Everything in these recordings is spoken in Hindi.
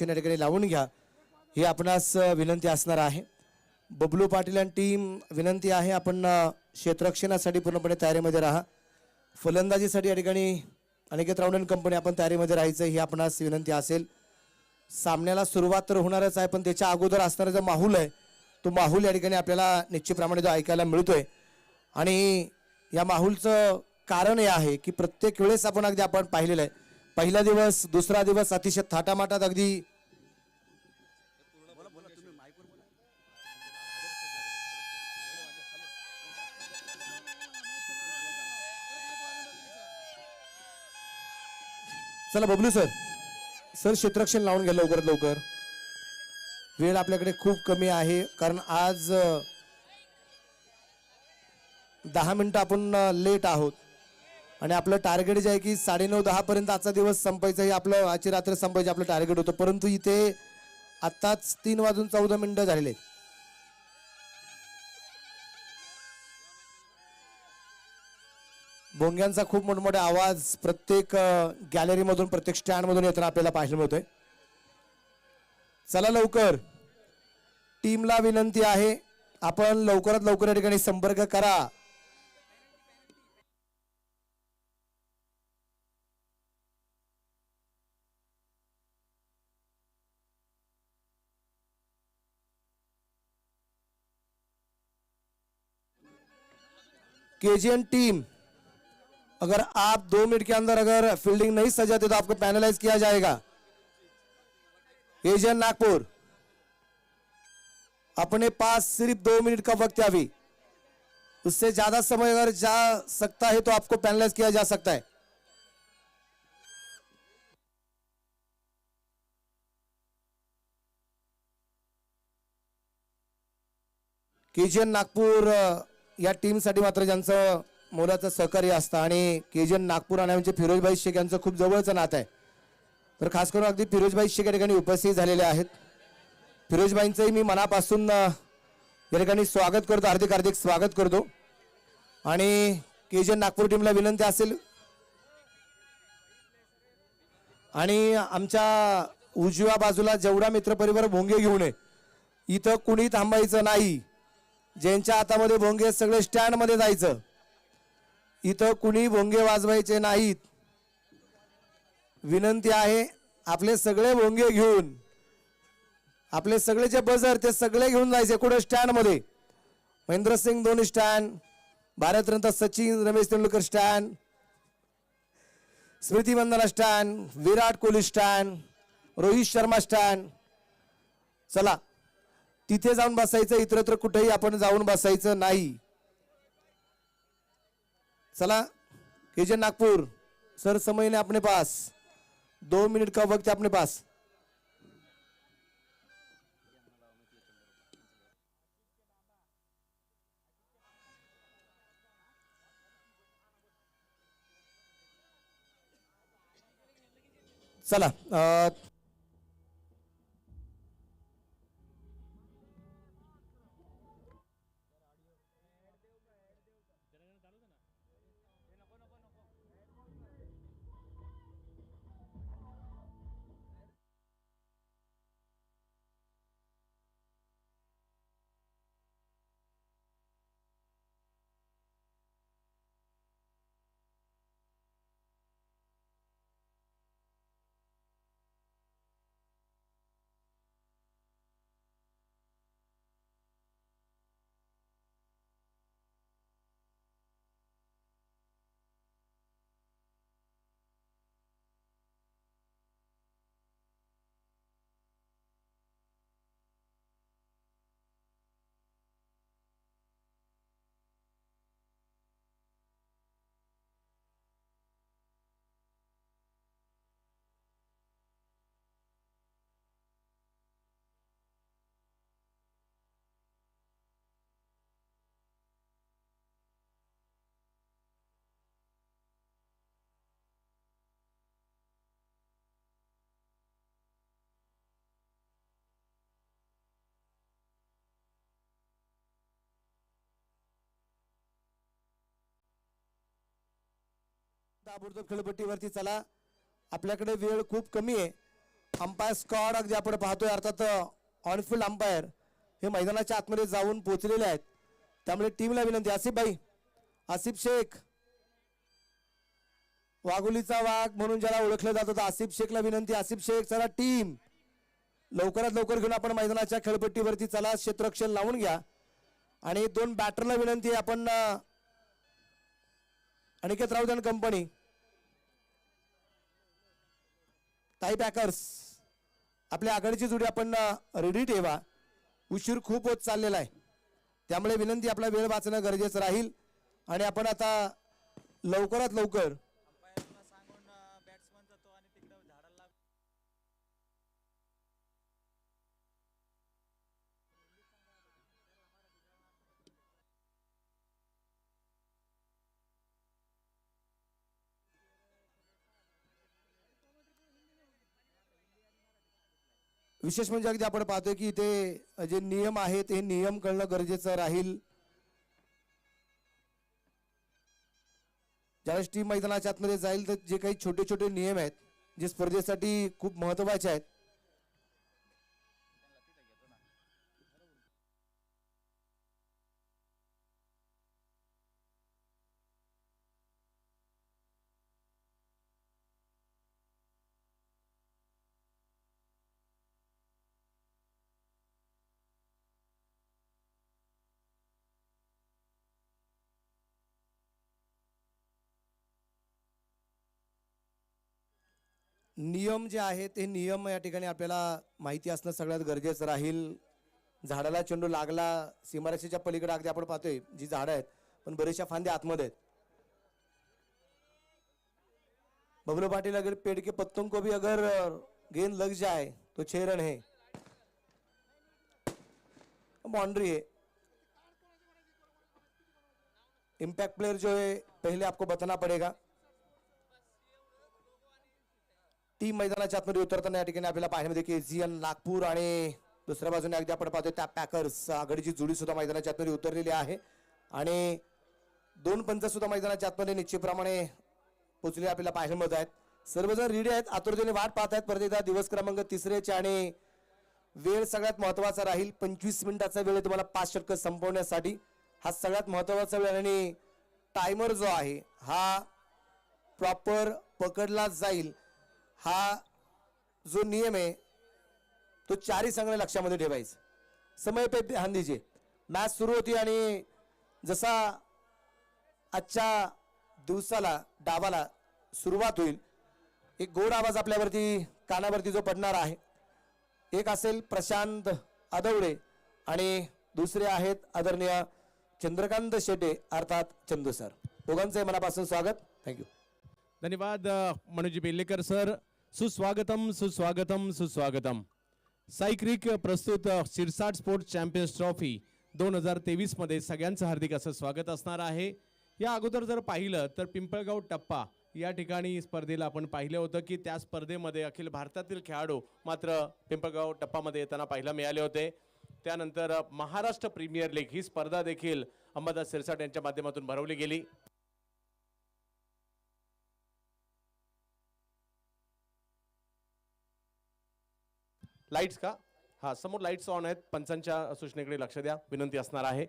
या ठिकाणी लावून घ्या ही आपणास विनंती असणार आहे. बबलू पाटील आणि टीम विनंती आहे आपण क्षेत्ररक्षणासाठी पूर्णपणे तयारीमध्ये राहा. फलंदाजीसाठी या ठिकाणी अनिकेत राऊंड कंपनी आपण तयारीमध्ये राहायचं ही आपणास विनंती असेल. सामन्याला सुरुवात तर होणारच आहे पण त्याच्या अगोदर असणारा जो माहोल आहे तो माहोल या ठिकाणी आपल्याला निश्चितप्रमाणे जो ऐकायला मिळतोय आणि या माहोलचं कारण हे आहे की प्रत्येक वेळेस आपण पाहिलेलं आहे पहिला दिवस दुसरा दिवस अतिशय थाटामाटात अगदी चला बबलू सर क्षेत्ररक्षण लावून घ्या लवकरात लवकर. वेळ आपल्याकडे खूप कमी आहे कारण आज 10 मिनिटं आपण लेट आहोत आणि आपलं टार्गेट जे आहे की 9:30-10 पर्यंत आजचा दिवस संपायचं हे आपलं आजची रात्र संपायचं आपलं टार्गेट होतं परंतु इथे आत्ताच 3:14 झालेले. भोंग्यांचा खूप मोठमोठा आवाज प्रत्येक गॅलरीमधून प्रत्येक स्टँडमधून येताना आपल्याला पाहायला मिळतोय. चला लवकर टीमला विनंती आहे आपण लवकरात लवकर या ठिकाणी संपर्क करा. केजीएन टीम अगर आप 2 मिनट के अंदर अगर फील्डिंग नहीं सजाते तो आपको पैनलाइज किया जाएगा. एजीएन नागपुर अपने पास सिर्फ 2 मिनट का वक्त है अभी उससे ज्यादा समय अगर जा सकता है तो आपको पैनलाइज किया जा सकता है. केजीएन नागपूर या टीमसाठी मात्र ज्यांचं मोलाचं सहकार्य असतं आणि केजीएन नागपूर आणि आमचे फिरोजभाई शेख यांचं खूप जवळचं नातं आहे तर खास करून अगदी फिरोजभाई शेख या ठिकाणी उपस्थित झालेले आहेत. फिरोजभाईंचंही मी मनापासून या ठिकाणी स्वागत करतो हार्दिक हार्दिक स्वागत करतो आणि केजीएन नागपूर टीमला विनंती असेल आणि आमच्या उजव्या बाजूला जेवढा मित्रपरिवार भोंगे घेऊन आहे इथं कुणी थांबायचं नाही. ज्यांच्या हातामध्ये भोंगे सगळे स्टँड मध्ये जायचं. इथं कुणी भोंगे वाजवायचे नाहीत. विनंती आहे आपले सगळे भोंगे घेऊन आपले सगळे जे बजर ते सगळे घेऊन जायचे कुठे स्टँड मध्ये. Mahendra Singh Dhoni stand, Bharat Ratna Sachin Ramesh Tendulkar stand, Smriti Mandhana stand, Virat Kohli stand, Rohit Sharma stand. चला तिथे जाऊन बसायचं इतरत्र कुठेही आपण जाऊन बसायचं नाही. चला केजीएन नागपुर सर समय ने अपने पास 2 मिनट का वक्त अपने पास. चला ताबडतोब खेळपट्टीवरती चला आपल्याकडे वेळ खूप कमी आहे अंपायर स्क्वॉड अगदी आपण पाहतोय, अर्थात ऑनफिल्ड अंपायर हे मैदानाच्या आतमध्ये जाऊन पोहोचलेले आहेत. त्यामुळे टीमला विनंती, आसिफ शेख वाघोलीचा वाघ म्हणून ज्याला ओळखलं जात होतं, आसिफ शेखला विनंती. आसिफ शेख चला टीम लवकरात लवकर घेऊन आपण मैदानाच्या खेळपट्टीवरती चला, क्षेत्ररक्षण लावून घ्या. आणि 2 बॅटरला विनंती, आपण अनिकेत राऊत अँड कंपनी, ताई पॅकर्स, आपल्या आघाडीची जोडी आपण रेडी ठेवा. उशीर खूप होत चाललेला आहे, त्यामुळे विनंती, आपला वेळ वाचणं गरजेचं राहील. आणि आपण आता लवकरात लवकर विशेष म्हणजे अगदी आपण पाहतोय की इथे जे नियम आहेत हे नियम कळणं गरजेचं राहील. ज्यावेळेस टीम मैदानाच्या आतमध्ये जाईल तर जे काही छोटे छोटे नियम आहेत जे स्पर्धेसाठी खूप महत्त्वाचे आहेत, नियम जे आहेत ते नियम या ठिकाणी आपल्याला माहिती असणं सगळ्यात गरजेचं राहील. झाडाला चेंडू लागला, सीमारेषेच्या पलीकडे अगदी आपण पाहतोय जी झाडं आहेत पण बरेचशा फांद्या आतमध्ये आहेत. बबलू पाटिल, अगर पेड़ के पत्तों को भी अगर गेंद लग जाए तो 6 रन है. बाउंड्री है. इम्पैक्ट प्लेयर जो है पहले आपको बताना पड़ेगा. टीम मैदानाच्या आतमध्ये उतरताना या ठिकाणी आपल्याला पाहायला की एजीएन नागपूर आणि दुसऱ्या बाजूने अगदी आपण पाहतोय त्या पॅकर्स आघाडीची जोडी सुद्धा मैदानाच्या आतमध्ये उतरलेली आहे. आणि 2 पंच सुद्धा मैदानाच्या आतमध्ये निश्चितप्रमाणे पोहोचले आपल्याला पाहायला मिळत आहेत. सर्वजण रेडी आहेत, आतुरतेने वाट पाहत आहेत. परत एकदा दिवस क्रमांक 3 आणि वेळ सगळ्यात महत्वाचा राहील. 25 मिनिटाचा वेळ तुम्हाला 5 षटक संपवण्यासाठी. हा सगळ्यात महत्वाचा वेळ आणि टायमर जो आहे हा प्रॉपर पकडला जाईल. हा जो नियम आहे तो 4 संघाने लक्षामध्ये ठेवायचा. समय पे ध्यान दीजिए. मॅच सुरू होती आणि जसा आजच्या दिवसाला डावाला सुरुवात होईल एक गोड आवाज आपल्यावरती कानावरती जो पडणार आहे. एक असेल प्रशांत आदवडे आणि दुसरे आहेत आदरणीय चंद्रकांत शेटे अर्थात चंदू सर. दोघांचे मनापासून स्वागत. थँक्यू. धन्यवाद मनोजी बेल्लेकर सर. सुस्वागतम सुस्वागतम सुस्वागतम. साई क्रिक प्रस्तुत शिरसाट स्पोर्ट्स चॅम्पियन्स ट्रॉफी 2023 मध्ये सगळ्यांचं हार्दिक असं स्वागत असणार आहे. या अगोदर जर पाहिलं तर पिंपळगाव टप्पा या ठिकाणी स्पर्धेला आपण पाहिलं होतं की त्या स्पर्धेमध्ये अखिल भारतातील खेळाडू मात्र पिंपळगाव टप्पामध्ये येताना पाहायला मिळाले होते. त्यानंतर महाराष्ट्र प्रीमियर लीग ही स्पर्धा देखील अंबादास शिरसाट यांच्या माध्यमातून भरवली गेली. लाईट्स का हा समोर लाईट्स ऑन आहेत. पंचांच्या सूचनेकडे लक्ष द्या विनंती असणार आहे.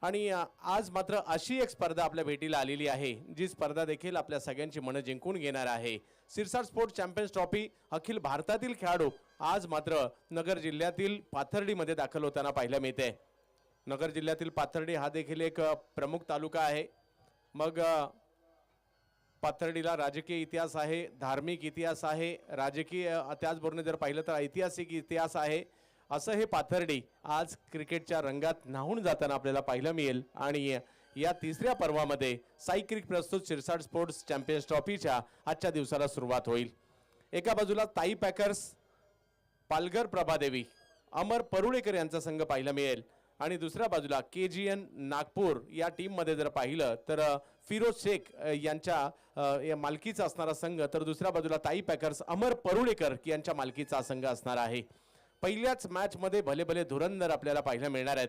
आणि आज मात्र अशी एक स्पर्धा आपल्या भेटीला आलेली आहे जी स्पर्धा देखील आपल्या सगळ्यांची मनं जिंकून घेणार आहे. शिरसाट स्पोर्ट्स चॅम्पियन्स ट्रॉफी अखिल भारतातील खेळाडू आज मात्र नगर जिल्ह्यातील पाथर्डीमध्ये दाखल होताना पाहायला मिळते. नगर जिल्ह्यातील पाथर्डी हा देखील एक प्रमुख तालुका आहे. मग पाथर्डीला राजकीय इतिहास आहे, धार्मिक इतिहास आहे, राजकीय त्याचबरोबर जर पाहिलं तर ऐतिहासिक इतिहास आहे. असं हे पाथर्डी आज क्रिकेटच्या रंगात न्हावून जाताना आपल्याला पाहायला मिळेल. आणि या 3ऱ्या पर्वामध्ये साई क्रिक प्रस्तुत शिरसाट स्पोर्ट्स चॅम्पियन्स ट्रॉफीच्या आजच्या दिवसाला सुरुवात होईल. एका बाजूला ताई पॅकर्स, पालघर प्रभादेवी, अमर परुळेकर यांचा संघ पाहायला मिळेल. आणि दुसऱ्या बाजूला KGN नागपूर या टीममध्ये जर पाहिलं तर फिरोज शेख यांच्या मालकीचा असणारा संघ, तर दुसऱ्या बाजूला ताई पॅकर्स अमर परुळेकर यांच्या मालकीचा संघ असणार आहे. पहिल्याच मॅचमध्ये भले भले धुरंदर आपल्याला पाहायला मिळणार आहेत.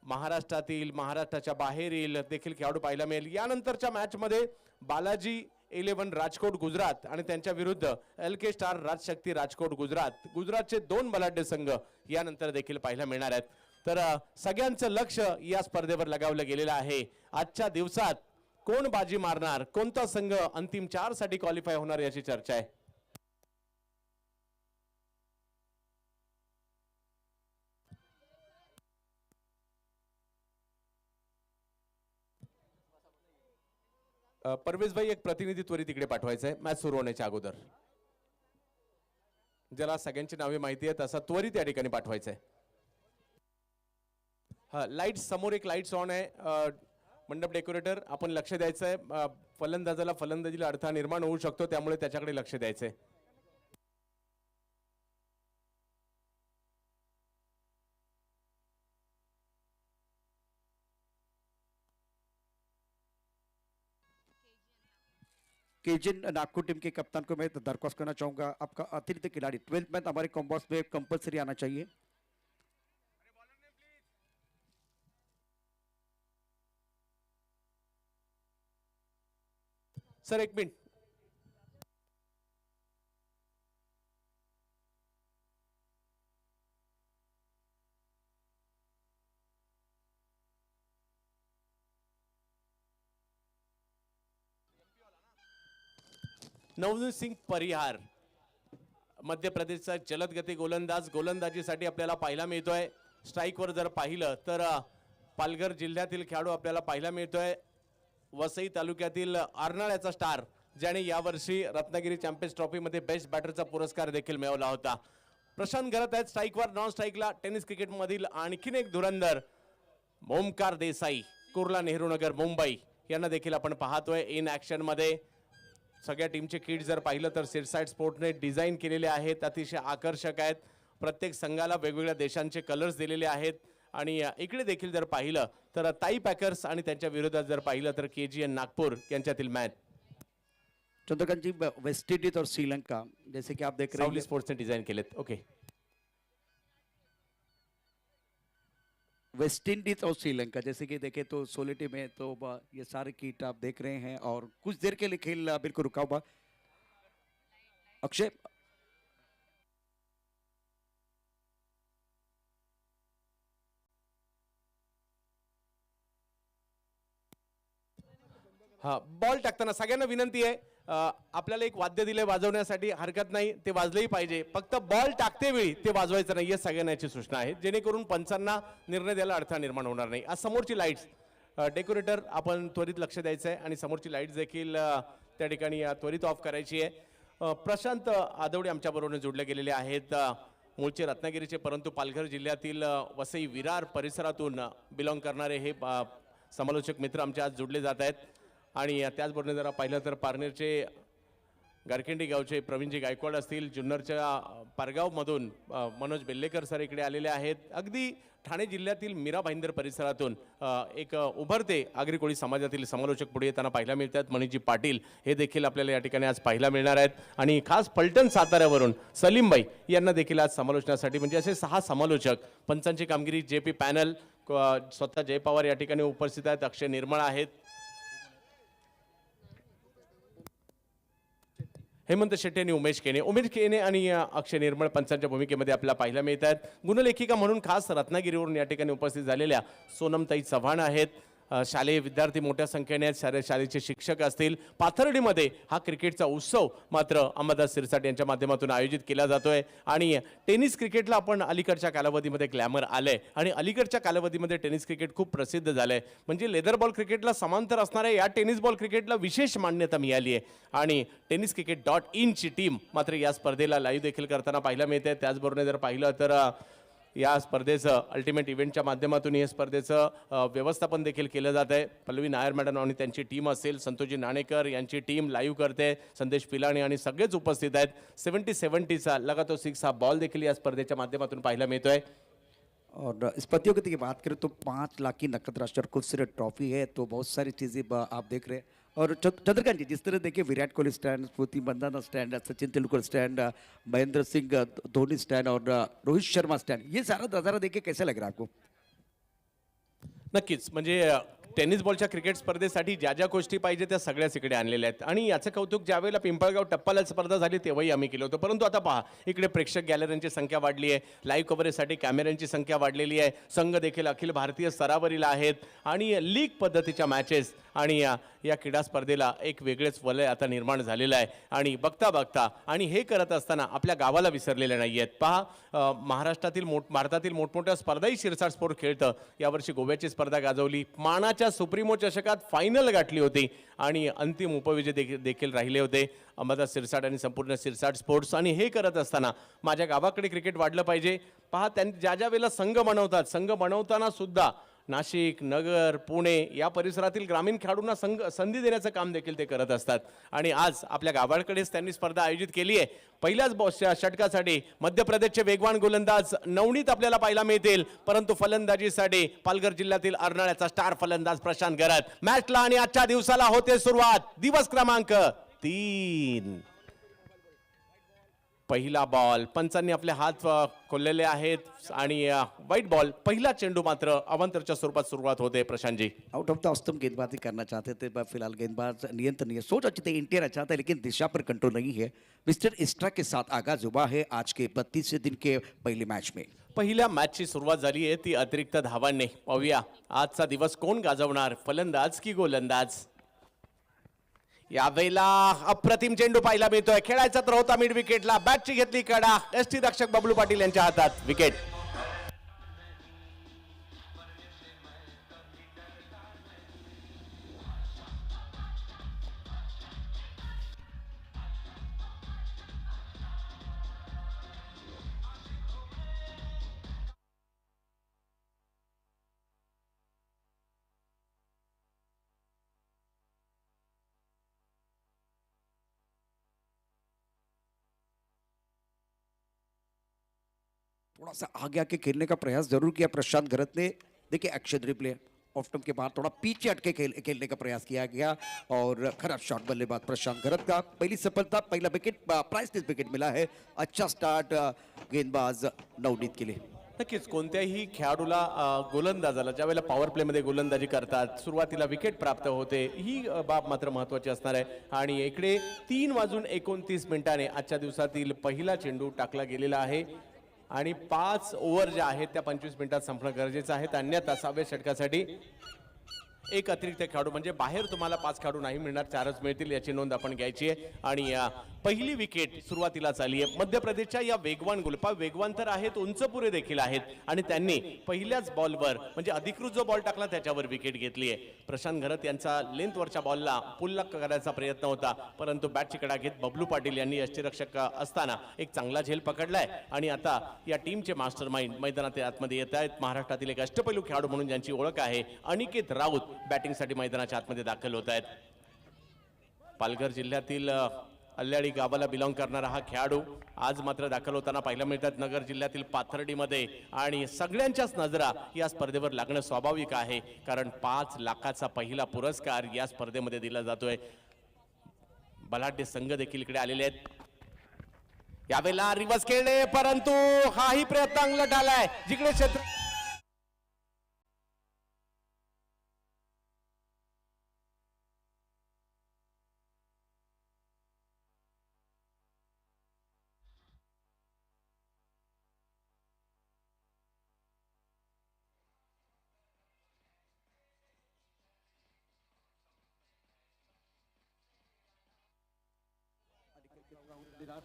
महाराष्ट्रातील, महाराष्ट्राच्या बाहेरील देखील खेळाडू पाहायला मिळेल. यानंतरच्या मॅचमध्ये बालाजी 11 राजकोट गुजरात आणि त्यांच्या विरुद्ध LK स्टार राजशक्ती राजकोट गुजरात. गुजरातचे 2 बलाढ्य संघ यानंतर देखील पाहायला मिळणार आहेत. तर सगळ्यांचं लक्ष या स्पर्धेवर लगावलं गेलेलं आहे. आजच्या दिवसात कोण बाजी मारणार, कोणता संघ अंतिम 4 साठी क्वालिफाय होणार याची चर्चा आहे. परवेश भाई, एक प्रतिनिधी त्वरित तिकडे पाठवायचं आहे मॅच सुरू होण्याच्या अगोदर. ज्याला सगळ्यांची नावे माहिती आहेत असा त्वरित या ठिकाणी पाठवायचं आहे. हा, लाईट्स समोर एक लाईट्स ऑन आहे. मंडप डेकोरेटर, आपण लक्ष द्यायचं आहे. फलंदाजाला फलंदाजीला अडथळा निर्माण होऊ शकतो, त्यामुळे त्याच्याकडे लक्ष द्यायचं आहे. केजिन नागपुर टीम के कप्तान को मैं दरख्वास्त करना चाहूंगा, आपका अतिरिक्त खिलाड़ी 12th मैच हमारे कॉम्बॉक्स में कंपलसरी आना चाहिए. सर एक मिनिट. नवनीत सिंग परिहार, मध्य प्रदेशचा जलदगती गोलंदाज, गोलंदाजीसाठी आपल्याला पाहायला मिळतोय. स्ट्राईकवर जर पाहिलं तर पालघर जिल्ह्यातील खेळाडू आपल्याला पाहायला मिळतोय. वसई तालुक्यातील अर्नाळ्याचा स्टार, ज्याने यावर्षी रत्नागिरी चॅम्पियन्स ट्रॉफीमध्ये बेस्ट बॅटरचा पुरस्कार देखील मिळवला होता. प्रशांत गरत आहेत स्ट्राईकवर. नॉन स्ट्राईकला टेनिस क्रिकेटमधील आणखीन एक धुरंधर ओमकार देसाई, कुर्ला नेहरू नगर मुंबई, यांना देखील आपण पाहतोय इन ऍक्शन मध्ये. सगळ्या टीमचे किट जर पाहिलं तर सिरसाइड स्पोर्टने डिझाईन केलेले आहेत, अतिशय आकर्षक आहेत. प्रत्येक संघाला वेगवेगळ्या देशांचे कलर्स दिलेले आहेत. आणि इकडे देखील जर पाहिलं तर ताई पॅकर्स आणि त्यांच्या विरोधात जर पाहिलं तर KGN नागपूर यांच्यातील मॅच. चंद्रकांत जी, वेस्ट इंडीज और श्रीलंका जैसे कि आप देख रहे सावली हैं, स्पोर्ट्सने डिझाईन केलेत. ओके, वेस्ट इंडीज और श्रीलंका जैसे कि देखें तो 16 टीम है, तो ये सारे किट आप देख रहे हैं और कुछ देर के लिए खेल बिल्कुल रुका हुआ. अक्षय, हा, बॉल टाकताना सगळ्यांना विनंती आहे, आपल्याला एक वाद्य दिले वाजवण्यासाठी, हरकत नाही, ते वाजलंही पाहिजे. फक्त बॉल टाकते वेळी ते वाजवायचं नाही, सगळ्यांना याची सूचना आहे, जेणेकरून पंचांना निर्णय द्यायला अडथळा निर्माण होणार नाही. आज समोरची लाईट्स डेकोरेटर आपण त्वरित लक्ष द्यायचं आहे आणि समोरची लाईट्स देखील त्या ठिकाणी त्वरित ऑफ करायची आहे. प्रशांत आदवडे आमच्याबरोबर जोडले गेलेले आहेत. मूळचे रत्नागिरीचे परंतु पालघर जिल्ह्यातील वसई विरार परिसरातून बिलॉंग करणारे हे समालोचक मित्र आमच्या आज जोडले जात आहेत. आणि त्याचबरोबर जरा पाहिलं तर पारनेरचे गारकेंडी गावचे प्रवीणजी गायकवाड असतील, जुन्नरच्या पारगावमधून मनोज बेल्लेकर सर इकडे आलेले आहेत. अगदी ठाणे जिल्ह्यातील मीरा भाईंदर परिसरातून एक उभरते आगरी कोळी समाजातील समालोचक पुढे येताना पाहायला मिळतात. मणिजी पाटील हे देखील आपल्याला या ठिकाणी आज पाहायला मिळणार आहेत. आणि खास पलटण साताऱ्यावरून सलीमबाई यांना देखील आज समालोचनासाठी, म्हणजे असे 6 समालोचक. पंचांची कामगिरी JP पॅनल, स्वतः जय पवार या ठिकाणी उपस्थित आहेत, अक्षय निर्मळ आहेत, हेमंत शेट्टी आणि उमेश केने आणि अक्षय निर्मळ पंचांच्या भूमिकेमध्ये आपल्याला पाहायला मिळत आहेत. गुणलेखिका म्हणून खास रत्नागिरीवरून या ठिकाणी उपस्थित झालेल्या सोनमताई चव्हाण आहेत. शालेय विद्यार्थी मोठ्या संख्येने आहेत, शाळेचे शिक्षक असतील. पाथर्डीमध्ये हा क्रिकेटचा उत्सव मात्र अंबादास सिरसाट यांच्या माध्यमातून आयोजित केला जातोय. आणि टेनिस क्रिकेटला आपण अलीकडच्या कालावधीमध्ये ग्लॅमर आलंय आणि अलीकडच्या कालावधीमध्ये टेनिस क्रिकेट खूप प्रसिद्ध झालंय. म्हणजे लेदर बॉल क्रिकेटला समांतर असणाऱ्या या टेनिस बॉल क्रिकेटला विशेष मान्यता मिळाली आहे. आणि टेनिस क्रिकेट .in ची टीम मात्र या स्पर्धेला लाईव्ह देखील करताना पाहायला मिळते. त्याचबरोबर जर पाहिलं तर या स्पर्धेचं अल्टिमेट इव्हेंटच्या माध्यमातून या स्पर्धेचं व्यवस्थापन देखील केलं जात आहे. पल्लवी नायर मॅडम आणि त्यांची टीम असेल, संतोषजी नाणेकर यांची टीम लाईव्ह करते, संदेश पिलाणी आणि सगळेच उपस्थित आहेत. 70-70चा लगातार 6 हा बॉल देखील या स्पर्धेच्या माध्यमातून पाहायला मिळतोय. और इस प्रतियोगिता की बात करें तो 5 लाख की नकद राशि और खूबसूरत ट्रॉफी है, तो बहुत सारी चीज़ें आप देख रहे हैं. और चंद्रकांत जी, जिस तरह देखिए Virat Kohli stand, Smriti Mandhana stand, Sachin Tendulkar stand, Mahendra Singh Dhoni stand और रोहित शर्मा स्टैंड, ये सारा नज़ारा देखिए कैसा लग रहा है आपको? नक्कीच, म्हणजे टेनिस बॉलच्या क्रिकेट स्पर्धेसाठी ज्या ज्या गोष्टी पाहिजे त्या सगळ्याच इकडे आणलेल्या आहेत आणि याचं कौतुक ज्यावेळेला पिंपळगाव टप्पाला स्पर्धा झाली तेव्हाही आम्ही केलं होतं. परंतु आता पहा, इकडे प्रेक्षक गॅलऱ्यांची संख्या वाढली आहे, लाईव्ह कव्हरेजसाठी कॅमेऱ्यांची संख्या वाढलेली आहे, संघ देखील अखिल भारतीय स्तरावरील आहेत आणि लीग पद्धतीच्या मॅचेस आणि या क्रीडा स्पर्धेला एक वेगळेच वलय आता निर्माण झालेलं आहे. आणि बघता बघता आणि हे करत असताना आपल्या गावाला विसरलेले नाही आहेत. पहा, भारतातील मोठमोठ्या स्पर्धाही शिरसाट स्पोर्ट खेळतं. यावर्षी गोव्याची स्पर्धा गाजवली, मानाच्या सुप्रीमो चषकात फायनल गाठली होती आणि अंतिम उपविजेते देखील राहिले होते अहमदाबाद शिरसाट आणि संपूर्ण शिरसाट स्पोर्ट्स. आणि हे करत असताना माझ्या गावाकडे क्रिकेट वाढलं पाहिजे. पहा, त्यांनी ज्या ज्या वेळेला संघ बनवतात, संघ बनवताना सुद्धा नाशिक, नगर, पुणे या परिसरातील ग्रामीण खेळाडूंना संधी देण्याचं काम देखील ते करत असतात. आणि आज आपल्या गावाकडेच त्यांनी स्पर्धा आयोजित केली आहे. पहिल्याच षटकासाठी मध्य प्रदेशचे वेगवान गोलंदाज नवनीत आपल्याला पाहायला मिळतील, परंतु फलंदाजीसाठी पालघर जिल्ह्यातील अर्नाळ्याचा स्टार फलंदाज प्रशांत गरत. मॅचला आणि आजच्या दिवसाला होते सुरुवात. दिवस क्रमांक 3. पहिला बॉल, पंचांनी आपले हात खोललेले आहेत आणि व्हाईट बॉल. पहिला चेंडू मात्र अवांतरच्या स्वरूपात सुरुवात होते. प्रशांतजी, आउट ऑफ द ऑस्टम गेंदबाजी करना चाहते थे, पर फिलहाल गेंदबाज नियंत्रण नहीं है, सोच अच्छी थी, इंटेयर अच्छा था, लेकिन दिशा पर कंट्रोल नहीं है. मिस्टर इस्ट्रा के साथ आगाज हुआ है आज के 32वें दिन के पहले मैच में. पहिल्या मॅचची सुरुवात झाली आहे ती अतिरिक्त धावांनी. पाहूया आजचा दिवस कोण गाजवणार, फलंदाज की गोलंदाज. यावेळेला अप्रतिम चेंडू पाहायला मिळतोय. खेळायचा तर होता मिड विकेटला, बॅटची घेतली कडा. यष्टीरक्षक बबलू पाटील यांच्या हातात विकेट. थोड़ा सा आगे आके खेलने का प्रयास जरूर किया प्रशांत गरत ने. देखिए एक्शन रिप्ले, ऑफ स्टंप के बाद थोड़ा पीछे हटके खेलने का प्रयास किया गया और खराब शॉट बल्लेबाज प्रशांत गरत का. पहली सफलता, पहला विकेट, प्राइसलेस विकेट मिला है. अच्छा स्टार्ट गेंदबाज नवनीत के लिए. नक्कीच कोणत्याही खेळाडूला गोलंदाजाला ज्या वेळेला पॉवर प्लेमध्ये गोलंदाजी करतात सुरुवातीला विकेट प्राप्त होते, ही बाब मात्र महत्त्वाची असणार आहे. आणि इकडे 3:29 आजच्या दिवसातील पहिला चेंडू टाकला गेलेला आहे आणि 5 ओव्हर ज्या आहेत त्या 25 मिनिटात संपणं गरजेचं आहे. अन्यथा 6व्या षटकासाठी एक अतिरिक्त खेळाडू, म्हणजे बाहेर तुम्हाला 5 खेळाडू नाही मिळणार, 4च मिळतील याची नोंद आपण घ्यायची आहे. आणि पहिली विकेट सुरुवातीला आली आहे मध्य प्रदेशच्या या वेगवान वेगवान तर आहेत, उंचपुरे देखील आहेत आणि त्यांनी पहिल्याच बॉलवर म्हणजे अधिकृत जो बॉल टाकला त्याच्यावर विकेट घेतली आहे. प्रशांत गरत यांचा लेंथवरच्या बॉलला पुल्लक करायचा प्रयत्न होता, परंतु बॅटची कडा घेत बबलू पाटील यांनी यष्टीरक्षक असताना एक चांगला झेल पकडलाय. आणि आता या टीमचे मास्टर माइंड मैदानात आतमध्ये येत आहेत. महाराष्ट्रातील एक अष्टपैलू खेळाडू म्हणून ज्यांची ओळख आहे, अनिकेत राऊत बॅटिंगसाठी मैदानाच्या आतमध्ये दाखल होत आहेत. पालघर जिल्ह्यातील अल्ल्याळी गावाला बिलॉंग करणारा हा खेळाडू आज मात्र दाखल होताना पाहायला मिळतात नगर जिल्ह्यातील पाथर्डीमध्ये. आणि सगळ्यांच्याच नजरा या स्पर्धेवर लागणं स्वाभाविक आहे, कारण 5 लाखाचा पहिला पुरस्कार या स्पर्धेमध्ये दिला जातोय. बलाढ्य संघ देखील इकडे आलेले आहेत. यावेळेला रिव्हर्स खेळणे, परंतु हाही प्रयत्न अंगलट आलाय. जिकडे क्षेत्र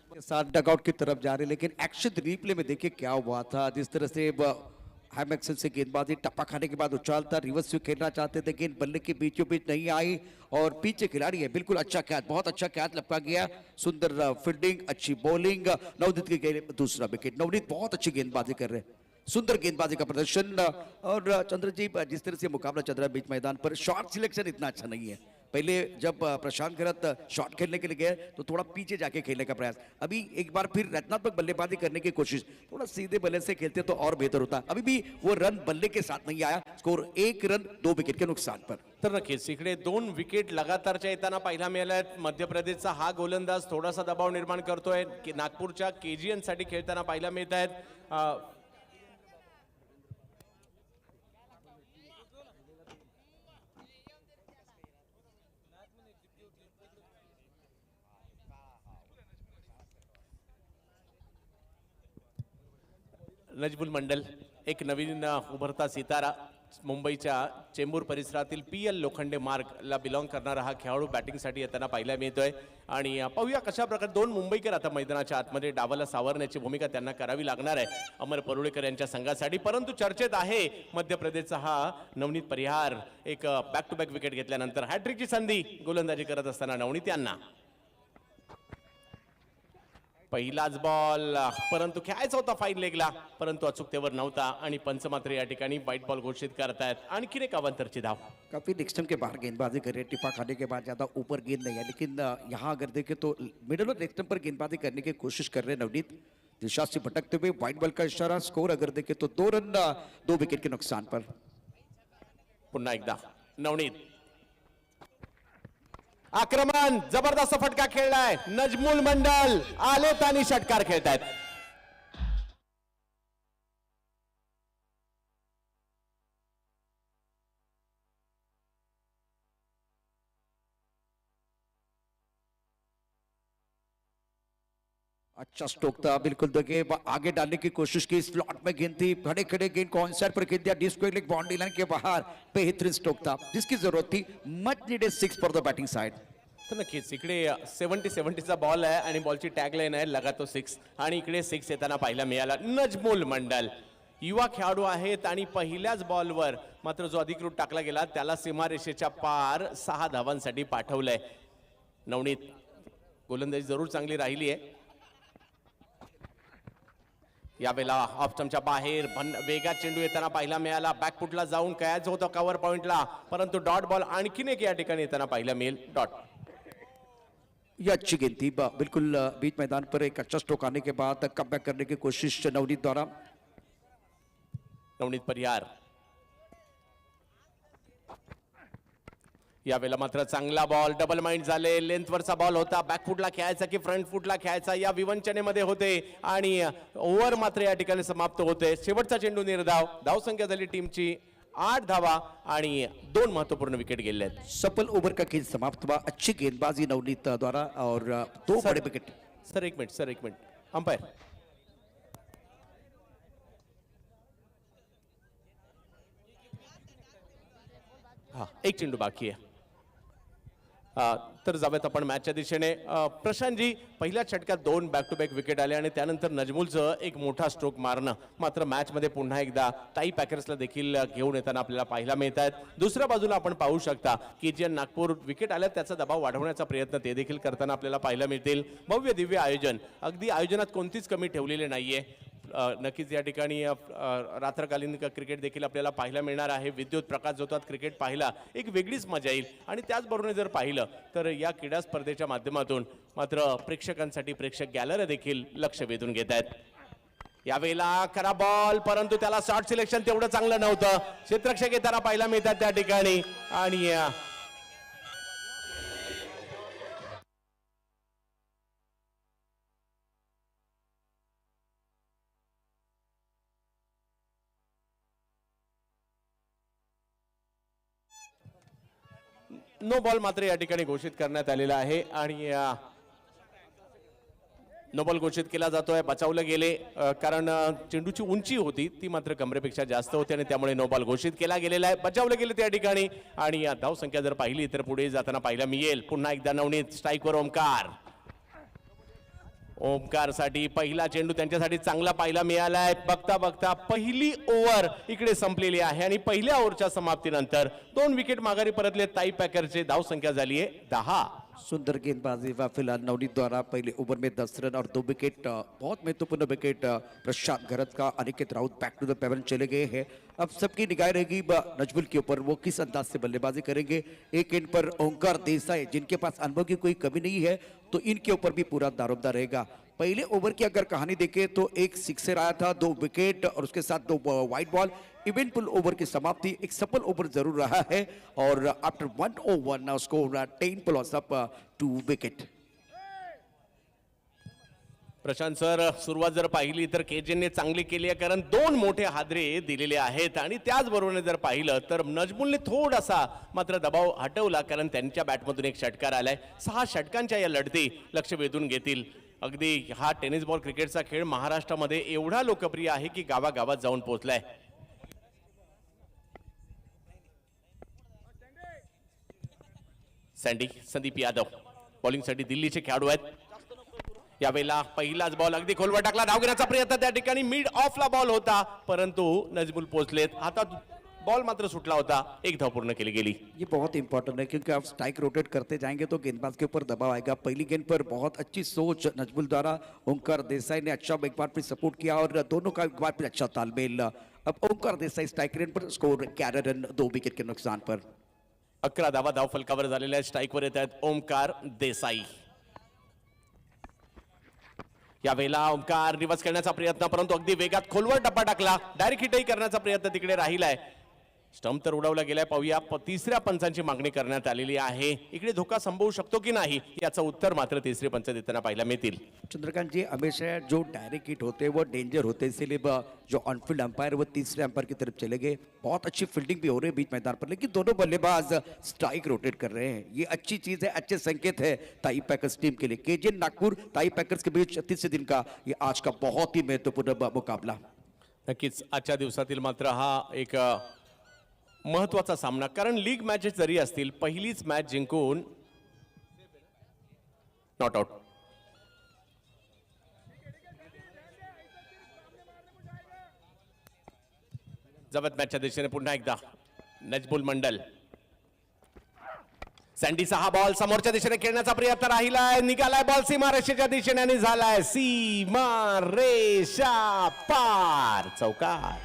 के साथ डगआउट की तरफ जा रहे, लेकिन एक्शन रिप्ले में देखिए क्या हुआ था. जिस तरह से हैम एक्शन से गेंदबाजी टप्पा खाने के बाद उछालता रिवर्स स्विंग खेलना चाहते थे, गेंद बल्ले के बीचों बीच नहीं आई और पीछे खिलाड़ी है. बिल्कुल अच्छा कैच, बहुत अच्छा कैच लपका गया. सुंदर फील्डिंग, अच्छी बॉलिंग. नवनीत की गेंद, दूसरा विकेट. नवनीत बहुत अच्छी गेंदबाजी कर रहे हैं, सुंदर गेंदबाजी का प्रदर्शन. और चंद्र जी, जिस तरह से मुकाबला चल रहा है बीच मैदान पर, शॉट सिलेक्शन इतना अच्छा नहीं है. पहले जब प्रशांत गरत शॉट खेलने के लिए गए तो थोड़ा पीछे जाके खेलने का प्रयास, अभी एक बार फिर रचनात्मक बल्लेबाजी करने की कोशिश, थोड़ा सीधे बल्ले से खेलते तो और बेहतर होता. अभी भी वो रन बल्ले के साथ नहीं आया. स्कोर 1 रन 2 विकेट के नुकसान पर. तर नक्कीच इकडे 2 विकेट लगातारच्या येताना पाहायला मिळाल्यात. मध्य प्रदेशचा हा गोलंदाज थोडासा दबाव निर्माण करतोय. नागपूरच्या केजीएन साठी खेळताना पाहायला मिळत आहेत. नजमुल मंडल एक नवीन उभरता सितारा मुंबईच्या चेंबूर परिसरातील PL लोखंडे मार्गला बिलॉंग करणारा हा खेळाडू बॅटिंगसाठी येताना पाहायला मिळतोय आणि पाहूया कशा प्रकारे दोन मुंबईकर आता मैदानाच्या आतमध्ये डावाला सावरण्याची भूमिका त्यांना करावी लागणार आहे अमर परुळेकर यांच्या संघासाठी. परंतु चर्चेत आहे मध्य प्रदेशचा हा नवनीत परिहार एक बॅक टू बॅक विकेट घेतल्यानंतर हॅट्रिकची संधी गोलंदाजी करत असताना नवनीत यांना पहिलाच बॉल परंतु खेळायचा होता फाईन लेगला परंतु अचूकतेवर नव्हता आणि पंच मात्र या ठिकाणी व्हाईट बॉल घोषित करतायत. आणखी एक अवांतरची धाव. काफी नेक्स्ट के बाहर गेंदबाजी कर रहे हैं, टिपा खाने के बाद ज्यादा ऊपर गेंद नहीं है, लेकिन यहाँ अगर देखें तो मिडल और नेक्स्ट पर गेंदबाजी करने की कोशिश कर रहे हैं नवनीत. दिशा से भटकते हुए व्हाइट बॉल का इशारा. स्कोर अगर देखें तो 2 रन 2 विकेट के नुकसान पर. पुन्हा एकदा नवनीत आक्रमण जबरदस्त फटका खेळलाय. नजमुल मंडल आलेत आणि षटकार खेळतायत. अच्छा स्ट्रोक था बिल्कुल. देखिए आगे डालने की कोशिश की, स्लॉट में गेंद थी, खड़े खड़े गेंद को ऑनसाइड पर खेल दिया. डिस्को लेग बाउंड्री लाइन के बाहर. बेहतरीन स्ट्रोक था जिसकी जरूरत थी. Much needed 6 for the batting side. तर नक्कीच इकडे 70-70चा बॉल आहे आणि बॉलची टॅगलाईन आहे लगातो 6 आणि इकडे 6 येताना पाहायला मिळाला. नजमुल मंडल युवा खेळाडू आहेत आणि पहिल्याच बॉलवर मात्र जो अधिकृत टाकला गेला त्याला सीमारेषेच्या पार 6 धावांसाठी पाठवलंय. नवनीत गोलंदाजी जरूर चांगली राहिली आहे. यावेळेला ऑफ स्टंपच्या बाहेर वेगात चेंडू येताना पाहायला मिळाला. बॅकफुटला जाऊन कयाचं होतं कव्हर पॉइंटला परंतु डॉट बॉल आणखीन एक या ठिकाणी येताना पाहायला मिळेल. डॉट. ये अच्छी गेंद थी बिल्कुल बीच मैदान पर. एक अच्छा स्ट्रोक आने के बाद कम बैक करने की कोशिश नवनीत द्वारा. नवनीत परिहार यावेळेला मात्र चांगला बॉल. डबल माइंड झाले. लेंथवरचा बॉल होता. बॅकफुटला खेळायचा की फ्रंट फुटला खेळायचा या विवंचनेमध्ये होते आणि ओव्हर मात्र या ठिकाणी समाप्त होते. शेवटचा चेंडू निर्धाव. धावसंख्या झाली टीमची 8 धावा आणि 2 महत्वपूर्ण विकेट गेले आहेत. सफल ओवर का खेल समाप्त हुआ. अच्छी गेंदबाजी नवनीत द्वारा और 2 बड़े विकेट. सर एक मिनिट अंपायर. हा एक चेंडू बाकी आहे. तर जाऊयात आपण मॅचच्या दिशेने. प्रशांतजी पहिल्या षटकात 2 बॅक टू बॅक विकेट आले आणि त्यानंतर नजमुलचं एक मोठा स्ट्रोक मारणं मात्र मॅचमध्ये पुन्हा एकदा टाई पॅकर्सला देखील घेऊन येताना आपल्याला पाहायला मिळत आहेत. दुसऱ्या बाजूला आपण पाहू शकता की जे नागपूर विकेट आल्या त्याचा दबाव वाढवण्याचा प्रयत्न ते देखील करताना आपल्याला पाहायला मिळतील. भव्य दिव्य आयोजन. अगदी आयोजनात कोणतीच कमी ठेवलेली नाहीये. नक्कीच या ठिकाणी रात्रकालीन क्रिकेट देखील आपल्याला पाहायला मिळणार आहे. विद्युत प्रकाश जोतात क्रिकेट पाहायला एक वेगळीच मजा येईल आणि त्याचबरोबर जर पाहिलं तर या क्रीडा स्पर्धेच्या माध्यमातून मात्र प्रेक्षकांसाठी प्रेक्षक गॅलरी देखील लक्ष वेधून घेत आहेत. यावेळेला खरा बॉल परंतु त्याला शॉर्ट सिलेक्शन तेवढं चांगलं नव्हतं. क्षेत्ररक्षक येताना पाहायला मिळतात त्या ठिकाणी आणि नो बॉल मात्र या ठिकाणी घोषित करण्यात आलेला आहे आणि नो बॉल घोषित केला जातोय. बचावलं गेले कारण चेंडूची उंची होती ती मात्र कमरेपेक्षा जास्त होती आणि त्यामुळे नो बॉल घोषित केला गेलेला आहे. बचावलं गेले त्या ठिकाणी आणि धाव संख्या जर पाहिली तर पुढे जाताना पाहायला मिळेल. पुन्हा एकदा नवनीत. स्ट्राईकवर ओमकार. ओमकार साठी पहिला चेंडू त्यांच्यासाठी चांगला पाहायला मिळालाय. बघता बघता पहिली ओव्हर इकडे संपलेली आहे आणि पहिल्या ओव्हरच्या समाप्तीनंतर 2 विकेट माघारी परतले ताई पॅकरचे. धाव संख्या झाली आहे 10. सुंदर गेंदबाजी व फिलहाल नवनीत द्वारा पहले ओवर में 10 रन और 2 विकेट. बहुत महत्वपूर्ण विकेट प्रशांत गरत का. Aniket Raut back to the pavilion चले गए हैं. अब सबकी निगाह रहेगी नजमुल के ऊपर. वो किस अंदाज से बल्लेबाजी करेंगे. एक एंड पर ओंकार देसाई जिनके पास अनुभव की कोई कमी नहीं है तो इनके ऊपर भी पूरा दारोमदार रहेगा. पहले ओवर की अगर कहानी देखें तो एक सिक्सर आया था, 2 विकेट और उसके साथ 2 वाइड बॉल. इवेंटफुल ओवर की समाप्ति. एक सफल ओवर जरूर रहा है और आफ्टर 1 ओवर नाउ स्कोर 10 पर loss of 2 wicket. Prashant sir सुरुवात जर पाहिली तर केजेने चांगली केली आहे कारण 2 मोठे हादरे दिलेले आहेत आणि त्याचबरोबर जर पाहिलं तर नजमुलने थोडासा मात्र दबाव हटवला कारण त्यांच्या बॅटमधून एक षटकार आलाय. 6 षटकांच्या या लढती लक्ष वेधून घेतील. अगदी हा टेनिस बॉल क्रिकेटचा खेळ महाराष्ट्रामध्ये एवढा लोकप्रिय आहे की गावागावात जाऊन पोहोचलाय. संदीप यादव बॉलिंगसाठी दिल्लीचे खेळाडू आहेत. यावेळेला पहिलाच बॉल अगदी खोलवर टाकला, धाव घेण्याचा प्रयत्न त्या ठिकाणी मिड ऑफला बॉल होता, परंतु नजमुल पोहोचलेत. हातात बॉल मात्र सुटला होता. एक धाव पूर्ण केली गेली. ये बहुत इंपॉर्टेंट है क्योंकि आप स्ट्राइक रोटेट करते जाएंगे तो गेंदबाज के ऊपर दबाव आएगा. पहली गेंद पर बहुत अच्छी सोच नजमुल द्वारा. ओंकार देसाई ने अच्छा एक बार फिर सपोर्ट किया और दोनों का एक बार फिर अच्छा तालमेल. अब ओंकार देसाई स्ट्राइक रेट पर स्कोर 11 रन 2 विकेट के नुकसान पर. 11 धावा धाव फलकावर झालेल्या आहेत. स्ट्राईकवर येत आहेत ओमकार देसाई. यावेळेला ओमकार रिवर्स करण्याचा प्रयत्न, परंतु अगदी वेगात खोलवर टप्पा टाकला. डायरेक्ट हिटही करण्याचा प्रयत्न तिकडे राहिलाय. स्टंप तर उडवला गेलाय. पाहूया तिसऱ्या पंचांची मागणी करण्यात आलेली आहे. इकडे धोका संभवू शकतो की नाही याचं उत्तर मात्र तिसरे पंच देताना पाहायला मिळतील. चंद्रकांत जी, हमेशा जो डायरेक्ट हिट होते हैं वो डेंजर होते हैं, इसीलिए जो ऑनफील्ड अंपायर वो तीसरे अंपायर की तरफ चले गए. बहुत अच्छी फील्डिंग भी हो रही है बीच मैदान पर, लेकिन दोनों बल्लेबाज स्ट्राइक रोटेट कर रहे हैं. ये अच्छी चीज है, अच्छे संकेत है ताई पैकर्स टीम के लिए. केजीएन नागपुर ताई पैकर्स के बीच तीसरे दिन का ये आज का बहुत ही महत्वपूर्ण मुकाबला. नक्कीच आजच्या दिवसातील मात्र हा एक महत्वाचा सामना, कारण लीग मॅचेस जरी असतील पहिलीच मॅच जिंकून नॉट आउट. जवत मॅचच्या दिशेने पुन्हा एकदा नजमुल मंडल. सँडीचा हा बॉल समोरच्या दिशेने खेळण्याचा प्रयत्न राहिलाय. निघालाय बॉल सीमा रेषेच्या दिशेने आणि झालाय सीमा रेषा पार. चौकार.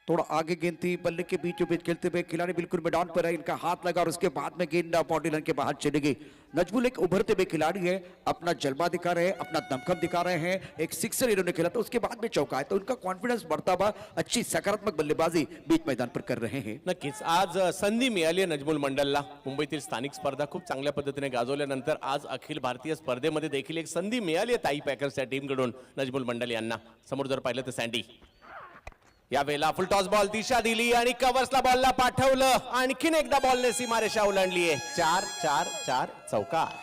थोड़ा आगे गेंद थी, बल्ले के बीचों बीच खेलते हुए खिलाड़ी बिल्कुल मैदान पर है. इनका हाथ लगा और उसके बाद में गेंद बाउंड्री लाइन के बाहर चली गई. नजमुल एक उभरते हुए खिलाड़ी है, अपना जलवा दिखा रहे हैं, अपना दमखम दिखा रहे हैं. एक सिक्सर इन्होंने खेला था, उसके बाद में चौका है, तो उनका कॉन्फिडेंस बढ़ता हुआ अच्छी सकारात्मक बल्लेबाजी बीच मैदान पर कर रहे हैं. नक्कीच आज संधी मिळाली आहे नजमुल मंडलला. मुंबईतील स्थानिक स्पर्धा खूप चांगल्या पद्धतीने गाजवल्यानंतर आज अखिल भारतीय स्पर्धेमध्ये देखील एक संधी मिळाली आहे ताई पॅकर्सच्या टीमकडून नजमुल मंडल यांना. समोर जर पाहिलं तर सँडी. यावेळेला फुल टॉस बॉल दिशा दिली आणि कव्हर्सला बॉलला पाठवलं. आणखीन एकदा बॉलने सीमारेषा ओलांडली आहे. 4-4-4 चौकार.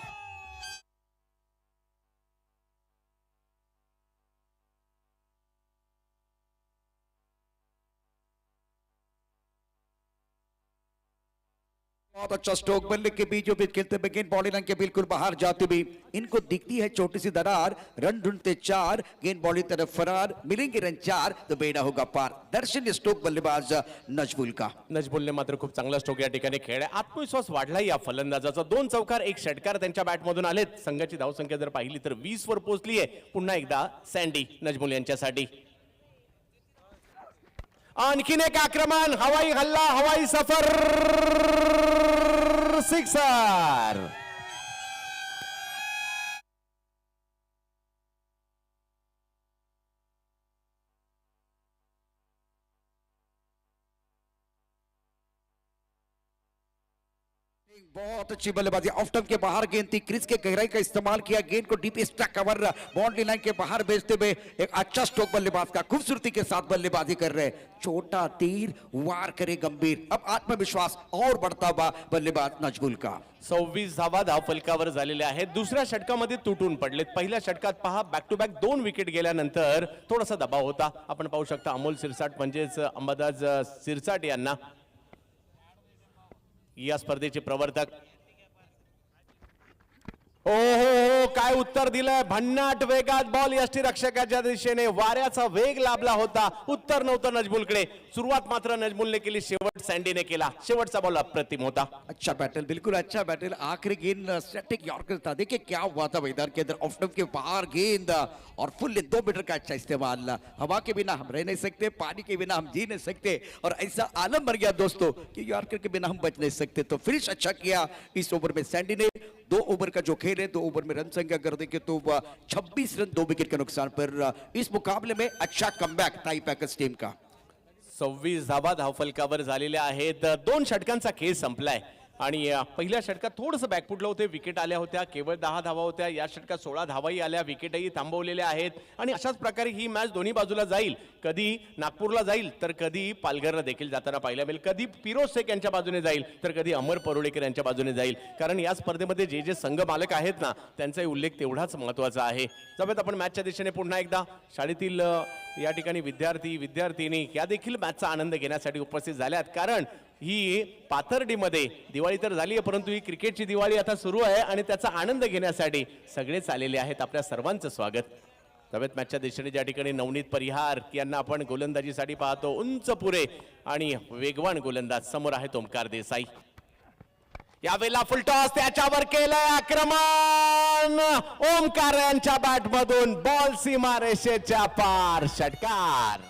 बहुत अच्छा स्ट्रोक, बल्ले के बीचों बीच खेलते हुए गेंद बॉडी लाइन के बिल्कुल बाहर जाती हुई. इनको दिखती है छोटी सी दरार. रन ढूंढते 4, गेंद बॉडी तरफ फरार. मिलेंगे रन 4 तो बेड़ा होगा पार. दर्शनीय स्ट्रोक बल्लेबाज नजमुल का. नजमुलने मात्र खूप चांगला स्ट्रोक या ठिकाणी खेळलाय. आत्मविश्वास वाढला या फलंदाजाचा. 2 चौकार 1 षटकार त्यांच्या बॅटमधून आलेत. संघाची धावसंख्या जर पाहिली तर 20 वर पोहोचली आहे. पुन्हा एकदा सँडी नजमुल यांच्यासाठी. आणखीन एक आक्रमण, हवाई हल्ला, हवाई सफर, सिक्सर. बहुत अच्छी बल्लेबाजी. ऑफ स्टंप के बाहर गेंद थी, क्रीज के गहराई का इस्तेमाल किया, गेंद को deep extra cover boundary line के बाहर भेजते हुए एक अच्छा स्ट्रोक बल्लेबाज का खूबसूरती के साथ बल्लेबाजी कर रहे. छोटा तीर वार करे गंभीर. अब आत्मविश्वास और बढ़ता हुआ बल्लेबाज नजमुल का. 26 धावा धाव फलकावर झालेल्या आहेत. दुसऱ्या षटकामध्ये तुटून पडलेत. पहिल्या षटकात पहा बॅक टू बॅक 2 विकेट गेल्यानंतर थोडासा दबाव होता. आपण पाहू शकता अमोल सिरसाट म्हणजेच अंबादास सिरसाट यांना या स्पर्धेचे प्रवर्तक. हो काय उत्तर दिलंय. भन्नाट वेगात बॉल यष्टीरक्षकाच्या दिशेने. वाऱ्याचा वेग लाभला होता. उत्तर नव्हतं नजमुलकडे. सुरुवात मात्र नजमुलने केली, शेवट सँडीने केला. शेवटचा बॉल अप्रतिम होता. अच्छा बैटल, बिल्कुल अच्छा बैटल. आखिरी गेंद स्टैटिक यॉर्कर था. देखिए क्या हुआ था मैदान के अंदर. ऑफ स्टंप के बाहर गेंद और फुल 2 मीटर का अच्छा इस्तेमाल. हवा के बिना हम रह नहीं सकते, पानी के बिना हम जी नहीं सकते, और ऐसा आलम मर गया दोस्तों कि यॉर्कर के बिना हम बच नहीं सकते. तो फिनिश अच्छा किया इस ओवर में सँडी ने. 2 ओवर का जो खेल है, 2 ओवर में रन संख्या कर देंगे तो 26 रन 2 विकेट के नुकसान पर. इस मुकाबले में अच्छा कमबॅक ताई पैकर्स टीम का. 26 धावा धावफलकावर झालेल्या आहेत. 2 षटकांचा खेळ संपलाय. आणि पहिल्या षटकात थोडंसं बॅकफुटलं होते, विकेट आल्या होत्या, केवळ 10 धावा होत्या. या षटकात 16 धावाही आल्या, विकेटही थांबवलेल्या आहेत. आणि अशाच प्रकारे ही मॅच दोन्ही बाजूला जाईल. कधी नागपूरला जाईल तर कधी पालघरला देखील जाताना पाहायला मिळेल. कधी फिरोज शेख यांच्या बाजूने जाईल तर कधी अमर परुळेकर यांच्या बाजूने जाईल. कारण या स्पर्धेमध्ये जे जे संघ मालक आहेत ना, त्यांचाही उल्लेख तेवढाच महत्त्वाचा आहे. जाऊयात आपण मॅचच्या दिशेने पुन्हा एकदा. शाळेतील या ठिकाणी विद्यार्थी या देखील मॅचचा आनंद घेण्यासाठी उपस्थित झाल्यात. कारण ही पाथर्डीमध्ये दिवाळी तर झाली आहे, परंतु ही क्रिकेटची दिवाळी आता सुरू आहे आणि त्याचा आनंद घेण्यासाठी सगळेच आलेले आहेत. आपल्या सर्वांचं स्वागत. तब्येत मॅचच्या दिशेने ज्या ठिकाणी नवनीत परिहार यांना आपण गोलंदाजीसाठी पाहतो, उंच पुरे आणि वेगवान गोलंदाज. समोर आहेत ओमकार देसाई. यावेळेला फुलटॉस त्याच्यावर केलंय आक्रमण. ओमकार यांच्या बॅटमधून बॉल सीमा रेषेच्या पार, षटकार.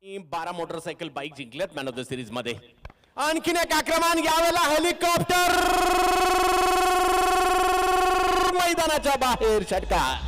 ही 12 मोटरसायकल बाईक जिंकल्यात मॅन ऑफ द सिरीज मध्ये. आणखीन एक आक्रमण, यावेळेला हेलिकॉप्टर मैदानाच्या बाहेर, षटकार.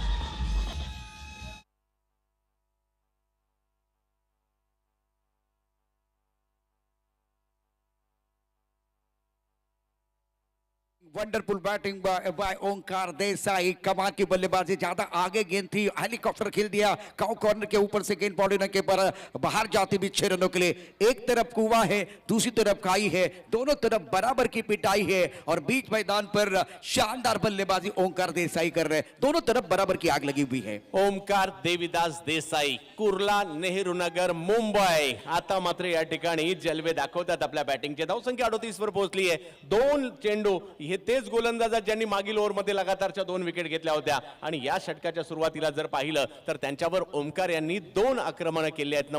Wonderful batting by Omkar Desai. कमाल की बल्लेबाजी, ज्यादा आगे गेंद थी, हेलीकॉप्टर खेल दिया. काउ कॉर्नर के ऊपर से गेंद बॉडी के पर बाहर जाती भी 6 रनों के लिए. एक तरफ कुआं है, दूसरी तरफ खाई है, दोनों तरफ बराबर की पिटाई है और बीच मैदान पर शानदार बल्लेबाजी ओंकार देसाई कर रहे. दोनों तरफ बराबर की आग लगी हुई है. ओमकार देविदास देसाई, कुर्ला, नेहरू नगर, मुंबई. आता मात्र या ठिकाणी जलवे दाखवतात आपल्या बॅटिंगचे. धावसंख्या 38 वर पोहोचली आहे. 2 चेंडू हे तेच गोलंदाज ज्यांनी मागील ओव्हरमध्ये लगातारच्या 2 विकेट घेतल्या होत्या. आणि या षटकाच्या सुरुवातीला जर पाहिलं तर त्यांच्यावर ओमकार यांनी 2 आक्रमण केले आहेत.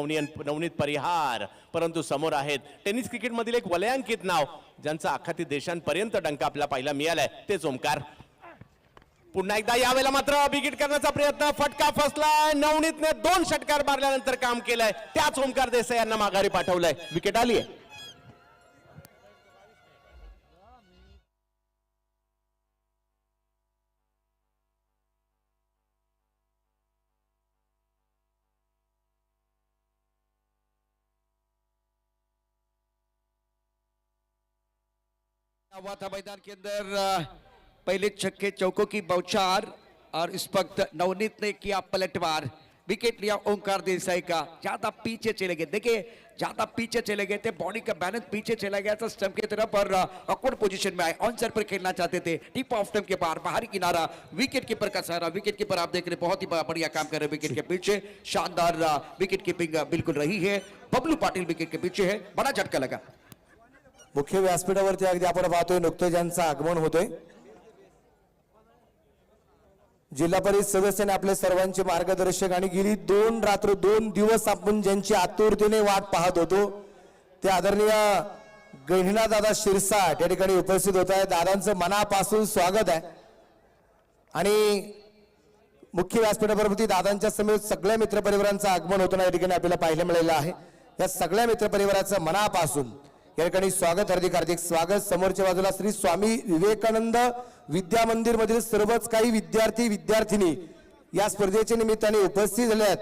नवनीत परिहार. परंतु समोर आहेत टेनिस क्रिकेट मधील एक वलयांकित नाव, ज्यांचा अख्खा देशांपर्यंत डंका आपल्याला पाहायला मिळालाय, तेच ओमकार. पुन्हा एकदा यावेळेला मात्र बिगिट करण्याचा प्रयत्न, फटका फसलाय. नवनीतने 2 षटकार मारल्यानंतर काम केलंय. त्याच ओमकार देसाई यांना माघारी पाठवलंय. विकेट आली आहे. हुआ था मैदान के अंदर पहले छक्के चौकों की बौछार और इस वक्त नवनीत ने किया पलटवार. विकेट लिया ओंकार देसाई का. ज्यादा पीछे चले गए, देखिए ज्यादा पीछे चले गए थे, बॉडी का बैलेंस पीछे चला गया था स्टंप की तरफ और ऑकवर्ड पोजीशन में आए. ऑन पर खेलना चाहते थे, टिप ऑफ स्टंप के बाहर, बाहरी किनारा, विकेट कीपर का सहारा. विकेट कीपर आप देख रहे बहुत ही बढ़िया काम कर रहे हैं. विकेट के पीछे शानदार विकेट कीपिंग बिल्कुल रही है. बबलू पाटिल विकेट के पीछे है. बड़ा झटका लगा. मुख्य व्यासपीठावरती अगदी आपण पाहतोय नुकतंच ज्यांचं आगमन होतोय. जिल्हा परिषद सदस्याने आपले सर्वांचे मार्गदर्शक आणि गेली 2 रात्र 2 दिवस आपण ज्यांची आतुरतेने वाट पाहत होतो ते आदरणीय गहिना दादा शिरसाट या ठिकाणी उपस्थित होत आहेत. दादांचं मनापासून स्वागत आहे. आणि मुख्य व्यासपीठावरती दादांच्या समेत सगळ्या मित्रपरिवारांचं आगमन होताना या ठिकाणी आपल्याला पाहायला मिळालेलं आहे. या सगळ्या मित्रपरिवाराचं मनापासून या ठिकाणी स्वागत, हार्दिक हार्दिक स्वागत. समोरच्या बाजूला श्री स्वामी विवेकानंद विद्या मंदिर मधील सर्वच काही विद्यार्थी विद्यार्थिनी या स्पर्धेच्या निमित्ताने उपस्थित झाले आहेत.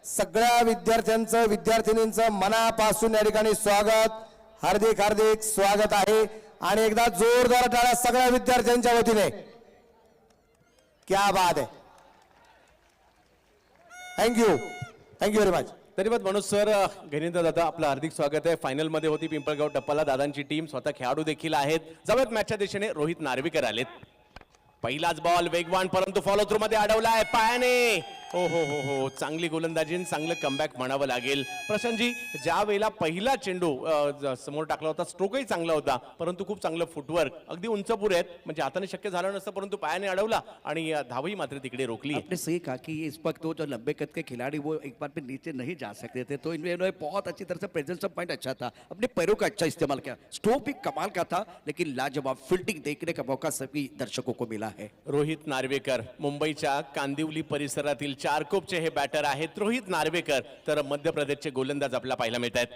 सगळ्या विद्यार्थ्यांचं विद्यार्थिनींचं मनापासून या ठिकाणी स्वागत, हार्दिक हार्दिक स्वागत आहे. आणि एकदा जोरदार टाळ्या सगळ्या विद्यार्थ्यांच्या वतीने. क्या बात आहे. Thank you very much. धन्यवाद मनोज सर. गणेंद्र दादा, आपलं हार्दिक स्वागत आहे. फायनल मध्ये होती पिंपळगाव टप्पाला दादांची टीम, स्वतः खेळाडू देखील आहेत. जाऊयात मॅचच्या दिशेने. रोहित नार्वेकर आलेत. पहिलाच बॉल वेगवान, परंतु फॉलो थ्रू मध्ये अडवलाय पायाने. हो हो हो हो, चांगली गोलंदाजी, चांगलं कमबॅक म्हणावं लागेल. प्रशांतजी, ज्या वेळेला पहिला चेंडू समोर टाकला होता, स्ट्रोकही चांगला होता, परंतु खूप चांगलं फुटवर्क, अगदी उंच पुरे आहेत, म्हणजे हाताने शक्य झालं नसतं, परंतु पायाने अडवला आणि धावही मात्र तिकडे रोखली. आपने सही कहा कि इस वक्त वो जो लंबे कद के खिलाड़ी वो एक बार भी नीचे नहीं जा सकते थे, तो इन्होंने बहुत अच्छी तरह से प्रेजेंस ऑफ पॉइंट अच्छा था, अपने पैरों का अच्छा इस्तेमाल किया. स्ट्रोक भी कमाल का था, लेकिन लाजवाब फील्डिंग देखने का मौका सभी दर्शकों को मिला है. रोहित नार्वेकर मुंबईच्या कांदिवली परिसरातील चारकोपचे हे बॅटर आहेत रोहित नार्वेकर, तर मध्य प्रदेशचे गोलंदाज आपल्याला पाहायला मिळत आहेत.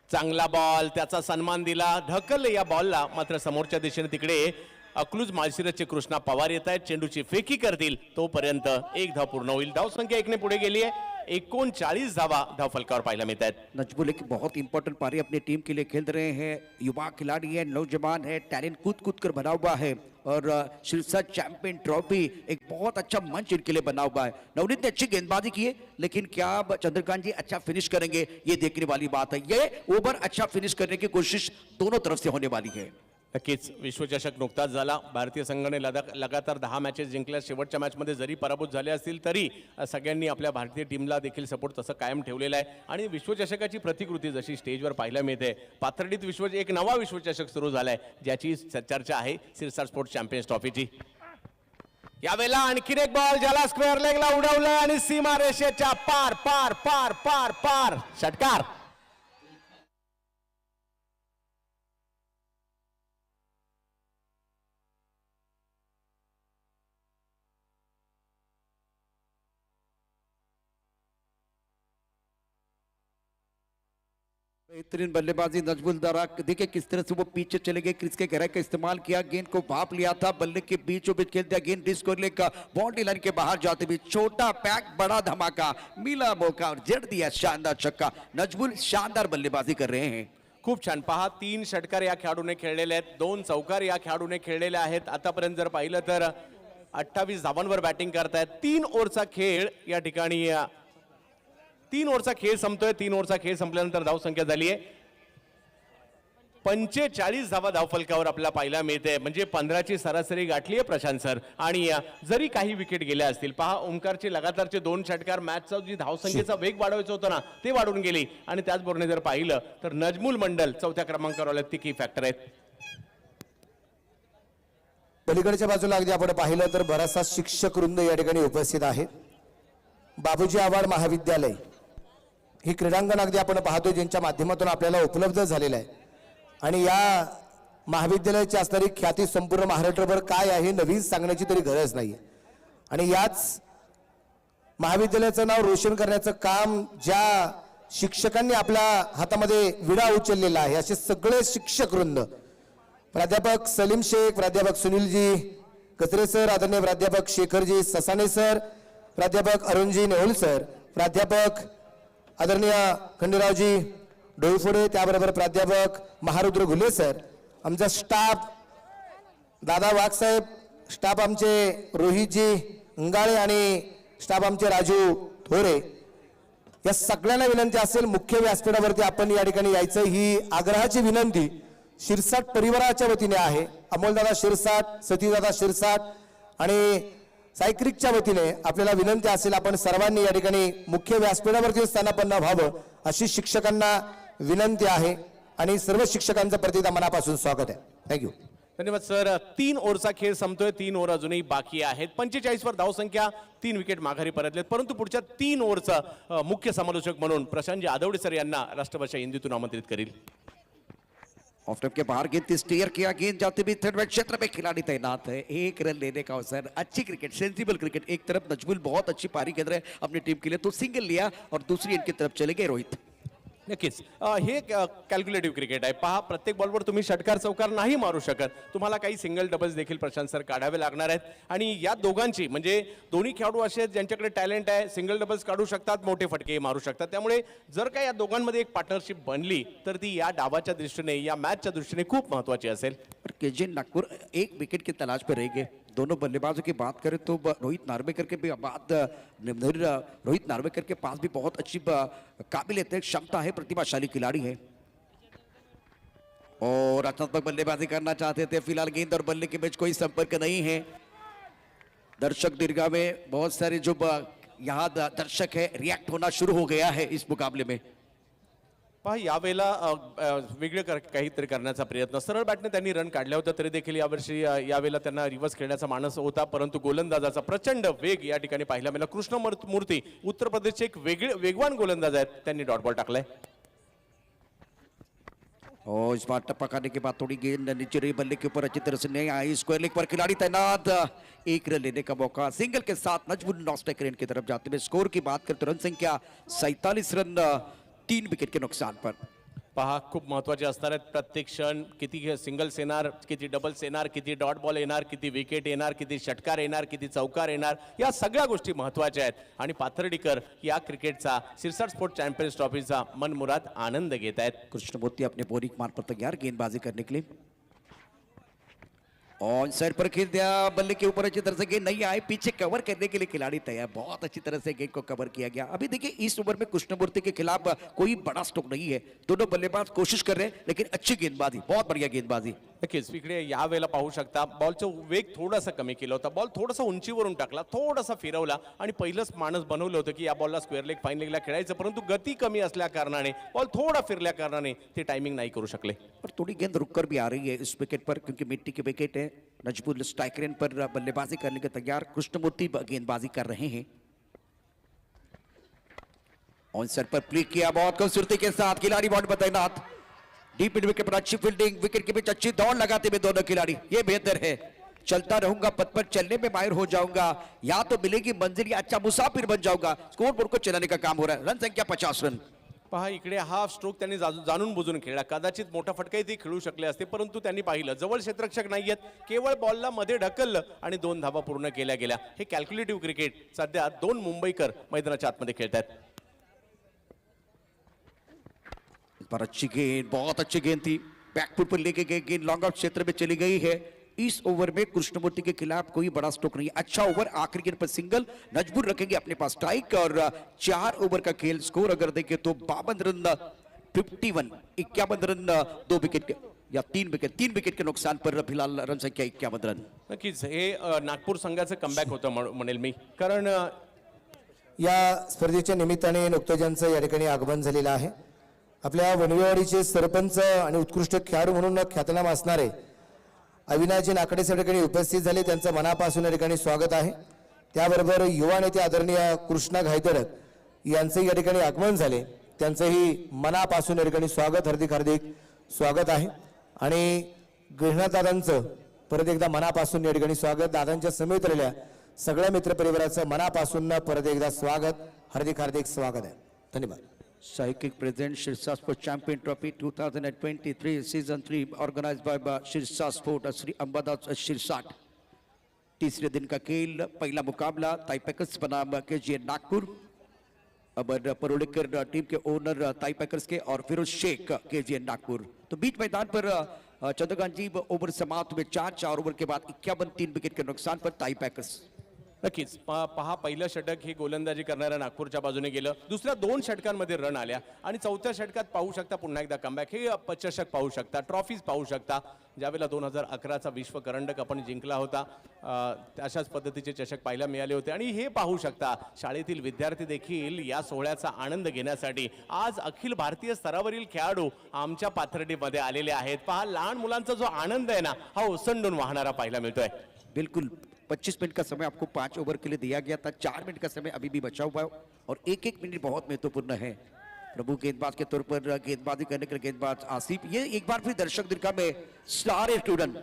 चांगला बॉल, त्याचा सन्मान दिला, ढकलले या बॉलला, मात्र समोरच्या दिशेने तिकडे अकलूज माळशिरसचे कृष्णा पवार येत आहेत, चेंडूची फेकी करतील तोपर्यंत एक धाव पूर्ण होईल. धाव संख्या 1 ने पुढे गेली आहे. 39 धावा धाव फलकावर पाहायला मिळत आहेत. नजमुल एक बहुत इंपॉर्टेंट पारी अपनी टीम के लिए खेल रहे हैं, युवा खिलाड़ी है, नौजवान है, टैलेंट कूद कूद कर बना हुआ है और शीर्षा चैंपियन ट्रॉफी एक बहुत अच्छा मंच इनके लिए बना हुआ है. नवनीत ने अच्छी गेंदबाजी की है, लेकिन क्या अब चंद्रकांत जी अच्छा फिनिश करेंगे, ये देखने वाली बात है. ये ओवर अच्छा फिनिश करने की कोशिश दोनों तरफ से होने वाली है. नक्कीच विश्वचषक नुकताच झाला. भारतीय संघाने लगातार 10 मॅचेस जिंकल्या. शेवटच्या मॅचमध्ये जरी पराभूत झाले असतील तरी सगळ्यांनी आपल्या भारतीय टीमला देखील सपोर्ट तसं कायम ठेवलेला आहे. आणि विश्वचषकाची प्रतिकृती जशी स्टेजवर पाहायला मिळते, पाथर्डीत एक नवा विश्वचषक सुरू झालाय, ज्याची चर्चा आहे सिरसा स्पोर्ट्स चॅम्पियन्स ट्रॉफीची. यावेळेला आणखीन एक बॉल ज्याला स्क्वेअर लेगला उडवलं आणि सीमा रेषेच्या पार पार पार पार पार षटकार. बेहतरीन बल्लेबाजी नजमुल दरा. देखिए किस तरह से वो पीछे चले गए, क्रिस के गहराई का इस्तेमाल किया, गेंद को भाप लिया था, बल्ले के बीचों बीच खेल दिया, गेंद डिस्क और लेकर बाउंड्री लाइन के बाहर जाते भी छोटा पैक बड़ा धमाका, मिला मौका और जड़ दिया शानदार छक्का. नजमुल शानदार बल्लेबाजी कर रहे हैं. खूप छान. पहा, 3 षटकार या खेळाडूने खेळलेले आहेत, 2 चौकार या खेळाडूने खेळलेले आहेत. आतापर्यंत जर पाहिलं तर 28 धावांवर बॅटिंग करतायत. 3 ओव्हरचा खेळ या ठिकाणी 3 ओव्हरचा खेळ संपतोय. 3 ओव्हरचा खेळ संपल्यानंतर धाव संख्या झाली आहे 45 धावा धाव फलकावर आपल्याला पाहायला मिळते. म्हणजे 15ची सरासरी गाठली आहे प्रशांत सर. आणि जरी काही विकेट गेल्या असतील, पहा ओमकारचे लगातारचे 2 षटकार, मॅचचा जी धावसंख्येचा वेग वाढवायचा होता ना, ते वाढून गेली. आणि त्याचबरोबर जर पाहिलं तर नजमुल मंडल 4थ्या क्रमांकावर आले, ती की फॅक्टर आहेत. पलीकडच्या बाजूला अगदी आपण पाहिलं तर बराचसा शिक्षक वृंद या ठिकाणी उपस्थित आहेत. बाबूजी आव्हाड महाविद्यालय ही क्रीडांगण अगदी आपण पाहतो, ज्यांच्या माध्यमातून आपल्याला उपलब्ध झालेलं आहे. आणि या महाविद्यालयाची असणारी ख्याती संपूर्ण महाराष्ट्रभर काय आहे नवीन सांगण्याची तरी गरज नाही. आणि याच महाविद्यालयाचं नाव रोशन करण्याचं काम ज्या शिक्षकांनी आपल्या हातामध्ये विडा उचललेला आहे, असे सगळे शिक्षक वृंद, प्राध्यापक सलीम शेख, प्राध्यापक सुनीलजी कचरे सर, आदरणीय प्राध्यापक शेखरजी ससाने सर, प्राध्यापक अरुणजी नेहुल सर, प्राध्यापक आदरणीय खंडेरावजी डोईफोडे, त्याबरोबर प्राध्यापक महारुद्र घुले सर, आमचा स्टाफ दादा वाघ साहेब, स्टाफ आमचे रोहितजी अंगाळे आणि स्टाफ आमचे राजू थोरे, या सगळ्यांना विनंती असेल मुख्य व्यासपीठावरती आपण या ठिकाणी यायचं. ही आग्रहाची विनंती शिरसाट परिवाराच्या वतीने आहे. अमोलदादा शिरसाट, सतीदादा शिरसाट आणि सायक्रिकच्या वतीने आपल्याला विनंती असेल आपण सर्वांनी या ठिकाणी मुख्य व्यासपीठावरती स्थानापन्न व्हावं अशी शिक्षकांना विनंती आहे. आणि सर्व शिक्षकांचं प्रतिदा मनापासून स्वागत आहे. थँक्यू. धन्यवाद सर. 3 ओव्हरचा खेळ संपतोय. 3 ओव्हर अजूनही बाकी आहेत. 45 वर धावसंख्या, 3 विकेट माघारी परतलेत. परंतु पुढच्या 3 ओव्हरचा मुख्य समालोचक म्हणून प्रशांतजी आदवडे सर यांना राष्ट्रभाषा हिंदीतून आमंत्रित करील. ऑफ स्टंप के बाहर गेंद स्टीयर किया, गेंद जाते भी थर्ड बैट क्षेत्र में खिलाड़ी तैनात है. 1 रन लेने का अवसर. अच्छी क्रिकेट, सेंसिबल क्रिकेट. एक तरफ नजमुल बहुत अच्छी पारी खेल रहे हैं अपनी टीम के लिए, तो सिंगल लिया और दूसरी इनकी तरफ चले गए रोहित. नक्कीच हे कॅल्क्युलेटिव्ह क्रिकेट आहे. पहा, प्रत्येक बॉलवर तुम्ही षटकार चौकार नाही मारू शकत. तुम्हाला काही सिंगल डबल्स देखील प्रशांत सर काढावे लागणार आहेत. आणि या दोघांची म्हणजे दोन्ही खेळाडू असे आहेत ज्यांच्याकडे टॅलेंट आहे, सिंगल डबल्स काढू शकतात, मोठे फटके मारू शकतात. त्यामुळे जर का या दोघांमध्ये एक पार्टनरशिप बनली तर ती या डावाच्या दृष्टीने, या मॅचच्या दृष्टीने खूप महत्वाची असेल. केजे नागपुर 1 विकेट की तलाश पर रहेंगे. दोनों बल्लेबाजों की बात करें तो रोहित नार्वेकर के भी बाद रोहित नार्वेकर के पास भी बहुत अच्छी काबिलियत है, क्षमता है, प्रतिभाशाली खिलाड़ी है और रचनात्मक बल्लेबाजी करना चाहते थे. फिलहाल गेंद और बल्ले के बीच कोई संपर्क नहीं है. दर्शक दीर्घा में बहुत सारे जो यहाँ दर्शक है रिएक्ट होना शुरू हो गया है इस मुकाबले में. पहा, यावेळेला वेगळे काहीतरी करण्याचा प्रयत्न, सरळ बॅटने त्यांनी रन काढल्या होत्या तरी देखील यावर्षी यावेळेला त्यांना रिव्हर्स खेळण्याचा मानस होता. परंतु गोलंदाजाचा प्रचंड वेग या ठिकाणी पाहायला मिळाला. कृष्ण मूर्ती उत्तर प्रदेशचे एक वेगवान गोलंदाज आहेत, त्यांनी डॉट बॉल टाकलाय. और इस बार टप्पा खाने के बाद थोड़ी गेंद नीचे रही, बल्ले के ऊपर अच्छी तरह से नहीं आई, स्क्वायर लेग पर खिलाड़ी तैनात, एक रन लेने का मौका, सिंगल के साथ नजमुल नॉस्टेक रन की तरफ जाते हुए। स्कोर की बात करते रन संख्या 47 रन, 3 विकेट के नुकसान पर। पहा खूप महत्त्वाचे असणार आहेत प्रत्येक क्षण, किती सिंगल्स येणार, किती डबल्स येणार, किती डॉट बॉल येणार, किती विकेट येणार, किती षटकार येणार, किती चौकार येणार, या सगळ्या गोष्टी महत्त्वाच्या आहेत आणि पाथर्डीकर या क्रिकेटचा सिरसाट स्पोर्ट्स चॅम्पियन्स ट्रॉफीचा मनमुराद आनंद घेत आहेत। कृष्णमूर्ति अपने बोरिंग मार्ग पर तैयार गेंदबाजी करने के लिए, ऑन साइड पर खेल दिया, बल्ले के ऊपर अच्छी तरह से गेंद नहीं आई, पीछे कवर करने के लिए खिलाड़ी तैयार, बहुत अच्छी तरह से गेंद को कवर किया गया। अभी देखिए इस ओवर में कृष्णमूर्ति के खिलाफ कोई बड़ा स्ट्रोक नहीं है, दोनों बल्लेबाज कोशिश कर रहे हैं, लेकिन अच्छी गेंदबाजी, बहुत बढ़िया गेंदबाजी। नक्कीच इकडे या वेळेला पाहू शकता बॉलचं वेग थोडासा कमी केला होता, बॉल थोडासा उंचीवरून टाकला, थोडासा फिरवला आणि पहिलंच माणूस बनवलं होतं की या बॉलला स्क्वेअर लेग फाईन लेगला खेळायचं, परंतु गती कमी असल्या कारणाने बॉल थोडा फिरल्या कारणाने ते टायमिंग नाही करू शकले। और थोड़ी गेंद रुककर भी आ रही है इस विकेट पर, क्योंकि मिट्टी की विकेट है। नजमुल स्ट्राइक रेन पर बल्लेबाजी करने के तैयार, कृष्णमूर्ति गेंदबाजी कर रहे हैं। ऑन साइड पर प्ले किया, बहुत खूबसूरती के साथ खिलाड़ी बॉल पर तैनात, डीप मिड विकेट पर अच्छी फील्डिंग, विकेट के बीच अच्छी दौड़ लगाते हुए दोनों खिलाड़ी, ये बेहतर है। चलता रहूंगा पथ पर, चलने में माहिर हो जाऊंगा, या तो मिलेगी मंजिल या अच्छा मुसाफिर बन जाऊंगा। स्कोर बोर्ड को चलाने का काम हो रहा है। रन संख्या 50 रन। पहा इकडे हा स्ट्रोक त्यांनी जाणून बुजून खेळला, कदाचित मोठा फटकाही ते खेळू शकले असते, परंतु त्यांनी पाहिलं जवळ क्षेत्ररक्षक नाहीयेत, केवळ बॉलला मध्ये ढकललं आणि 2 धावा पूर्ण केल्या गेल्या। हे कॅल्क्युलेटिव्ह क्रिकेट सध्या 2 मुंबईकर मैदानाच्या आतमध्ये खेळतात। पर अच्छी गेंद, बहुत अच्छी गेंद थी, बैकफुट पर लेके गए, गेंद लॉन्ग आउट क्षेत्र में चली गई है। इस ओवर में कृष्णमूर्ति के खिलाफ कोई बड़ा स्ट्रोक नहीं, अच्छा ओवर, आखिरी गेंद पर सिंगल, नजबूर रखेंगे अपने पास स्ट्राइक, और 4 ओवर का खेल, स्कोर अगर देखें तो 52 रन 51, 51 रन 2 विकेट या 3 विकेट के नुकसान पर फिलहाल रन संख्या 51 रन। नक्कीच हे नागपूर संघाचं कमबॅक होतं म्हणेल मी, कारण या स्पर्धेच्या निमित्ताने नुकतंच ज्यांचं या ठिकाणी आगमन झालेलं आहे, आपल्या वनवेवाडीचे सरपंच आणि उत्कृष्ट खेळाडू म्हणून ख्यातनाम असणारे अविनाशजी नाकडे या ठिकाणी उपस्थित झाले, त्यांचं मनापासून या ठिकाणी स्वागत आहे। त्याबरोबर युवा नेते आदरणीय कृष्णा घायतडक यांचे या ठिकाणी आगमन झाले, त्यांचंही मनापासून या ठिकाणी स्वागत, हार्दिक स्वागत आहे। आणि गृहनाथदादांचं परत एकदा मनापासून या ठिकाणी स्वागत, दादांच्या समेत आलेल्या सगळ्या मित्रपरिवाराचं मनापासून परत एकदा स्वागत, हार्दिक स्वागत आहे। धन्यवाद। Psychic present Shirsa Sport Champion Trophy 2023 Season 3 organized by Shirsa Sport Sri Ambadas Shirsat। तीसरे दिन का खेल, पहला मुकाबला ताइपैकर्स बनाम KGN नागपुर, अमर परोलेकर टीम के ओनर ताइपैकर्स के और फिरोज शेख KGN नागपुर। तो बीच मैदान पर चंद्रकांत जी ओवर समाप्त हुए, 4 ओवर के बाद 51 3 विकेट के नुकसान पर ताइपैकर्स। नक्कीच पहा पहिलं षटक हे गोलंदाजी करणाऱ्या नागपूरच्या बाजूने गेलं, दुसऱ्या 2 षटकांमध्ये रन आल्या आणि चौथ्या षटकात पाहू शकता पुन्हा एकदा कमबॅक, हे चषक पाहू शकता, ट्रॉफीज पाहू शकता, ज्यावेळेला 2011चा विश्व करंडक आपण जिंकला होता, अशाच पद्धतीचे चषक पाहायला मिळाले होते। आणि हे पाहू शकता शाळेतील विद्यार्थी देखील या सोहळ्याचा आनंद घेण्यासाठी आज अखिल भारतीय स्तरावरील खेळाडू आमच्या पाथर्डीमध्ये आलेले आहेत। पहा लहान मुलांचा जो आनंद आहे ना, हा ओसंडून वाहणारा पाहायला मिळतोय। बिल्कुल 25 मिनट का समय आपको 5 ओवर के लिए दिया गया था, 4 मिनट का समय अभी भी बचा हुआ है और एक मिनट बहुत महत्वपूर्ण है। प्रभु गेंदबाज के तौर पर गेंदबाजी करने के लिए गेंदबाज आसिफ, ये एक बार फिर दर्शक दीर्घा में सारे स्टूडेंट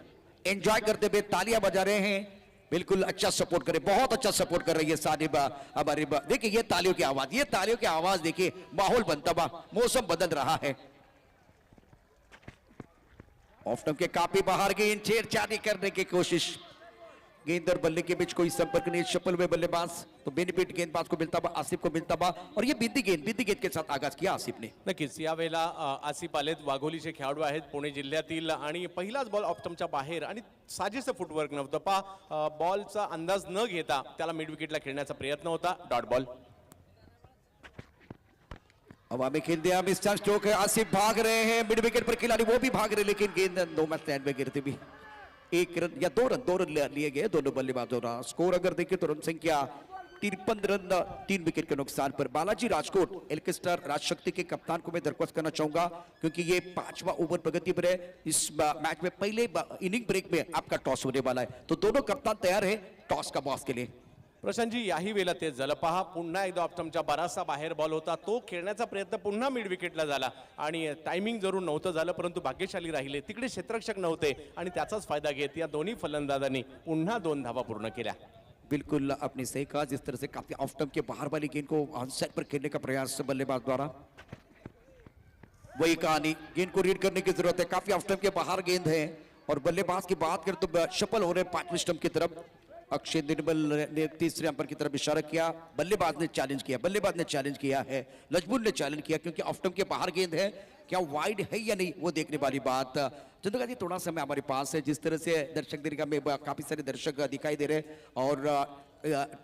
एंजॉय करते हुए तालियां बजा रहे हैं, बिल्कुल अच्छा सपोर्ट करे, बहुत अच्छा सपोर्ट कर रही है सानिब हमारी। देखिए ये तालियों की आवाज देखिए, माहौल बनता हुआ, मौसम बदल रहा है। ऑफ स्टंप के काफी बाहर गेंद, छेड़छाड़ी करने की कोशिश, गेंद और बल्ले के बीच कोई संपर्क नहीं, शफल हुए बल्लेबाज, तो बेनिफिट गेंदबाज को मिलता हुआ, आसिफ को मिलता हुआ, और ये बिंदी गेंद के साथ आगाज किया आसिफ ने। नक्कीच यावेळेला आसिफ आलेत, वाघोलीचे खेळाडू आहेत पुणे जिल्ह्यातील, आणि पहिलाच बॉल ऑफ स्टंपच्या बाहेर आणि साजेसं फुटवर्क नव्हतं, पहा बॉलचा अंदाज न घेता त्याला मिड विकेटला खेळण्याचा प्रयत्न होता, डॉट बॉल। हवा में खेल दिया, मिस चांस स्ट्रोक है, आसिफ भाग रहे हैं, मिड विकेट पर खिलाड़ी वो भी भाग रहे, लेकिन गेंद 2 मैच स्टैंड में गिरते भी 1 रन या 2 रन लिए गए दोनों बल्लेबाजों का। स्कोर अगर देखें तो रन संख्या 53 रन 3 विकेट के नुकसान पर। बालाजी राजकोट एल्केस्टर राजशक्ति के कप्तान को मैं दरख्वास्त करना चाहूंगा, क्योंकि ये 5वां ओवर प्रगति पर है। इस मैच में पहले इनिंग ब्रेक में आपका टॉस होने वाला है, तो दोनों कप्तान तैयार है टॉस का बॉस के लिए। प्रशांतजी याही वेळेला तेच झालं पहा, पुन्हा एकदा ऑप्टमच्या बराचसा बाहेर बॉल होता, तो खेळण्याचा प्रयत्न पुन्हा मिड विकेटला झाला आणि टायमिंग जरूर नव्हतं झालं, परंतु भाग्यशाली राहिले, तिकडे क्षेत्ररक्षक नव्हते आणि त्याचाच फायदा घेत या दोन्ही फलंदाजांनी पुन्हा 2 धावा पूर्ण केल्या. बिल्कुल आपने सही कहा, जिस तरह से काफी ऑफ स्टंप के बाहर वाली गेंद को ऑन साइड पर खेलने का प्रयास बल्लेबाज द्वारा, वही कहानी, गेंद को रीड करने की जरूरत है, काफी ऑफ स्टंप के बाहर गेंद है और बल्लेबाज की बात करें तो शफल हो रहे 5वें स्टंप की तरफ. अक्षय निर्मल ने तीसरे अंपर की तरफ इशारा किया, बल्लेबाज ने चैलेंज किया है, नजमुल ने चैलेंज किया क्योंकि ऑफ स्टंप के बाहर गेंद है, क्या वाइड है या नहीं वो देखने वाली बात. चंद्रका जी थोड़ा समय हमारे पास है, जिस तरह से दर्शक दीर्घा में काफी सारे दर्शक दिखाई दे रहे हैं और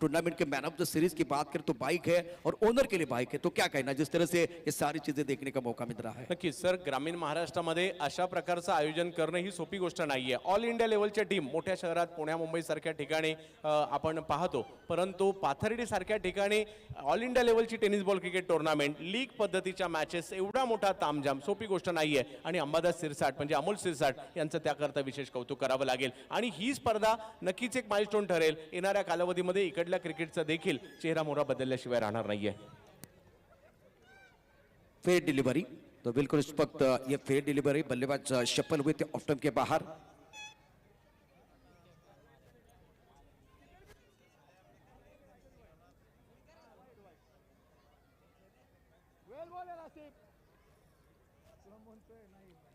टूर्नामेंट के मैन ऑफ द सीरीज की बात करें तो बाइक है और ओनर के लिए बाइक है, तो क्या कहना, जिस तरह से ये सारी चीजें देखने का मौका मिल रहा है. नक्कीच सर, ग्रामीण महाराष्ट्रामध्ये अशा प्रकारचं आयोजन करणं ही सोपी गोष्ट नाहीये. ऑल इंडिया लेवलच्या टीम मोठ्या शहरात पुण्या मुंबई सारख्या ठिकाणी आपण पाहतो, परंतु पाथर्डी सारख्या ठिकाणी ऑल इंडिया लेवलची tennis ball cricket tournament league पद्धतीच्या मॅचेस एवढा मोठा तामझाम सोपी गोष्ट नाहीये आणि अंबादास सिरसाट म्हणजे अमोल सिरसाट यांचं त्याकरता विशेष कौतुक करावं लागेल आणि ही स्पर्धा नक्कीच एक माइलस्टोन ठरेल. येणाऱ्या कालावधीमध्ये इकडल्या क्रिकेटचा देखील चेहरा मोहरा बदलल्याशिवाय राहणार नाहीये. फेयर डिलीवरी, तो बिल्कुल इस वक्त ये फेयर डिलीवरी, बल्लेबाज शफल हुए थे ऑफ स्टंप के बाहर.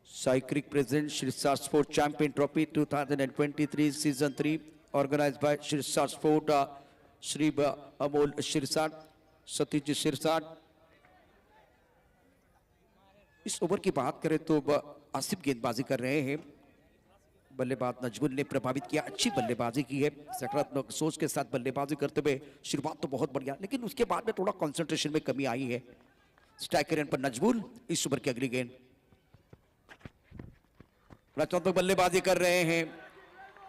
साइक्रिक present Shirsat sport champion trophy 2023 season 3 organised by Shirsat sport, Shri Amol Shirsat, Satish Shirsat. इस ओवर की बात करें तो आसिफ गेंदबाजी कर रहे हैं, बल्लेबाज नजमुल ने प्रभावित किया, अच्छी बल्लेबाजी की है, सकारात्मक सोच के साथ बल्लेबाजी करते हुए शुरुआत तो बहुत बढ़िया, लेकिन उसके बाद में थोड़ा कंसंट्रेशन में कमी आई है. स्ट्राइकर एंड पर नजमुल, इस ओवर की अगली गेंद. रचनात्मक बल्लेबाजी कर रहे हैं,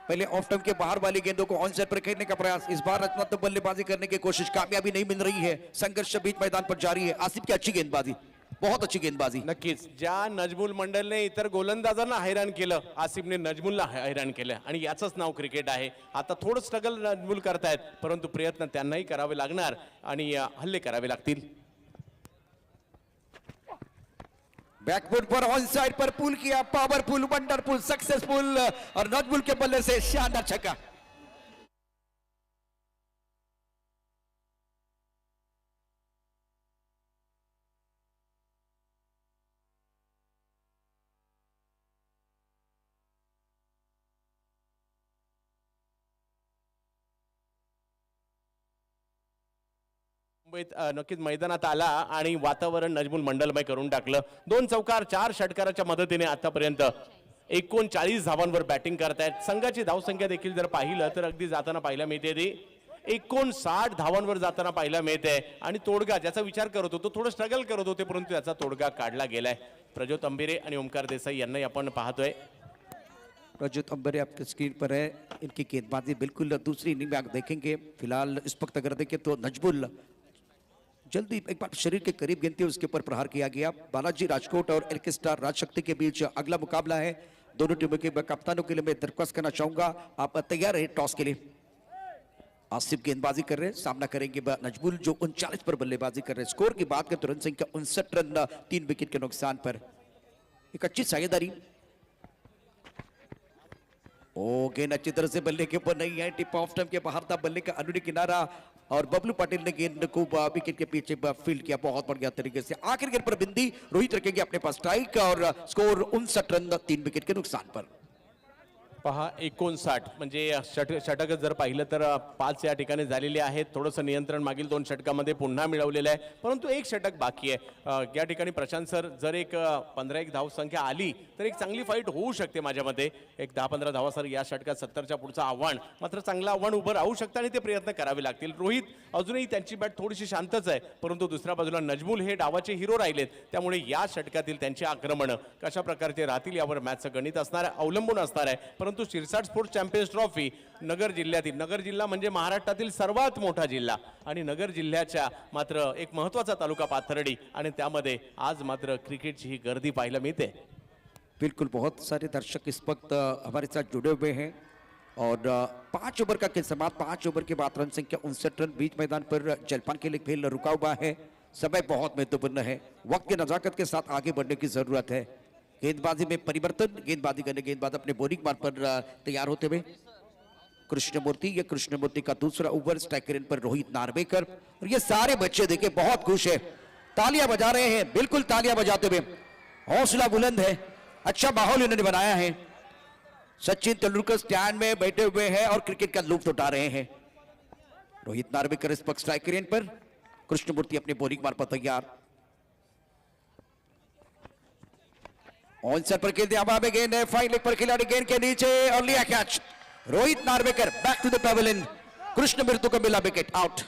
पहले ऑफ स्टंप के बाहर वाली गेंदों को ऑन साइड पर खेलने का प्रयास, इस बार रचनात्मक बल्लेबाजी करने की कोशिश, कामयाबी नहीं मिल रही है, संघर्ष बीच मैदान पर जारी है. आसिफ की अच्छी गेंदबाजी, बहुत अच्छी गेंदबाजी. नक्कीच ज्या नजमुल मंडलने इतर गोलंदाजांना हैराण केलं, आसिफने नजमुलला हैराण केलं आणि याचंच नाव क्रिकेट आहे. आता थोडं स्ट्रगल नजमुल करतायत, परंतु प्रयत्न त्यांनाही करावे लागणार आणि हल्ले करावे लागतील. बैकफुट पर ऑन साइड पर पुल किया, पावरफुल, वंडरफुल, सक्सेसफुल और नजमुल के बल्ले से शानदार छक्का. मुंबईत नक्कीच मैदानात आला आणि वातावरण नजमुल मंडलमय करून टाकलं. 2 चौकार 4 षटकाराच्या मदतीने आतापर्यंत 39 धावांवर बॅटिंग करतायत. संघाची धावसंख्या देखील जर पाहिलं तर अगदी जाताना पाहायला मिळते ती 59 धावांवर जाताना पाहायला मिळते आणि तोडगा ज्याचा विचार करत होतो, थोडं स्ट्रगल करत होते, परंतु त्याचा तोडगा काढला गेलाय. प्रज्योत अंबिरे आणि ओमकार देसाई यांनाही आपण पाहतोय. प्रज्योत अंबरे आपके स्क्रीन पर है, इनकी गेंदबाजी बिल्कुल दूसरी इनिंग में आप देखेंगे. फिलहाल इस वक्त अगर देखें तो नजमुल जल्दी एक बार शरीर के करीब गेंद थी, उसके ऊपर प्रहार किया गया. बालाजी राजकोट और एलके स्टार राजशक्ति के बीच अगला मुकाबला है. दोनों टीमों के कप्तानों के लिए मैं दरख्वास्त करना चाहूंगा, आप तैयार रहे टॉस के लिए. आसिफ गेंदबाजी कर रहे हैं, सामना करेंगे नजमुल जो 39 पर बल्लेबाजी कर रहे हैं. स्कोर की बात करें तो रन संख्या 59 रन 3 विकेट के नुकसान पर. एक अच्छी साझेदारी. ओ गेंद अच्छी तरह से बल्ले के ऊपर नहीं है, टिप ऑफ स्टंप के बाहर था, बल्ले का अंदरूनी किनारा और बबलू पाटिल ने गेंद को विकेट के पीछे फील्ड किया बहुत बढ़िया तरीके से. आखिर गेंद पर बिंदी, रोहित रखेंगे अपने पास स्ट्राइक और स्कोर 59 रन 3 विकेट के नुकसान पर. पहा 59 म्हणजे षटक जर पाहिलं तर 5 या ठिकाणी झालेले आहेत. थोडंसं नियंत्रण मागील 2 षटकामध्ये पुन्हा मिळवलेलं आहे, परंतु एक षटक बाकी आहे. या ठिकाणी प्रशांत सर जर एक 15 धाव संख्या आली तर एक चांगली फाईट होऊ शकते. माझ्या मते एक 10-15 धावा सर या षटकात 70च्या पुढचं आव्हान, मात्र चांगलं आव्हान उभं राहू शकतं आणि ते प्रयत्न करावे लागतील. रोहित अजूनही त्यांची बॅट थोडीशी शांतच आहे, परंतु दुसऱ्या बाजूला नजमुल हे डावाचे हिरो राहिलेत, त्यामुळे या षटकातील त्यांची आक्रमण कशा प्रकारचे राहतील यावर मॅचचं गणित असणार आहे, अवलंबून असणार आहे. परंतु शिरसाट स्पोर्ट्स चॅम्पियन्स ट्रॉफी नगर जिल्ह्यातील, नगर जिल्हा म्हणजे महाराष्ट्रातील सर्वात मोठा जिल्हा आणि नगर जिल्ह्याच्या मात्र एक महत्त्वाचा तालुका पाथर्डी आणि त्यामध्ये आज मात्र क्रिकेटची ही गर्दी पाहायला मिळते. बिल्कुल बहुत सारे दर्शक इस वक्त हमारे साथ जुड़े हुए हैं और 5 ओवर का खेल समाप्त। 5 ओवर के बाद रन संख्या 59 रन। बीच मैदान पर जलपान के लिए खेल रुका हुआ है। समय बहुत महत्वपूर्ण है, वक्त की नजाकत के साथ आगे बढ़ने की जरूरत है। गेंदबाजी में परिवर्तन, गेंदबाजी करने गेंदबाज अपने बॉलिंग मार्ग पर तैयार होते हुए कृष्णमूर्ति। ये कृष्णमूर्ति का दूसरा ओवर। स्ट्राइक रेट पर रोहित नार्वेकर। और ये सारे बच्चे देखे बहुत खुश है, तालियां बजा रहे हैं, बिल्कुल तालियां बजाते हुए। हौसला बुलंद है, अच्छा माहौल इन्होंने बनाया है। सचिन तेंदुलकर स्टैंड में बैठे हुए हैं और क्रिकेट का लुत्फ उठा रहे हैं। रोहित नार्वेकर इस पक्ष स्ट्राइक रेट पर, कृष्णमूर्ति अपने बॉलिंग मार्ग पर तैयार। ऑन सेट पर खेलते हवा में गेंद है, फाइन लेग पर खिलाड़ी गेंद के नीचे और लिया catch. Rohit Narvekar back to the pavilion. Krishnamurthy को मिला विकेट, आउट।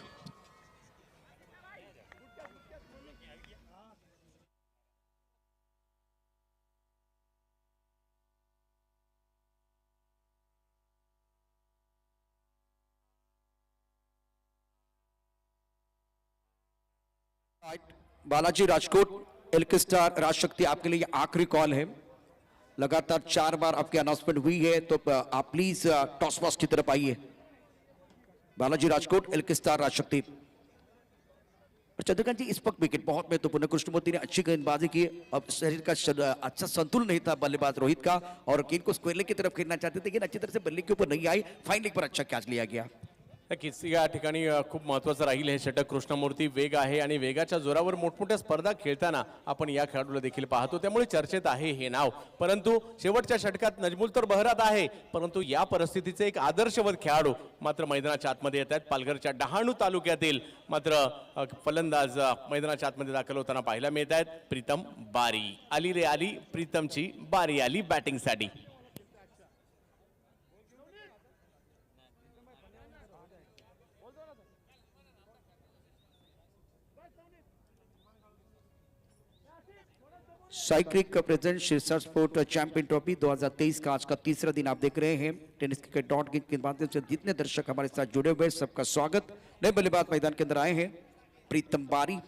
बालाजी राजकोट एल्के स्टार राजशक्ति, आपके लिए आखिरी कॉल है। लगातार 4 बार आपकी अनाउंसमेंट हुई है, तो आप प्लीज टॉस बॉक्स की तरफ आइए। बालाजी राजकोट एल्के स्टार राजशक्ति। और चंद्रकांत जी, इस वक्त विकेट बहुत महत्वपूर्ण। कृष्णमूर्ति ने अच्छी गेंदबाजी की। अब शरीर का अच्छा संतुलन नहीं था बल्लेबाज रोहित का, और गेंद को स्क्वायर लेग की तरफ खेलना चाहते थे, लेकिन अच्छी तरह से बल्ले के ऊपर नहीं आई। फाइन लेग पर अच्छा कैच लिया गया। नक्कीच या ठिकाणी खूप महत्त्वाचं राहील हे षटक। कृष्णमूर्ती वेग आहे आणि वेगाच्या जोरावर मोठमोठ्या स्पर्धा खेळताना आपण या खेळाडूला देखील पाहतो, त्यामुळे चर्चेत आहे हे नाव। परंतु शेवटच्या षटकात नजमुल तर बहरात आहे, परंतु या परिस्थितीचे एक आदर्शवत खेळाडू मात्र मैदानाच्या आतमध्ये येत आहेत। पालघरच्या डहाणू तालुक्यातील मात्र फलंदाज मैदानाच्या आतमध्ये दाखल होताना पाहायला मिळत आहेत। प्रीतम बारी आली रे आली, प्रीतमची बारी आली बॅटिंगसाठी। साइक्लिक का प्रेजेंट शीर्षक स्पोर्ट चैंपियन ट्रॉफी 2023 का आज का तीसरा दिन आप देख रहे हैं। टेनिस क्रिकेट डॉट के माध्यम से जितने दर्शक हमारे साथ जुड़े हुए हैं, सबका स्वागत। नए बल्लेबाज मैदान के अंदर आए हैं, प्रीतम बारी।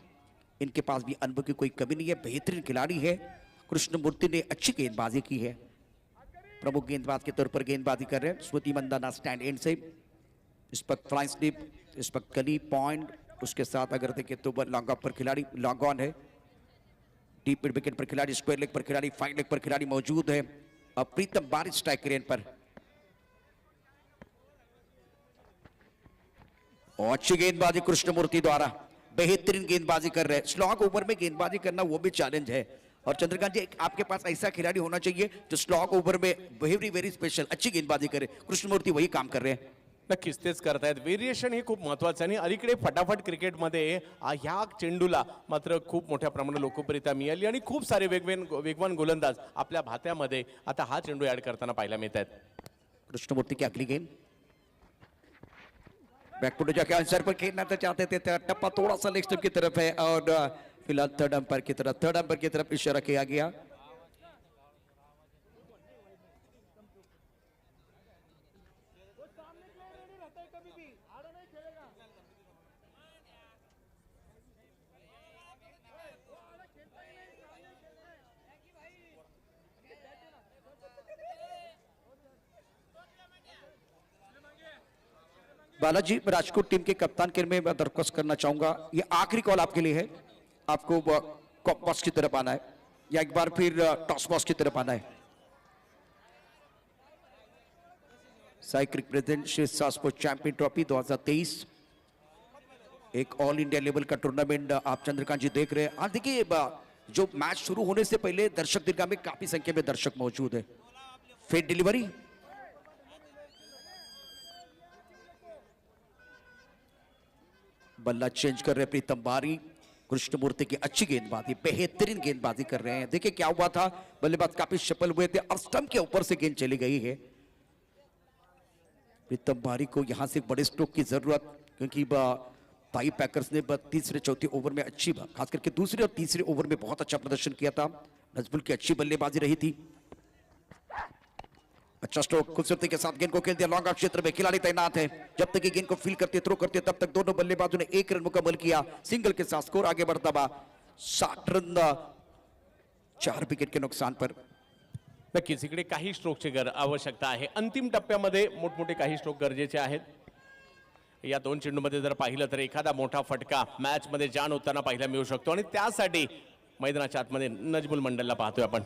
इनके पास भी अनुभव की कोई कमी नहीं है, बेहतरीन खिलाड़ी है। कृष्णमूर्ति ने अच्छी गेंदबाजी की है, प्रमुख गेंदबाज के तौर पर गेंदबाजी कर रहे हैं। स्मृति मंदाना स्टैंड एंड से इस वक्त फ्लाइंग स्लिप, इस वक्त गली पॉइंट, उसके साथ अगर देखें तो लॉन्ग ऑफ पर खिलाड़ी लॉन्ग ऑन है। डीप मिड विकेट पर खिलाड़ी, स्क्वायर लेग पर खिलाड़ी, फाइन लेग पर खिलाड़ी मौजूद है। अब प्रीतम बारी स्ट्राइक रेट पर, और अच्छी गेंदबाजी कृष्णमूर्ति द्वारा, बेहतरीन गेंदबाजी कर रहे हैं। स्लॉग ओवर में गेंदबाजी करना वो भी चैलेंज है। और चंद्रकांत जी, आपके पास ऐसा खिलाड़ी होना चाहिए जो स्लॉग ओवर में वेरी वेरी स्पेशल अच्छी गेंदबाजी करे। कृष्णमूर्ति वही काम कर रहे हैं। नक्कीच तेच करतायत। व्हेरिएशन हे खूप महत्त्वाचं आहे आणि अलीकडे फटाफट क्रिकेटमध्ये ह्या चेंडूला मात्र खूप मोठ्या प्रमाणात लोकप्रियता मिळाली आणि खूप सारे वेगवान गोलंदाज आपल्या भात्यामध्ये आता हा चेंडू ऍड करताना पाहायला मिळत आहेत। कृष्णमूर्ति की अगली गेंद, बैकफुट जाके आंसर पर खेलना तो चाहते थे, टप्पा थोड़ा सा लेग स्टंप की तरफ है, और फिलहाल थर्ड अंपायर की तरफ इशारा किया गया। बालाजी राजकोट टीम के कप्तान के मैं दरख्वास्त करना चाहूंगा, ये आखिरी कॉल आपके लिए है। आपको कॉप बॉक्स की तरफ आना है या एक बार फिर टॉस बॉक्स की तरफ आना है। साइक्लिक प्रेजेंट शीर्षक चैंपियन ट्रॉफी 2023 एक ऑल इंडिया लेवल का टूर्नामेंट आप चंद्रकांत जी देख रहे हैं। आज देखिए, जो मैच शुरू होने से पहले दर्शक दीर्घा में काफी संख्या में दर्शक मौजूद है। फेड डिलीवरी, बल्ला चेंज कर रहे प्रीतम बारी। कृष्णमूर्ति की अच्छी गेंदबाजी, बेहतरीन गेंदबाजी कर रहे हैं। देखिए क्या हुआ था, बल्लेबाज काफी सफल हुए थे और स्टंप के ऊपर से गेंद चली गई है। प्रीतम बारी को यहां से बड़े स्ट्रोक की जरूरत, क्योंकि ताई पैकर्स ने तीसरे चौथे ओवर में अच्छी, खास करके दूसरे और तीसरे ओवर में बहुत अच्छा प्रदर्शन किया था। नजमुल की अच्छी बल्लेबाजी रही थी। अच्छा स्ट्रोक, खूबसूरती के साथ गेंद को खेल दिया। लॉन्ग ऑफ क्षेत्र में खिलाड़ी तैनात है, जब तक गेंद को फील करते थ्रो करते तब तक दोनों बल्लेबाजों ने 1 रन मुकम्मल किया। सिंगल के साथ स्कोर आगे बढ़ता हुआ 60 रन 4 विकेट के नुकसान पर। नक्कीच इकडे काही स्ट्रोकची आवश्यकता आहे. अंतिम टप्प्यामध्ये मोठमोठे काही स्ट्रोक गरजेचे आहेत. या दोन चेंडूमध्ये जर पाहिलं तर एखादा मोठा फटका मॅच मध्ये जान होताना पाहायला मिळू शकतो आणि त्यासाठी मैदानाच्या आतमध्ये नजमुल मंडलला पाहतोय आपण.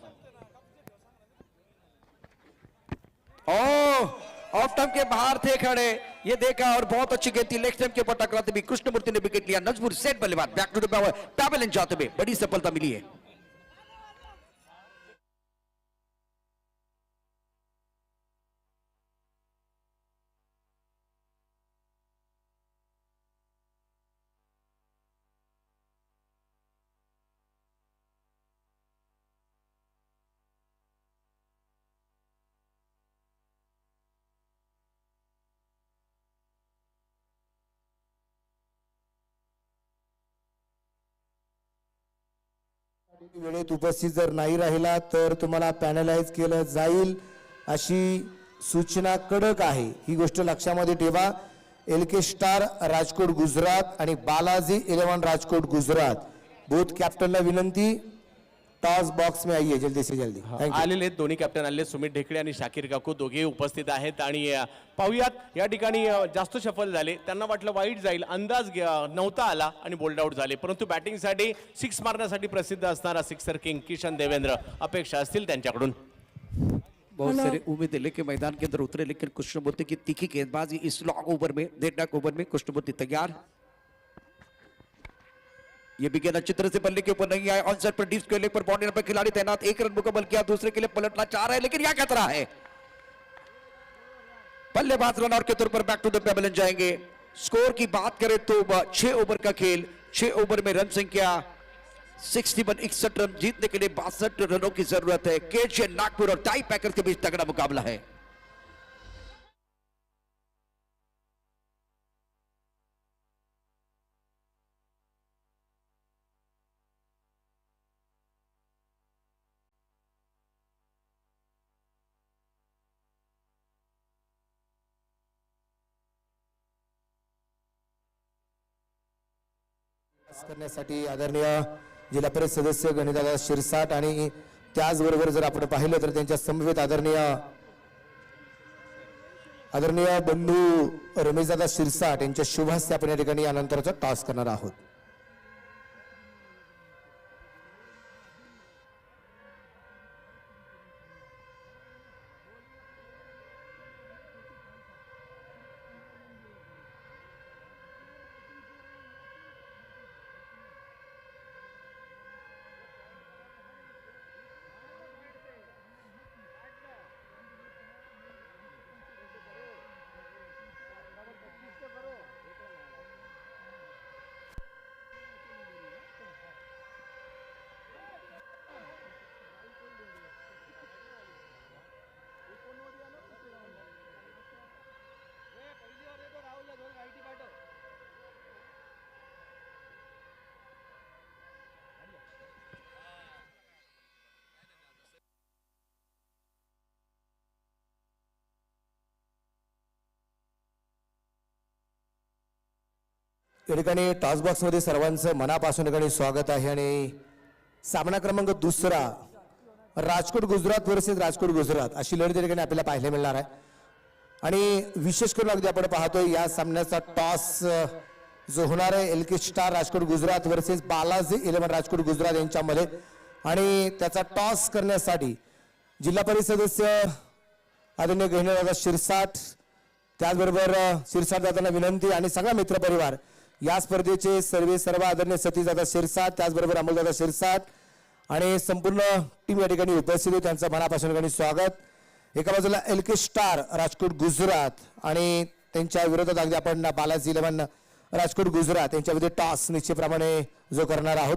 ऑफ स्टंप के बाहर थे खड़े, ये देखा और बहुत अच्छी गेंद थी, लेग स्टंप के ऊपर टकराते भी कृष्णमूर्ति ने विकेट लिया. नजमुल सेट बल्लेबाज, back to the power, pavilion जाते हुए बड़ी सफलता मिली है. वेळेत उपस्थित जर नाही राहिला तर तुम्हाला पॅनलाइज केलं जाईल अशी सूचना कडक आहे. ही गोष्ट लक्षामध्ये ठेवा. LK स्टार राजकोट गुजरात आणि बालाजी 11 राजकोट गुजरात बोथ कॅप्टनला विनंती, टॉस बॉक्स में आइए जल्दी से जल्दी. थँक्यू. आलेले आहेत दोन्ही कॅप्टन आले, सुमित ढेकळे आणि शाकीर काकू दोघेही उपस्थित आहेत. आणि पाहुयात या ठिकाणी जास्त सफल झाले. त्यांना वाटलं वाईट जाईल, अंदाज नव्हता आला आणि बोल्ड आउट झाले. परंतु बॅटिंगसाठी सिक्स मारण्यासाठी प्रसिद्ध असणारा सिक्सर किंग किशन देवेंद्र अपेक्षा असतील त्यांच्याकडून. बहुत सारे उम्मीद लेके मैदान के अंदर उतरे, लेकिन कृष्णमूर्ति की तीखी गेंदबाजी इस लॉन्ग ओवर में, डेढ़ ओवर में कृष्णमूर्ति तैयार. ये भी गेंद अच्छी तरह से बल्ले के ऊपर नहीं आया. ऑन साइड पर डीप स्क्वायर लेग पर बाउंड्री पर खिलाड़ी तैनात, एक रन मुकम्मल किया, दूसरे के लिए पलटना चाह रहे हैं लेकिन यह खतरा है. बल्लेबाज रन आउट के तौर पर बैक टू द पेवेलियन जाएंगे. स्कोर की बात करें तो 6 ओवर का खेल, 6 ओवर में रन संख्या 61 रन. जीतने के लिए 62 रनों की जरूरत है. केजे नागपुर और टाई पैकर के बीच तगड़ा मुकाबला है. करण्यासाठी आदरणीय जिल्हा परिषद सदस्य गणेशदादा शिरसाट आणि त्याचबरोबर जर आपण पाहिलं तर त्यांच्या समवेत आदरणीय बंधू रमेशदादा शिरसाट यांच्या शुभ हस्ते आपण या ठिकाणी यानंतरचा टॉस करणार आहोत. या ठिकाणी टॉस बॉक्स मध्ये सर्वांचं मनापासून ठिकाणी स्वागत आहे. आणि सामना क्रमांक दुसरा राजकोट गुजरात वर्सेस राजकोट गुजरात अशी लढत या ठिकाणी आपल्याला पाहायला मिळणार आहे. आणि विशेष करून अगदी आपण पाहतोय या सामन्याचा टॉस जो होणार आहे LK star Rajkot Gujarat versus Balaji 11 Rajkot Gujarat यांच्यामध्ये. आणि त्याचा टॉस करण्यासाठी जिल्हा परिषद सदस्य आदरणीय गणेशदादा शिरसाट, त्याचबरोबर शिरसाट दादांना विनंती आणि सगळा मित्रपरिवार या स्पर्धेचे सर्व आदरणीय सतीशदादा शिरसाट, त्याचबरोबर अमोलदादा शिरसाट आणि संपूर्ण टीम या ठिकाणी उपस्थित आहे. त्यांचं मनापासून ठिकाणी स्वागत. एका बाजूला LK स्टार राजकोट गुजरात आणि त्यांच्या विरोधात अगदी आपण बालाजी 11 राजकोट गुजरात यांच्यामध्ये टॉस निश्चितप्रमाणे जो करणार आहोत.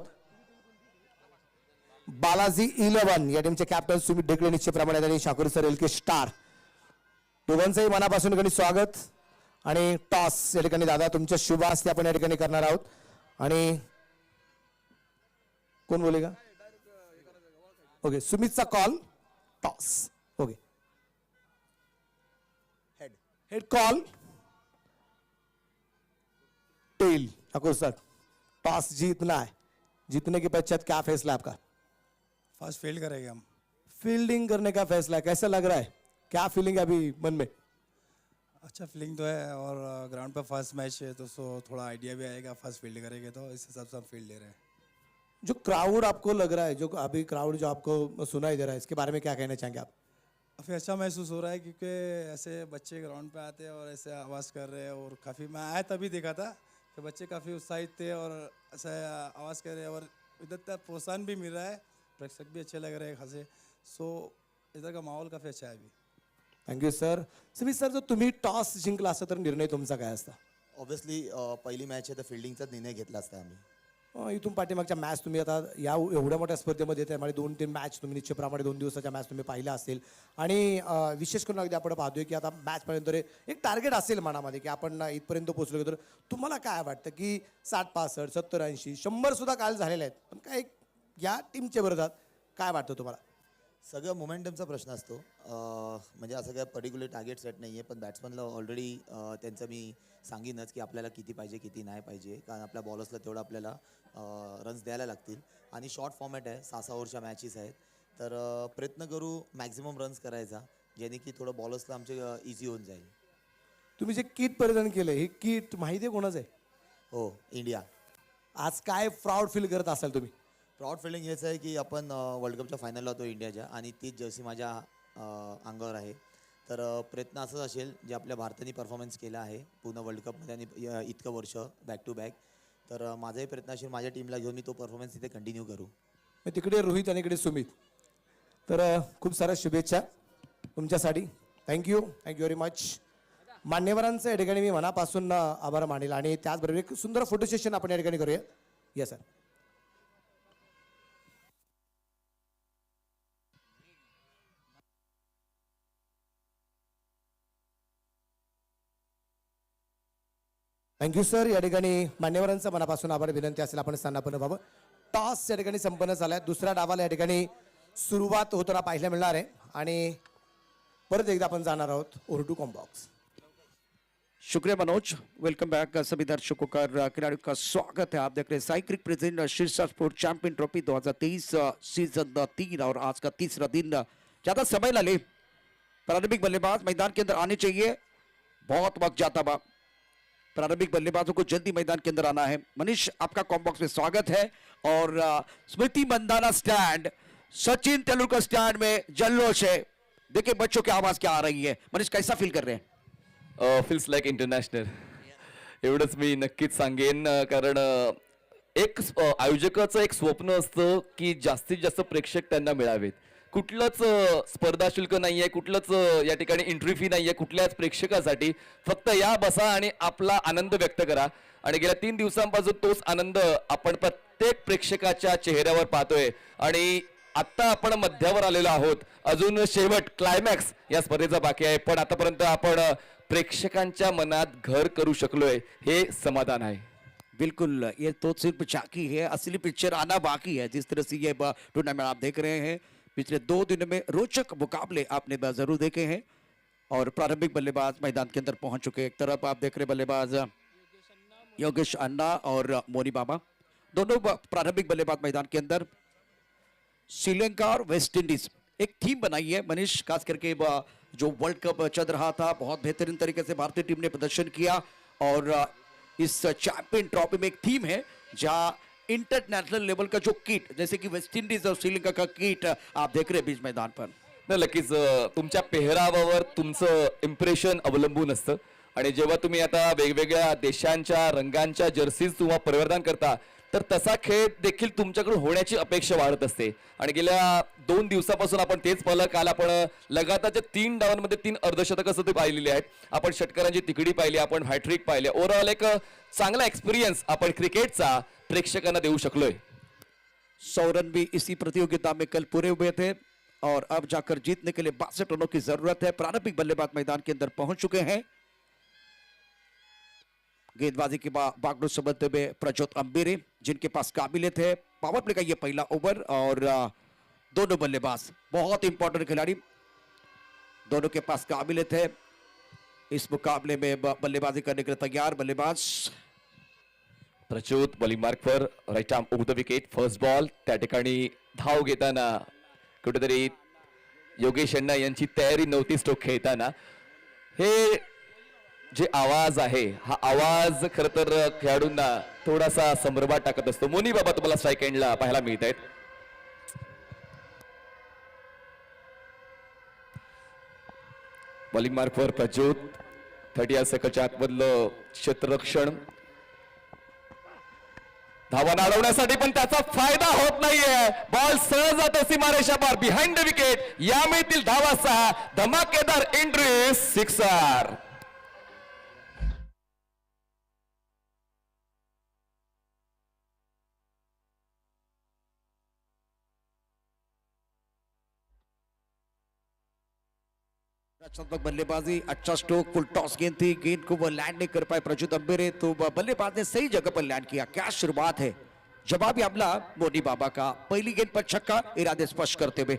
बालाजी 11 या टीमचे कॅप्टन सुमित ढेकळे निश्चितप्रमाणे आणि शाकुर सर LK स्टार दोघांचंही मनापासून ठिकाणी स्वागत. आणि टॉस या ठिकाणी दादा तुमच्या शुभ हस्ते आपण या ठिकाणी करणार आहोत. आणि कोण बोलेगा? ओके, सुमितचा call toss. Okay, head call tail. Akur sir, toss जीतना है, जीतने के पश्चात क्या फैसला आपका? फर्स्ट फील्ड करेंगे हम. फील्डिंग करने का फैसला कैसा लग रहा है, क्या फीलिंग है अभी मन में? अच्छा फीलिंग तो है और ग्राउंड पर फर्स्ट मैच है तो थोड़ा आइडिया भी आएगा फर्स्ट फील्ड करेंगे तो इस हिसाब से हम फील्ड ले रहे हैं। जो क्राउड आपको लग रहा है, जो अभी क्राउड जो आपको सुनाई दे रहा है, इसके बारे में क्या कहना चाहेंगे आप? काफ़ी अच्छा महसूस हो रहा है क्योंकि ऐसे बच्चे ग्राउंड पे आते हैं और ऐसे आवाज़ कर रहे हैं और काफ़ी मैं आया तभी देखा था कि बच्चे काफ़ी उत्साहित थे और ऐसा आवाज़ कर रहे हैं और इधर तक प्रोत्साहन भी मिल रहा है, प्रेक्षक भी अच्छे लग रहे हैं खासे। सो इधर का माहौल काफ़ी अच्छा है अभी। Thank you sir. सुमित सर, जर तुम्ही टॉस जिंकला असता तर निर्णय तुमचा काय असता? ऑब्व्हियसली पहिली मॅच आहे तर फिल्डिंगचाच निर्णय घेतला असता आम्ही. इथून पाठीमागच्या मॅच तुम्ही आता या एवढ्या मोठ्या स्पर्धेमध्ये त्यामुळे 2-3 मॅच तुम्ही निश्चितप्रमाणे 2 दिवसाच्या मॅच तुम्ही पाहिल्या असेल आणि विशेष करून अगदी आपण पाहतोय की आता मॅचपर्यंत एक टार्गेट असेल मनामध्ये की आपण इथपर्यंत पोहोचलो तर तुम्हाला काय वाटतं की 60-65 70-80 100 सुद्धा काल झालेले आहेत, पण काय या टीमच्या विरोधात काय वाटतं तुम्हाला? सगळं मोमेंटमचा प्रश्न असतो. म्हणजे असं काय पर्टिक्युलर टार्गेट सेट नाही आहे, पण बॅट्समनला ऑलरेडी त्यांचं मी सांगीनच की आपल्याला किती पाहिजे किती नाही पाहिजे, कारण आपल्या बॉलर्सला तेवढं आपल्याला रन्स द्यायला लागतील आणि शॉर्ट फॉर्मॅट आहे, 6-6 ओव्हरच्या मॅचेस आहेत, तर प्रयत्न करू मॅक्झिमम रन्स करायचा जेणे की थोडं बॉलर्सला आमचे इझी होऊन जाईल. तुम्ही जे किट परिधान केलं हे किट माहिती आहे कोणाचं आहे? हो, इंडिया. आज काय प्राऊड फील करत असाल तुम्ही? प्राऊड फिलिंग हेच आहे की आपण वर्ल्ड कपच्या फायनलला होतो इंडियाच्या आणि तीच जर्सी माझ्या अंगावर आहे, तर प्रयत्न असंच असेल जे आपल्या भारताने परफॉर्मन्स केला आहे पूर्ण वर्ल्ड कपमध्ये आणि इतकं वर्ष बॅक टू बॅक, तर माझाही प्रयत्न असेल माझ्या टीमला घेऊन मी तो परफॉर्मन्स तिथे कंटिन्यू करू. तिकडे रोहित आणि इकडे सुमित, तर खूप साऱ्या शुभेच्छा तुमच्यासाठी. Thank you very much. मान्यवरांचं या ठिकाणी मी मनापासून आभार मानेल आणि त्याचबरोबर एक सुंदर फोटो सेशन आपण या ठिकाणी करूया. Yes sir. Thank you sir. या ठिकाणी मान्यवरांचा मनापासून आभार विनंती असेल आपण स्थानापन्न व्हावं. टॉस या ठिकाणी संपन्न झालाय. दुसऱ्या डावाला या ठिकाणी सुरुवात होताना पाहायला मिळणार आहे आणि परत एकदा आपण जाणार आहोत ओव्हर टू कॉम्बॉक्स. शुक्रिया मनोज. वेलकम बैक सभी दर्शकों का खिलाड़ियों का स्वागत है. आप देख रहे हैं साई क्रिक present शीर्षा sport champion trophy 2023 season 3 और आज का तीसरा दिन. ज्यादा समय न ले, प्रारंभिक बल्लेबाज मैदान के अंदर आने चाहिए, बहुत वक्त जाता बा. प्रारंभिक बल्लेबाजों को जल्दी मैदान के अंदर आना है. मनीष, आपका कॉम्बॉक्स में स्वागत है. और स्मृति मंदाना स्टैंड, सचिन तेंदुलकर स्टैंड में जल्लोष है. देखिए बच्चों की आवाज क्या आ रही है. मनीष, कैसा फील कर रहे हैं? Feels like international. एवढंच मी नक्कीच सांगेन, कारण एक आयोजकाचं एक स्वप्न असतं की जास्तीत जास्त प्रेक्षक त्यांना मिळावेत. कुठलंच स्पर्धा शुल्क नाहीये, कुठलंच या ठिकाणी एंट्री फी नाहीये कुठल्याच प्रेक्षकासाठी. फक्त या, बसा आणि आपला आनंद व्यक्त करा. आणि गेल्या 3 दिवसांपासून तोच आनंद आपण प्रत्येक प्रेक्षकाच्या चेहऱ्यावर पाहतोय. आणि आता आपण मध्यावर आलेलो आहोत. अजून शेवट क्लायमॅक्स या स्पर्धेचा बाकी आहे, पण आतापर्यंत आपण प्रेक्षकांच्या मनात घर करू शकलोय, हे समाधान आहे. बिल्कुल, ये तो सिर्फ झांकी है, असली पिक्चर आना बाकी है. जिस तरह से ये टूर्नामेंट आप देख रहे हैं, पिछले 2 दिनों में रोचक मुकाबले आपने जरूर देखे हैं. और प्रारंभिक बल्लेबाज मैदान के अंदर पहुंच चुके. एक तरफ आप देख रहे बल्लेबाज योगेश अन्ना और मोनी बाबा, दोनों प्रारंभिक बल्लेबाज मैदान के अंदर. श्रीलंका और वेस्ट इंडीज एक थीम बनाई है मनीष, खास करके जो वर्ल्ड कप चल रहा था, बहुत बेहतरीन तरीके से भारतीय टीम ने प्रदर्शन किया. और इस चैंपियन ट्रॉफी में एक थीम है जहां इंटरनेशनल लेवल का जो किट, जैसे कि वेस्ट इंडीज और श्रीलंका का किट आप देख रहे हैं बीच मैदान पर. नक्कीच तुमच्या पेहरावावर तुमचं इम्प्रेशन अवलंबून असतं. आणि जेव्हा तुम्ही आता वेगवेगळ्या देशांच्या रंगांच्या जर्सीज तुम्हाला परिवर्तन करता, तर तसा खेळ देखील तुमच्याकडून होण्याची अपेक्षा वाढत असते. आणि गेल्या 2 दिवसापासून आपण तेच पाहिलं. काल आपण लगातारच्या 3 डावांमध्ये 3 अर्धशतकं सुद्धा पाहिलेली आहेत. आपण षटकारांची तिकडी पाहिली, आपण हॅट्रिक पाहिले. ओव्हरऑल एक चांगला एक्सपिरियन्स आपण क्रिकेटचा प्रेक्षकांना देऊ शकलोय. 100 रन भी इसी प्रतियोगिता में कल पूरे हुए थे और अब जाकर जीतने के लिए 62 रनों की जरूरत है. प्रारंभिक बल्लेबाज मैदान के अंदर पहुंच चुके हैं. गेंदबाजी के बागडोर समझते हुए प्रज्योत अंबेरे, जिनके पास काबिलियत है. पावर प्ले का ये पहला ओवर और दोनों बल्लेबाज बहुत इंपॉर्टेंट खिलाड़ी, दोनों के पास काबिलियत है. इस मुकाबले में बल्लेबाजी करने के लिए तैयार बल्लेबाज प्रच्युत बॉलिंग मार्कवर, right arm over the wicket, first ball. त्या ठिकाणी धाव घेताना कुठेतरी योगेश अण्णा यांची तयारी नव्हती स्ट्रोक खेळताना. हे जे आवाज आहे हा आवाज खर तर खेळाडूंना थोडासा संभ्रमात टाकत असतो. मोनी बाबा तुम्हाला स्ट्राईक एंडला पाहायला मिळत आहेत. बॉलिंग मार्कवर प्रज्योत 30 सेकंडच्या आतमधलं क्षेत्ररक्षण. धावा अडवण्यासाठी पण त्याचा फायदा होत नाहीये. बॉल सहज जातो सीमारेषा पार बिहाइंड द विकेट. या मिळतील धावा 6. धमाकेदार एंट्री सिक्सर. रचनात्मक बल्लेबाजी, अच्छा स्ट्रोक, फुल टॉस गेंद थी, गेंद को वो लैंड नहीं कर पाए प्रज्योत अम्बेरे, तो बल्लेबाज ने सही जगह पर लैंड किया. क्या शुरुआत है. जवाबी हमला मोनी बाबा का. पहली गेंद पर छक्का, इरादे स्पष्ट करते हुए.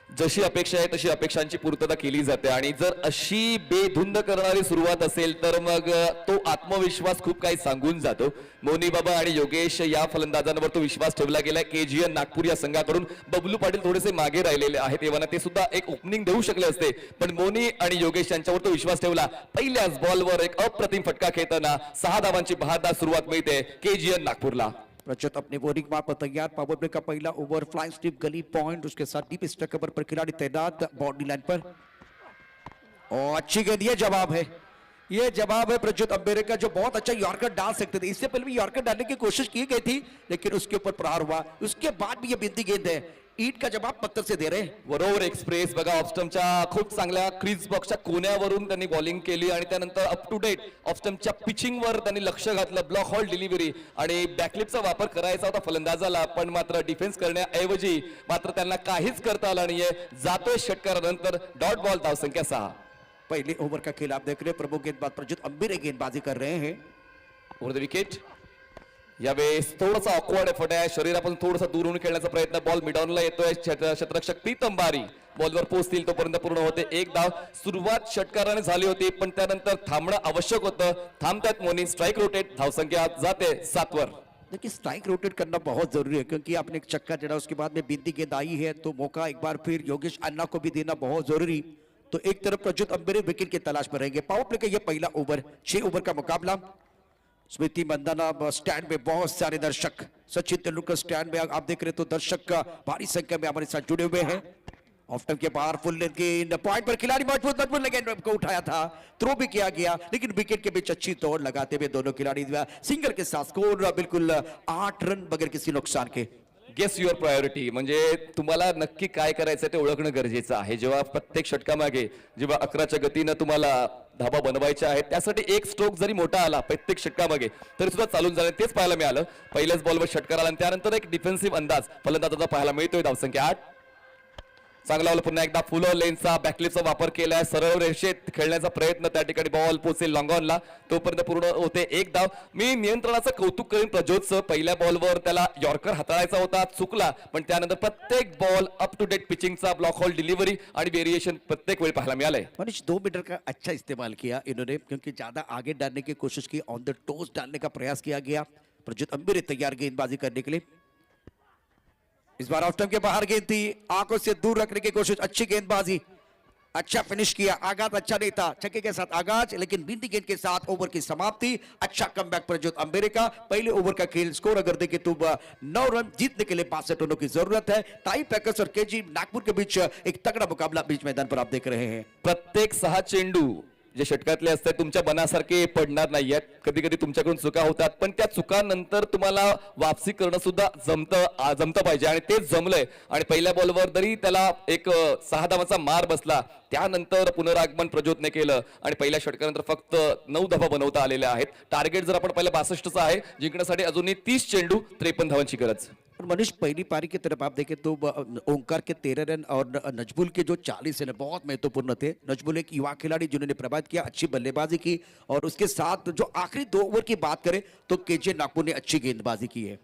जशी अपेक्षा आहे तशी अपेक्षांची पूर्तता केली जाते आणि जर अशी बेधुंद करणारी सुरुवात असेल तर मग तो आत्मविश्वास खूप काही सांगून जातो. मोनी बाबा आणि योगेश या फलंदाजांवर तो विश्वास ठेवला गेलाय. KGN नागपूर या संघाकडून बबलू पाटील थोडेसे मागे राहिलेले आहेत. तेव्हा ते सुद्धा एक ओपनिंग देऊ शकले असते पण मोनी आणि योगेश यांच्यावर तो विश्वास ठेवला. पहिल्याच बॉलवर एक अप्रतिम फटका खेळताना 6 धावांची बहारदार सुरुवात मिळते KGN नागपूरला. प्रज्योत अपने बोरिंग मार्क पर तैयार. पावर प्ले का पहला ओवर, फ्लाइंग स्टिप, गली पॉइंट, उसके साथ डीप स्टक कवर पर खिलाड़ी तैनात बाउंड्री लाइन पर. और अच्छी गेंद, ये जवाब है. ये जवाब है प्रज्योत अम्बेरे का, जो बहुत अच्छा यॉर्कर डाल सकते थे. इससे पहले भी यॉर्कर डालने की कोशिश की गई थी लेकिन उसके ऊपर प्रहार हुआ. उसके बाद भी ये बिंदी गेंद है. ईट का जवाब पत्थर से दे रहे. बरोबर एक्सप्रेस बघा ऑफस्टमच्या खूप चांगल्या क्रीज बॉक्सच्या कोण्यावरून त्यांनी बॉलिंग केली आणि त्यानंतर अप टू डेट ऑफस्टमच्या पिचिंगवर त्यांनी लक्ष घातलं. ब्लॉक हॉल डिलिव्हरी आणि बॅकलिपचा वापर करायचा होता फलंदाजाला पण मात्र डिफेन्स करण्याऐवजी मात्र त्यांना काहीच करता आलं नाहीये. जातोय षटकारानंतर डॉट बॉल धावसंख्या 6. पहले ओवर का खेल आप देख रहे हैं. प्रमुख गेंदबाज प्रज्योत अम्बेरे गेंदबाजी कर रहे हैं. Over the wicket. यावेळेस थोडासा ऑकवर्ड एफर्ट आहे. शरीरापासून थोडासा दूरून खेळण्याचा प्रयत्न. बॉल मिडॉनला येतोय. क्षेत्ररक्षक प्रीतम बारी बॉलवर पोहोचतील तोपर्यंत पूर्ण होते 1 धाव. सुरुवात षटकाराने झाली होती पण त्यानंतर थांबणं आवश्यक होतं. थांबतात मोनी. Strike rotate. धावसंख्या जाते 7 वर. देखिए स्ट्राइक रोटेट करना बहुत जरूरी है क्योंकि आपने एक चक्का जड़ा, उसके बाद में बिंदी गेंद आई है तो मौका एक बार फिर योगेश अन्ना को भी देना बहुत जरूरी. तो एक तरफ प्रज्योत अम्बेरे विकेट की तलाश में रहेंगे. पावर प्ले का ये पहला ओवर. 6 ओवर का मुकाबला. स्मृति मंदाना स्टैंड में बहुत सारे दर्शक. सचिन तेंदुलकर स्टैंड में आप देख रहे तो दर्शक का भारी संख्या में हमारे साथ जुड़े हुए हैं. ऑफ टाइम के बाहर फुल लेंथ के पॉइंट पर खिलाड़ी मजबूत गेंद को उठाया था. थ्रो भी किया गया लेकिन विकेट के बीच अच्छी तोड़ लगाते हुए दोनों खिलाड़ी सिंगल के साथ स्कोर बिल्कुल 8 रन बगैर किसी नुकसान के. गेस युअर प्रायोरिटी म्हणजे तुम्हाला नक्की काय करायचं ते ओळखणं गरजेचं आहे. जेव्हा प्रत्येक षटकामागे जेव्हा 11च्या गतीनं तुम्हाला धाबा बनवायच्या आहेत त्यासाठी एक स्ट्रोक जरी मोठा आला प्रत्येक षटकामागे तरी सुद्धा चालून जाणे तेच पाहायला मिळालं. पहिल्याच बॉलवर षटकार आला आणि त्यानंतर एक डिफेन्सिव्ह अंदाज फलंदाजाचा पाहायला मिळतोय. धावसंख्या 8. चांगला पुन्हा एकदा फुल लेनचा बॅकलिपचा वापर केलाय. सरळ रेषेत खेळण्याचा प्रयत्न. त्या ठिकाणी बॉल पोहोचेल लॉंग ऑनला तोपर्यंत पूर्ण होते 1 धाव. मी नियंत्रणाचं कौतुक करीन प्रज्योतचं. पहिल्या बॉलवर त्याला यॉर्कर हाताळायचा होता, चुकला पण त्यानंतर प्रत्येक बॉल अप टू डेट पिचिंगचा ब्लॉक हॉल डिलिव्हरी आणि वेरिएशन प्रत्येक वेळी पाहायला मिळालंय. मनीष 2 मीटर का अच्छा इस्तेमाल किया इन्होंने क्योंकि ज्यादा आगे डालने की कोशिश की. ऑन द टोस डालने का प्रयास किया गया. प्रज्योत अम्बेरे तैयार गेंदबाजी करने के लिए. इस बार ऑफ टाइम के बाहर गेंद थी. आंखों से दूर रखने की कोशिश. अच्छी गेंदबाजी. अच्छा फिनिश किया. आगाज अच्छा नहीं था. छक्के के साथ आगाज लेकिन बिंदी गेंद के साथ ओवर की समाप्ति. अच्छा कमबैक प्रज्योत अम्बेरे का. पहले ओवर का खेल स्कोर अगर देखें तो 9 रन. जीतने के लिए 62 रनों की जरूरत है. टाई पैकर्स और केजी नागपुर के बीच एक तगड़ा मुकाबला बीच मैदान पर आप देख रहे हैं. प्रत्येक 6 चेंडू जे षटकातले असतात तुमच्या बनासारखे पडणार नाहीयेत. कधी कधी तुमच्याकडून चुका होतात पण त्या चुकांनंतर तुम्हाला वापसी करणं सुद्धा जमतं पाहिजे आणि तेच जमलंय. आणि पहिल्या बॉलवर जरी त्याला एक 6 धावांचा मार बसला त्यानंतर पुनरागमन प्रज्योतने केलं आणि पहिल्या षटकानंतर फक्त 9 धावा बनवता आलेल्या आहेत. टार्गेट जर आपण पहिल्या 62चं आहे. जिंकण्यासाठी अजूनही 30 चेंडू 53 धावांची गरज. और मनीष पहली पारी की तरफ आप देखें तो ओंकार के 13 रन और नजबुल के जो 40 रन बहुत महत्वपूर्ण थे. नजबुल एक युवा खिलाड़ी जिन्होंने प्रभावित किया, अच्छी बल्लेबाजी की और उसके साथ जो आखिरी 2 ओवर की बात करें तो केजे नागपुर ने अच्छी गेंदबाजी की है.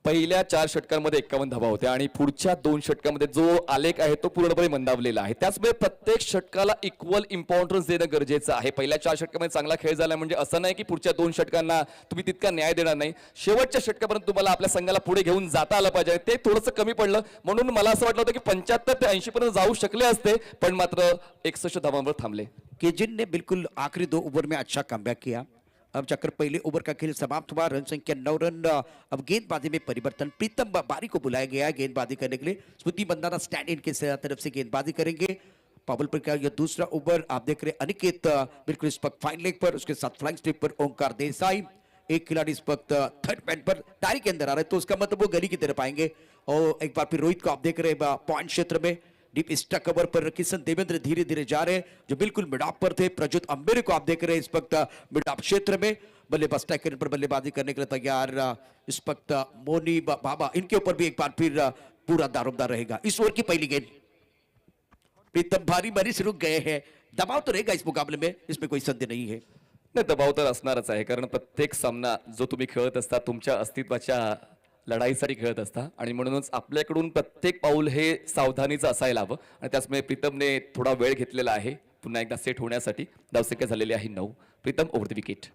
पहिल्या 4 षटकांमध्ये 51 धावा होत्या आणि पुढच्या 2 षटकांमध्ये जो आलेख आहे तो पूर्णपणे मंदावलेला आहे. त्याचमुळे प्रत्येक षटकाला इक्वल इम्पॉर्टन्स देणं गरजेचं आहे. पहिल्या 4 षटकामध्ये चांगला खेळ झाला म्हणजे असं नाही की पुढच्या 2 षटकांना तुम्ही तितका न्याय देणार नाही. शेवटच्या षटकापर्यंत तुम्हाला आपल्या संघाला पुढे घेऊन जाता आलं पाहिजे. ते थोडंसं कमी पडलं म्हणून मला असं वाटलं होतं की 75 ते 80 पर्यंत जाऊ शकले असते, पण मात्र 61 धावांवर थांबले. केजिन ने बिल्कुल आखिरी 2 ओवर में अच्छा कमबैक किया. अब जाकर पहले ओवर का खेल समाप्त हुआ. रन संख्या 9 रन. अब गेंदबाजी में परिवर्तन. प्रीतम बारी को बुलाया गया है गेंदबाजी करने के लिए. स्मृति मंदाना स्टैंड इन के तरफ से गेंदबाजी करेंगे. पावल पर का यह दूसरा ओवर आप देख रहे हैं. अनिकेत बिल्कुल इस वक्त फाइन लेग पर, उसके साथ फ्लाइंग स्लिप पर ओंकार देसाई. एक खिलाड़ी इस वक्त थर्ड मैन पर डायरी के अंदर आ रहा है, तो उसका मतलब वो गली की तरफ आएंगे. और एक बार फिर रोहित को आप देख रहे हैं पॉइंट क्षेत्र में. डीप स्टक कवर पर किशन देवेंद्र धीरे धीरे जा रहे हैं जो बिल्कुल मिड ऑफ पर थे. प्रज्योत अंबेरे को आप देख रहे हैं इस वक्त मिड ऑफ क्षेत्र में. बल्लेबाज स्ट्राइकर पर बल्लेबाजी करने के लिए तैयार इस वक्त मोनी बाबा. इनके ऊपर भी एक बार फिर पूरा दारोमदार रहेगा. इस ओवर की पहली गेंद. प्रीतम भारी भारी से रुक गए हैं. दबाव तो रहेगा इस मुकाबले में, इसमें कोई संदेह नहीं है. नाही, दबाव तर असणारच आहे कारण प्रत्येक सामना जो तुम्ही खेळत असता तुमच्या अस्तित्वाच्या लढाईसाठी खेळत असता आणि म्हणूनच आपल्याकडून प्रत्येक पाऊल हे सावधानीचं असायला हवं आणि त्याचमुळे प्रीतमने थोडा वेळ घेतलेला आहे पुन्हा एकदा सेट होण्यासाठी. धावसंख्या झालेली आहे 9. प्रीतम ओव्हर द विकेट.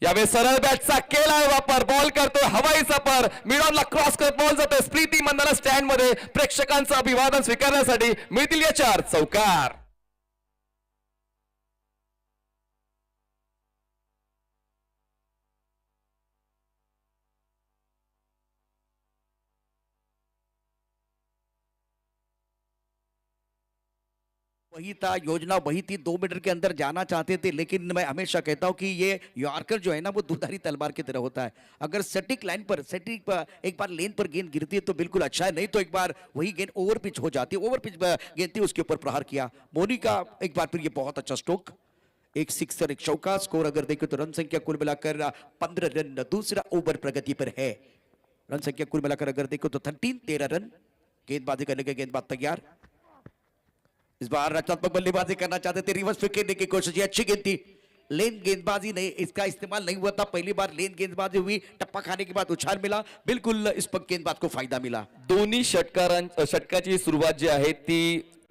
यावेळी सरळ बॅटचा केलाय वापर. बॉल करतोय हवाई सफर. मिडॉनला क्रॉस करत बॉल जातोय. स्प्रीती मंदाना स्टँड मध्ये प्रेक्षकांचं अभिवादन स्वीकारण्यासाठी मिळतील या 4 चौकार. वही था, योजना वही थी. 2 मीटर के अंदर जाना चाहते थे, लेकिन मैं हमेशा कहता हूं कि ये यॉर्कर जो है ना वो दुधारी तलवार की तरह होता है. अगर सटीक लाइन पर सटीक एक बार लेन पर गेंद गिरती है तो बिल्कुल अच्छा है, नहीं तो एक बार वही गेंद ओवर पिच हो जाती है. ओवर पिच गेंद थी, उसके ऊपर प्रहार किया. मोनी का एक बार फिर ये बहुत अच्छा स्ट्रोक. एक सिक्सर एक चौका. स्कोर अगर देखें तो रन संख्या कुल मिलाकर 15 रन. दूसरा ओवर प्रगति पर है. रन संख्या कुल मिलाकर अगर देखो तो 13 रन. गेंदबाजी करने के गेंदबाज तैयार. इस बार रचनात्मक बल्लेबाजी करना चाहते थे. रिवर्स पे खेलने की कोशिश. अच्छी गेंद थी. लेन गेंदबाजी नहीं, इसका इस्तेमाल नहीं हुआ था. पहली बार लेन गेंदबाजी हुई, टप्पा खाने के बाद उछाल मिला. बिल्कुल इस पर गेंदबाज को फायदा मिला. दोन्ही षटकाची सुरुवात जी आहे ती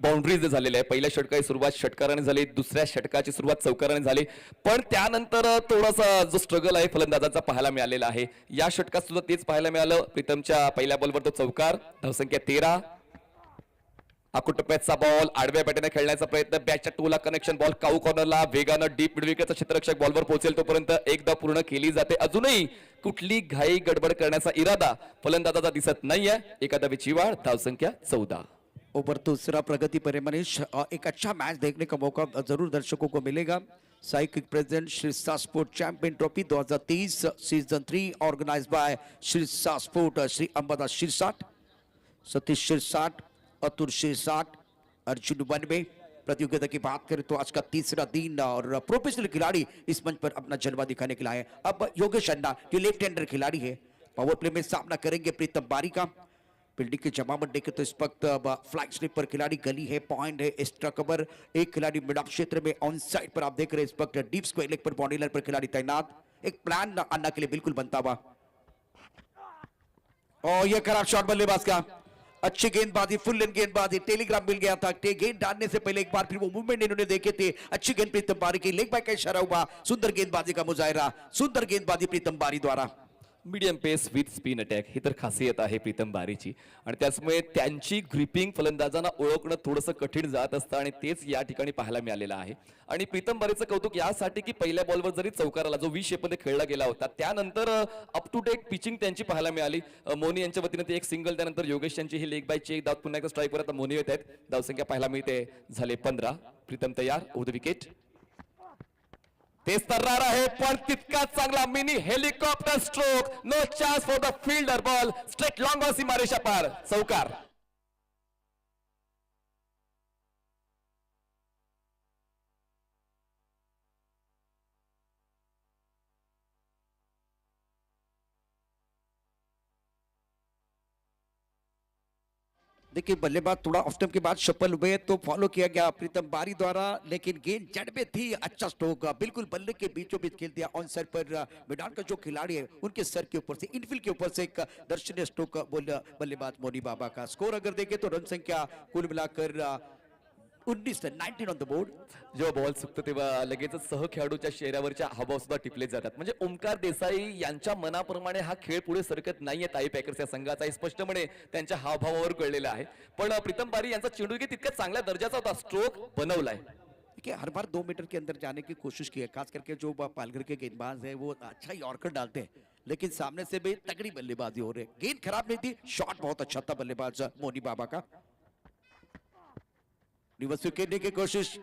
बाउंड्रीज झालेली आहे. पहिल्या षटकाची सुरुवात षटकाराने झाली, दुसऱ्या षटकाची सुरुवात चौकाराने झाली, पण त्यानंतर थोडासा जो स्ट्रगल आहे फलंदाजाचा पाहायला मिळालेला आहे. या षटकात सुद्धा तेच पाहायला मिळालं. प्रीतमच्या पहिल्या बॉलवर तो चौकार. धावसंख्या 13. आकुटप्याचा बॉल आडव्या बॅटने खेळण्याचा प्रयत्न. बॅटच्या टोला कनेक्शन. बॉल काऊ कॉर्नरला वेगानं डीप मिडविकेटचा क्षेत्ररक्षक बॉलवर पोहोचेल तोपर्यंत एकदा पूर्ण केली जाते. अजूनही कुठली घाई गडबड करण्याचा इरादा फलंदाजाचा दिसत नाहीये. एका धावेची वाढ. धावसंख्या 14. ओवर दूसरा प्रगति पर है मनीष. एक अच्छा मैच देखने का मौका जरूर दर्शकों को मिलेगा. साई क्रिक प्रेजेंट श्रीसा sport champion trophy 2023 season 3 organised by श्रीसा स्पोर्ट. श्री अंबादास शिरसाट, सतीश शिरसाट, अतुल शिरसाट, अर्जुन वनवे. प्रतियोगिता की बात करें तो आज का तीसरा दिन और प्रोफेशनल खिलाड़ी इस मंच पर अपना जलवा दिखाने के लिए आए. अब योगेश अन्ना जो लेफ्ट हैंडर खिलाड़ी है पावर प्ले में सामना करेंगे प्रीतम बारी का. फील्डिंग के जमावट देखे तो इस वक्त फ्लैग स्लिप पर खिलाड़ी गली है, पॉइंट है, एक्स्ट्रा कवर. एक खिलाड़ी मिड ऑफ क्षेत्र में ऑन साइड पर आप देख रहे हैं इस वक्त डीप स्क्वायर लेग पर बाउंड्री लाइन पर खिलाड़ी तैनात. एक प्लान अन्ना के लिए बिल्कुल बनता हुआ. और यह खराब शॉट बल्लेबाज का. अच्छी गेंदबाजी, फुल लेन गेंदबाजी. टेलीग्राम मिल गया था. गेंद डालने से पहले एक बार फिर वो मूवमेंट इन्होंने देखे थे. अच्छी गेंद प्रीतम बारी की. लेग बाय का इशारा हुआ. सुंदर गेंदबाजी का मुजाहिरा. सुंदर गेंदबाजी प्रीतम बारी द्वारा. Medium pace with spin attack ही तर खासियत आहे प्रीतम बारीची आणि त्याचमुळे त्यांची ग्रिपिंग फलंदाजांना ओळखणं थोडंसं कठीण जात असतं आणि तेच या ठिकाणी पाहायला मिळालेलं आहे. आणि प्रीतम बारीचं कौतुक यासाठी की पहिल्या बॉलवर जरी चौकाराला जो 20 शेपमध्ये खेळला गेला होता त्यानंतर अप टू डेट पिचिंग त्यांची पाहायला मिळाली. मोनी यांच्या वतीने ते एक सिंगल, त्यानंतर योगेश यांची ही लेग बाय चेक. दाव पुन्हा एकदा स्ट्राईकवर आता मोनी येत आहेत. धावसंख्या पाहायला मिळते झाले 15. प्रीतम तयार. Over the wicket. तेच तर्रार आहे पण तितकाच चांगला mini helicopter stroke. No chance for the fielder. Ball straight long on सीमारेषा पार. चौकार. देखिए बल्लेबाज थोड़ा ऑफ स्टंप के बाद सफल हुए तो फॉलो किया गया प्रीतम बारी द्वारा, लेकिन गेंद जड़ में थी। अच्छा स्ट्रोक, बिल्कुल बल्ले के बीचों बीच खेल दिया ऑन साइड पर। मैदान का जो खिलाड़ी है उनके सर के ऊपर से, इनफील्ड के ऊपर से एक दर्शनीय स्ट्रोक बल्लेबाज मोनी बाबा का। स्कोर अगर देखें तो रन संख्या कुल मिलाकर 19 ऑन द बोर्ड। जेव्हा बॉल चुकतो तेव्हा लगेचच सहखेळाडूच्या चेहऱ्यावरच्या हावभाव सुद्धा टिपले जातात. म्हणजे ओमकार देसाई यांच्या मनाप्रमाणे हा खेळ पुढे सरकत नाहीये ताई पॅकर्स या संघाचा, हे स्पष्टपणे त्यांच्या हावभावावर कळलेलं आहे. पण प्रीतम बारी यांचा चेंडू की तितक्या चांगल्या दर्जाचा होता, स्ट्रोक बनवलाय. देखिए हर बार 2 मीटर के अंदर जाने की कोशिश की है, खास करके जो पालघर के गेंदबाज है वो अच्छा यॉर्कर डालते हैं, लेकिन सामने से भी तगड़ी बल्लेबाजी हो रही है। गेंद खराब नहीं थी, शॉट बहुत अच्छा था बल्लेबाज मोनी बाबा का। रिवर्स खेलने की कोशिश,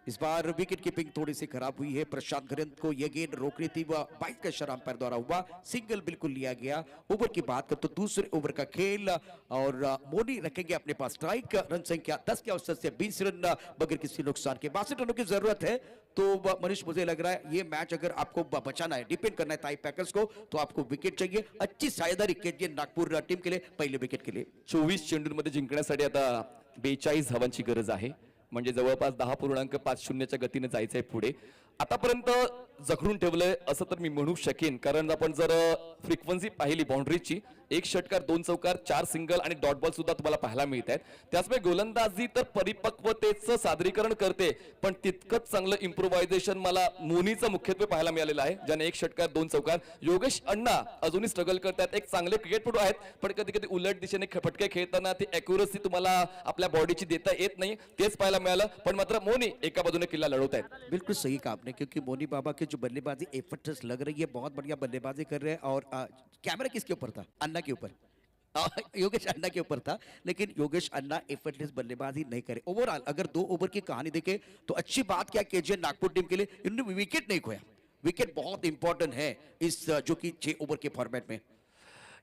इस बार विकेट कीपिंग थोड़ी सी खराब हुई है। प्रशांत घरंत को यह गेंद रोकनी थी, वह 22 का शराब पैर द्वारा हुआ, सिंगल बिल्कुल लिया गया। ओवर की बात कर तो दूसरे ओवर का खेल और मोनी रखेंगे अपने पास स्ट्राइक। रन संख्या 10 के औसत से 20 रन बगैर किसी नुकसान के। 62 रनों की जरूरत है। तो मनीष मुझे लग रहा है ये मैच अगर आपको बचाना है, डिपेंड करना है ताई पैकर्स को, तो आपको विकेट चाहिए। अच्छी साझेदारी कीजिए नागपूर टीम के लिए, पहले विकेट के लिए। 24 चेंडूंमध्ये जिंकण्यासाठी आता 42 धावांची गरज आहे. म्हणजे जवळपास 10.50च्या गतीने जायचंय पुढे. आतापर्यंत जखडून ठेवलंय असं तर मी म्हणू शकेन, कारण आपण जर फ्रिक्वेन्सी पाहिली बाउंड्रीची, 1 षटकार 2 चौकार 4 सिंगल आणि डॉट बॉल सुद्धा तुम्हाला पाहायला मिळत आहेत. त्याचमुळे गोलंदाजी तर परिपक्वतेचं सादरीकरण करते, पण तितकंच चांगलं इम्प्रोव्हायझेशन मला मोनीचं मुख्यत्वे पाहायला मिळालेलं आहे, ज्याने 1 षटकार 2 चौकार. योगेश अण्णा अजूनही स्ट्रगल करतात, एक चांगले क्रिकेटपटू आहेत, पण कधी कधी उलट दिशेने फटके खेळताना ती अॅक्युरसी तुम्हाला आपल्या बॉडीची देता येत नाही, तेच पाहायला मिळालं. पण मात्र मोनी एका बाजूने किल्ला लढवत आहेत. बिल्कुल सही कहा आपने, क्योंकि मोनी बाबा की जो बल्लेबाजी एफर्टलेस लग रही है, बहुत बढ़िया बल्लेबाजी कर रहे हैं। और कैमरा किसके ऊपर था? अन्ना के ऊपर, योगेश अन्ना के ऊपर था, लेकिन योगेश अन्ना एफर्टलेस बल्लेबाजी नहीं करे। ओवरऑल अगर 2 ओवर की कहानी देखें तो अच्छी बात क्या केजीएन नागपुर टीम के लिए, इन्होंने विकेट नहीं खोया। विकेट बहुत इंपॉर्टेंट है इस जो कि 6 ओवर के फॉर्मेट में।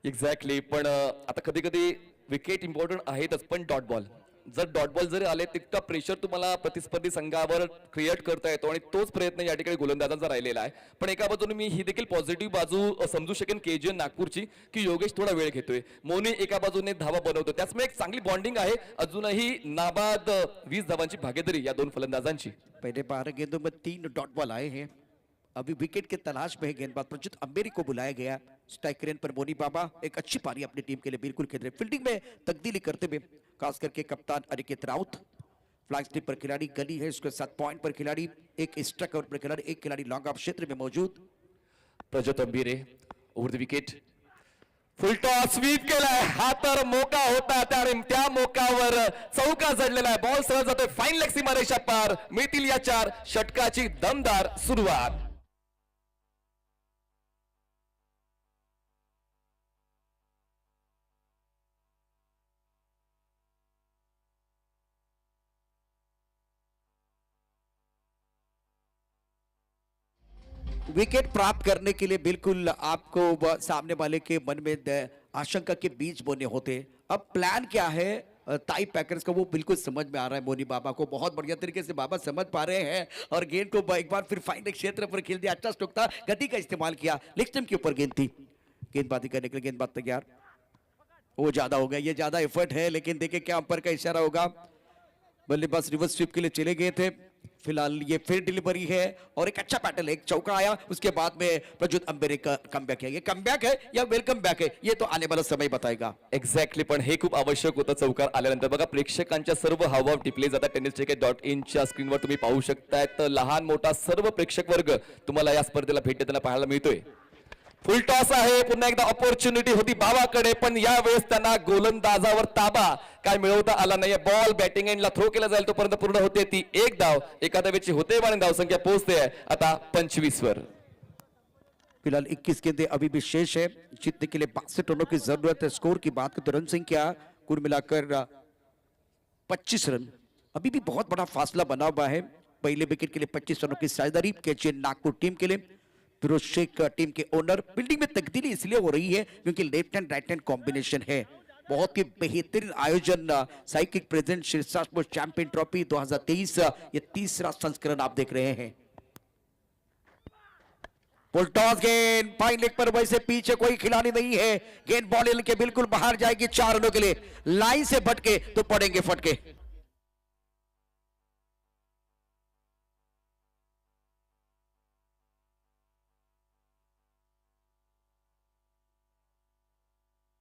एक्झॅक्टली. पण आता कधी कधी विकेट इम्पॉर्टंट आहेतच, पण डॉट बॉल जर डॉट बॉल जरी आले तितका प्रेशर तुम्हाला प्रतिस्पर्धी संघावर क्रिएट करता येतो, आणि तोच प्रयत्न या ठिकाणी गोलंदाजांचा राहिलेला आहे. पण एका बाजूने मी ही देखील पॉझिटिव्ह बाजू समजू शकेन केजीएन नागपूरची, की योगेश थोडा वेळ घेतोय, मोनी एका बाजूने धावा बनवतो, त्याचमुळे एक चांगली बॉन्डिंग आहे. अजूनही नाबाद 20 धावांची भागीदारी या 2 फलंदाजांची. पहले 12 गेंदों में 3 डॉट बॉल आए हैं। अभी विकेट के तलाश में है गेंदबाज प्रज्योत अंबेरी को बुलाया गया। स्ट्राइक रेन पर मोनी बाबा एक अच्छी पारी अपनी टीम के लिए बिल्कुल खेल रहे। फील्डिंग में तब्दीली करते हुए खास करके कप्तान अनिकेत राउत, फ्लैग स्टिक पर खिलाड़ी गली है, उसके साथ पॉइंट पर खिलाड़ी, एक एक्स्ट्रा कवर पर खिलाड़ी, एक खिलाड़ी लॉन्ग ऑफ क्षेत्र में मौजूद। Prajyot Ambire over the wicket, full toss sweep केलाय, हा तर मोका होता, त्या मोकावर चौका जडलेला आहे. बॉल सरळ जातोय फाईन लेग सीमारेषा पार. मिळतील या 4 षटकाची दमदार सुरुवात. विकेट प्राप्त करने के लिए बिल्कुल आपको सामने वाले के मन में आशंका के बीज बोने होते। अब प्लान क्या है ताई पैकर्स का, वो बिल्कुल समझ में आ रहा है मोनी बाबा को। बहुत बढ़िया तरीके से बाबा समझ पा रहे हैं, और गेंद को एक बार फिर फाइन क्षेत्र पर खेल दिया। अच्छा स्ट्रोक था, गति का इस्तेमाल किया, लेग स्टंप के ऊपर गेंद थी। गेंदबाजी करने के लिए गेंदबाज तैयार, वो ज्यादा हो गया, ये ज्यादा एफर्ट है, लेकिन देखिए क्या अंपायर का इशारा होगा। बल्लेबाज रिवर्स स्वीप के लिए चले गए थे, फिलहाल ये फिर डिलीवरी है, और एक अच्छा पैटर्न, एक चौका आया, उसके बाद में प्रज्योत अंबेरे का कमबॅक है। ये कमबॅक है या वेलकम बैक है, ये तो आने वाला समय बताएगा। एक्झॅक्टली. पण हे खूप आवश्यक होतं चौकार आल्यानंतर. बघा प्रेक्षकांच्या सर्व हावभाव टिपले जातात. tennisticket.in स्क्रीनवर तुम्ही पाहू शकताय. तर लहान मोठा सर्व प्रेक्षक वर्ग तुम्हाला या स्पर्धेला भेट देताना पाहायला मिळतोय. फुल टॉस आहे, पुन्हा एकदा ऑपॉर्च्युनिटी होती बाबाकडे, पण यावेळेस त्यांना गोलंदाजावर ताबा काय मिळवता आला नाही. बॉल बॅटिंग एंडला थ्रो केला जाईल तोपर्यंत पूर्ण होते ती 1 धाव. एका धावेची होते आणि धावसंख्या पोहोचते आता 25 वर. फिलहाल 21 गेंदें अभी भी शेष है, जीतने के लिए 62 रनों की जरूरत है। स्कोर की बात करें तो रन संख्या कुल मिलाकर 25 रन, अभी भी बहुत बड़ा फासला बना हुआ है। पहले विकेट के लिए 25 रनों की साझेदारी केजीएन नागपुर टीम के लिए। फिरोज शेख टीम के ओनर। फील्डिंग में तब्दीली इसलिए हो रही है क्योंकि left hand right hand combination है। बहुत ही बेहतरीन आयोजन साइकिक प्रेजेंट शीर्षास्पोर्ट चैंपियन ट्रॉफी 2023, ये 3रा संस्करण आप देख रहे हैं। फुल टॉस गेंद फाइन लेग पर, वैसे पीछे कोई खिलाड़ी नहीं है, गेंद बॉल के बिल्कुल बाहर जाएगी 4 रनों के लिए, लाइन से भटके तो पड़ेंगे फटके।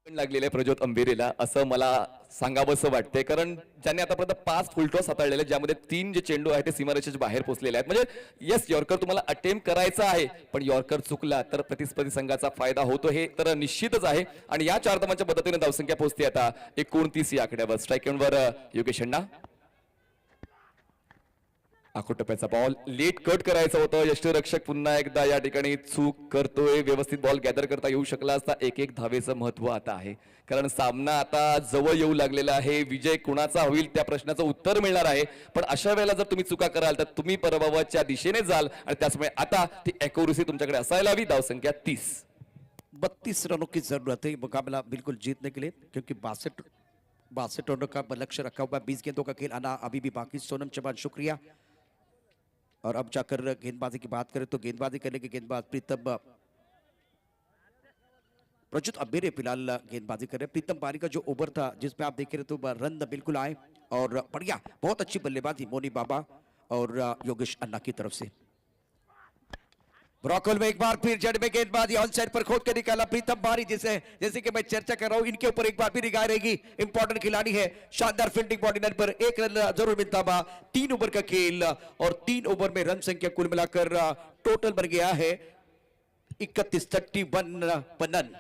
लागलेले प्रज्योत अंबेरीला असं मला सांगावंसं वाटतंय, कारण ज्यांनी आतापर्यंत 5 फुलटॉस हाताळलेले, ज्यामध्ये 3 जे चेंडू आहेत ते सीमारेषेच्या बाहेर पोहोचलेले आहेत. म्हणजे येस, यॉर्कर तुम्हाला अटेम्प्ट करायचा आहे, पण यॉर्कर चुकला तर प्रतिस्पर्धी संघाचा फायदा होतो हे तर निश्चितच आहे. आणि या 4 धावांच्या मदतीने धावसंख्या पोहोचते आता 29 या आकड्यावर. स्ट्राईक वर योगेश अण्णा. आखोटप्याचा बॉल लेट कट करायचा होतं, यष्टीरक्षक पुन्हा एकदा या ठिकाणी चूक करतोय. व्यवस्थित बॉल गॅदर करता येऊ शकला असता. एक धावेचं महत्व आता आहे, कारण सामना आता जवळ येऊ लागलेला आहे. विजय कुणाचा होईल त्या प्रश्नाचं उत्तर मिळणार आहे, पण अशा वेळेला जर तुम्ही चुका कराल तर तुम्ही पराभवाच्या दिशेने जाल, आणि त्याचमुळे आता ती ॲक्युरसी तुमच्याकडे असायला हवी. धावसंख्या 30. 32 रनों की जरूरत है मुकाबला बिल्कुल जीतने के लिए, क्योंकि 62 रनों का लक्ष्य रखा हुआ है। 20 गेंदों का खेल आना अभी भी बाकी। सोनम चौहान शुक्रिया। और अब जाकर गेंदबाजी की बात करें तो गेंदबाजी करने के गेंदबाज प्रीतम प्रज्योत अंबेरे फिलहाल गेंदबाजी कर रहे हैं। प्रीतम पारी का जो ओवर था जिसमें आप देख रहे तो रन बिल्कुल आए और बढ़िया बहुत अच्छी बल्लेबाजी मोनी बाबा और योगेश अन्ना की तरफ से। ब्रॉकल में एक बार फिर जड़ में गेंदबाजी ऑन साइड पर खोद के निकाला प्रीतम बारी, जैसे कि मैं चर्चा कर रहा हूं इनके ऊपर एक बार भी निगाह रहेगी। इंपॉर्टेंट खिलाड़ी है, शानदार फील्डिंग बॉडी पर 1 रन जरूर मिलता बा। 3 ओवर का खेल और 3 ओवर में रन संख्या कुल मिलाकर टोटल बन गया है 31-31 पन्नन।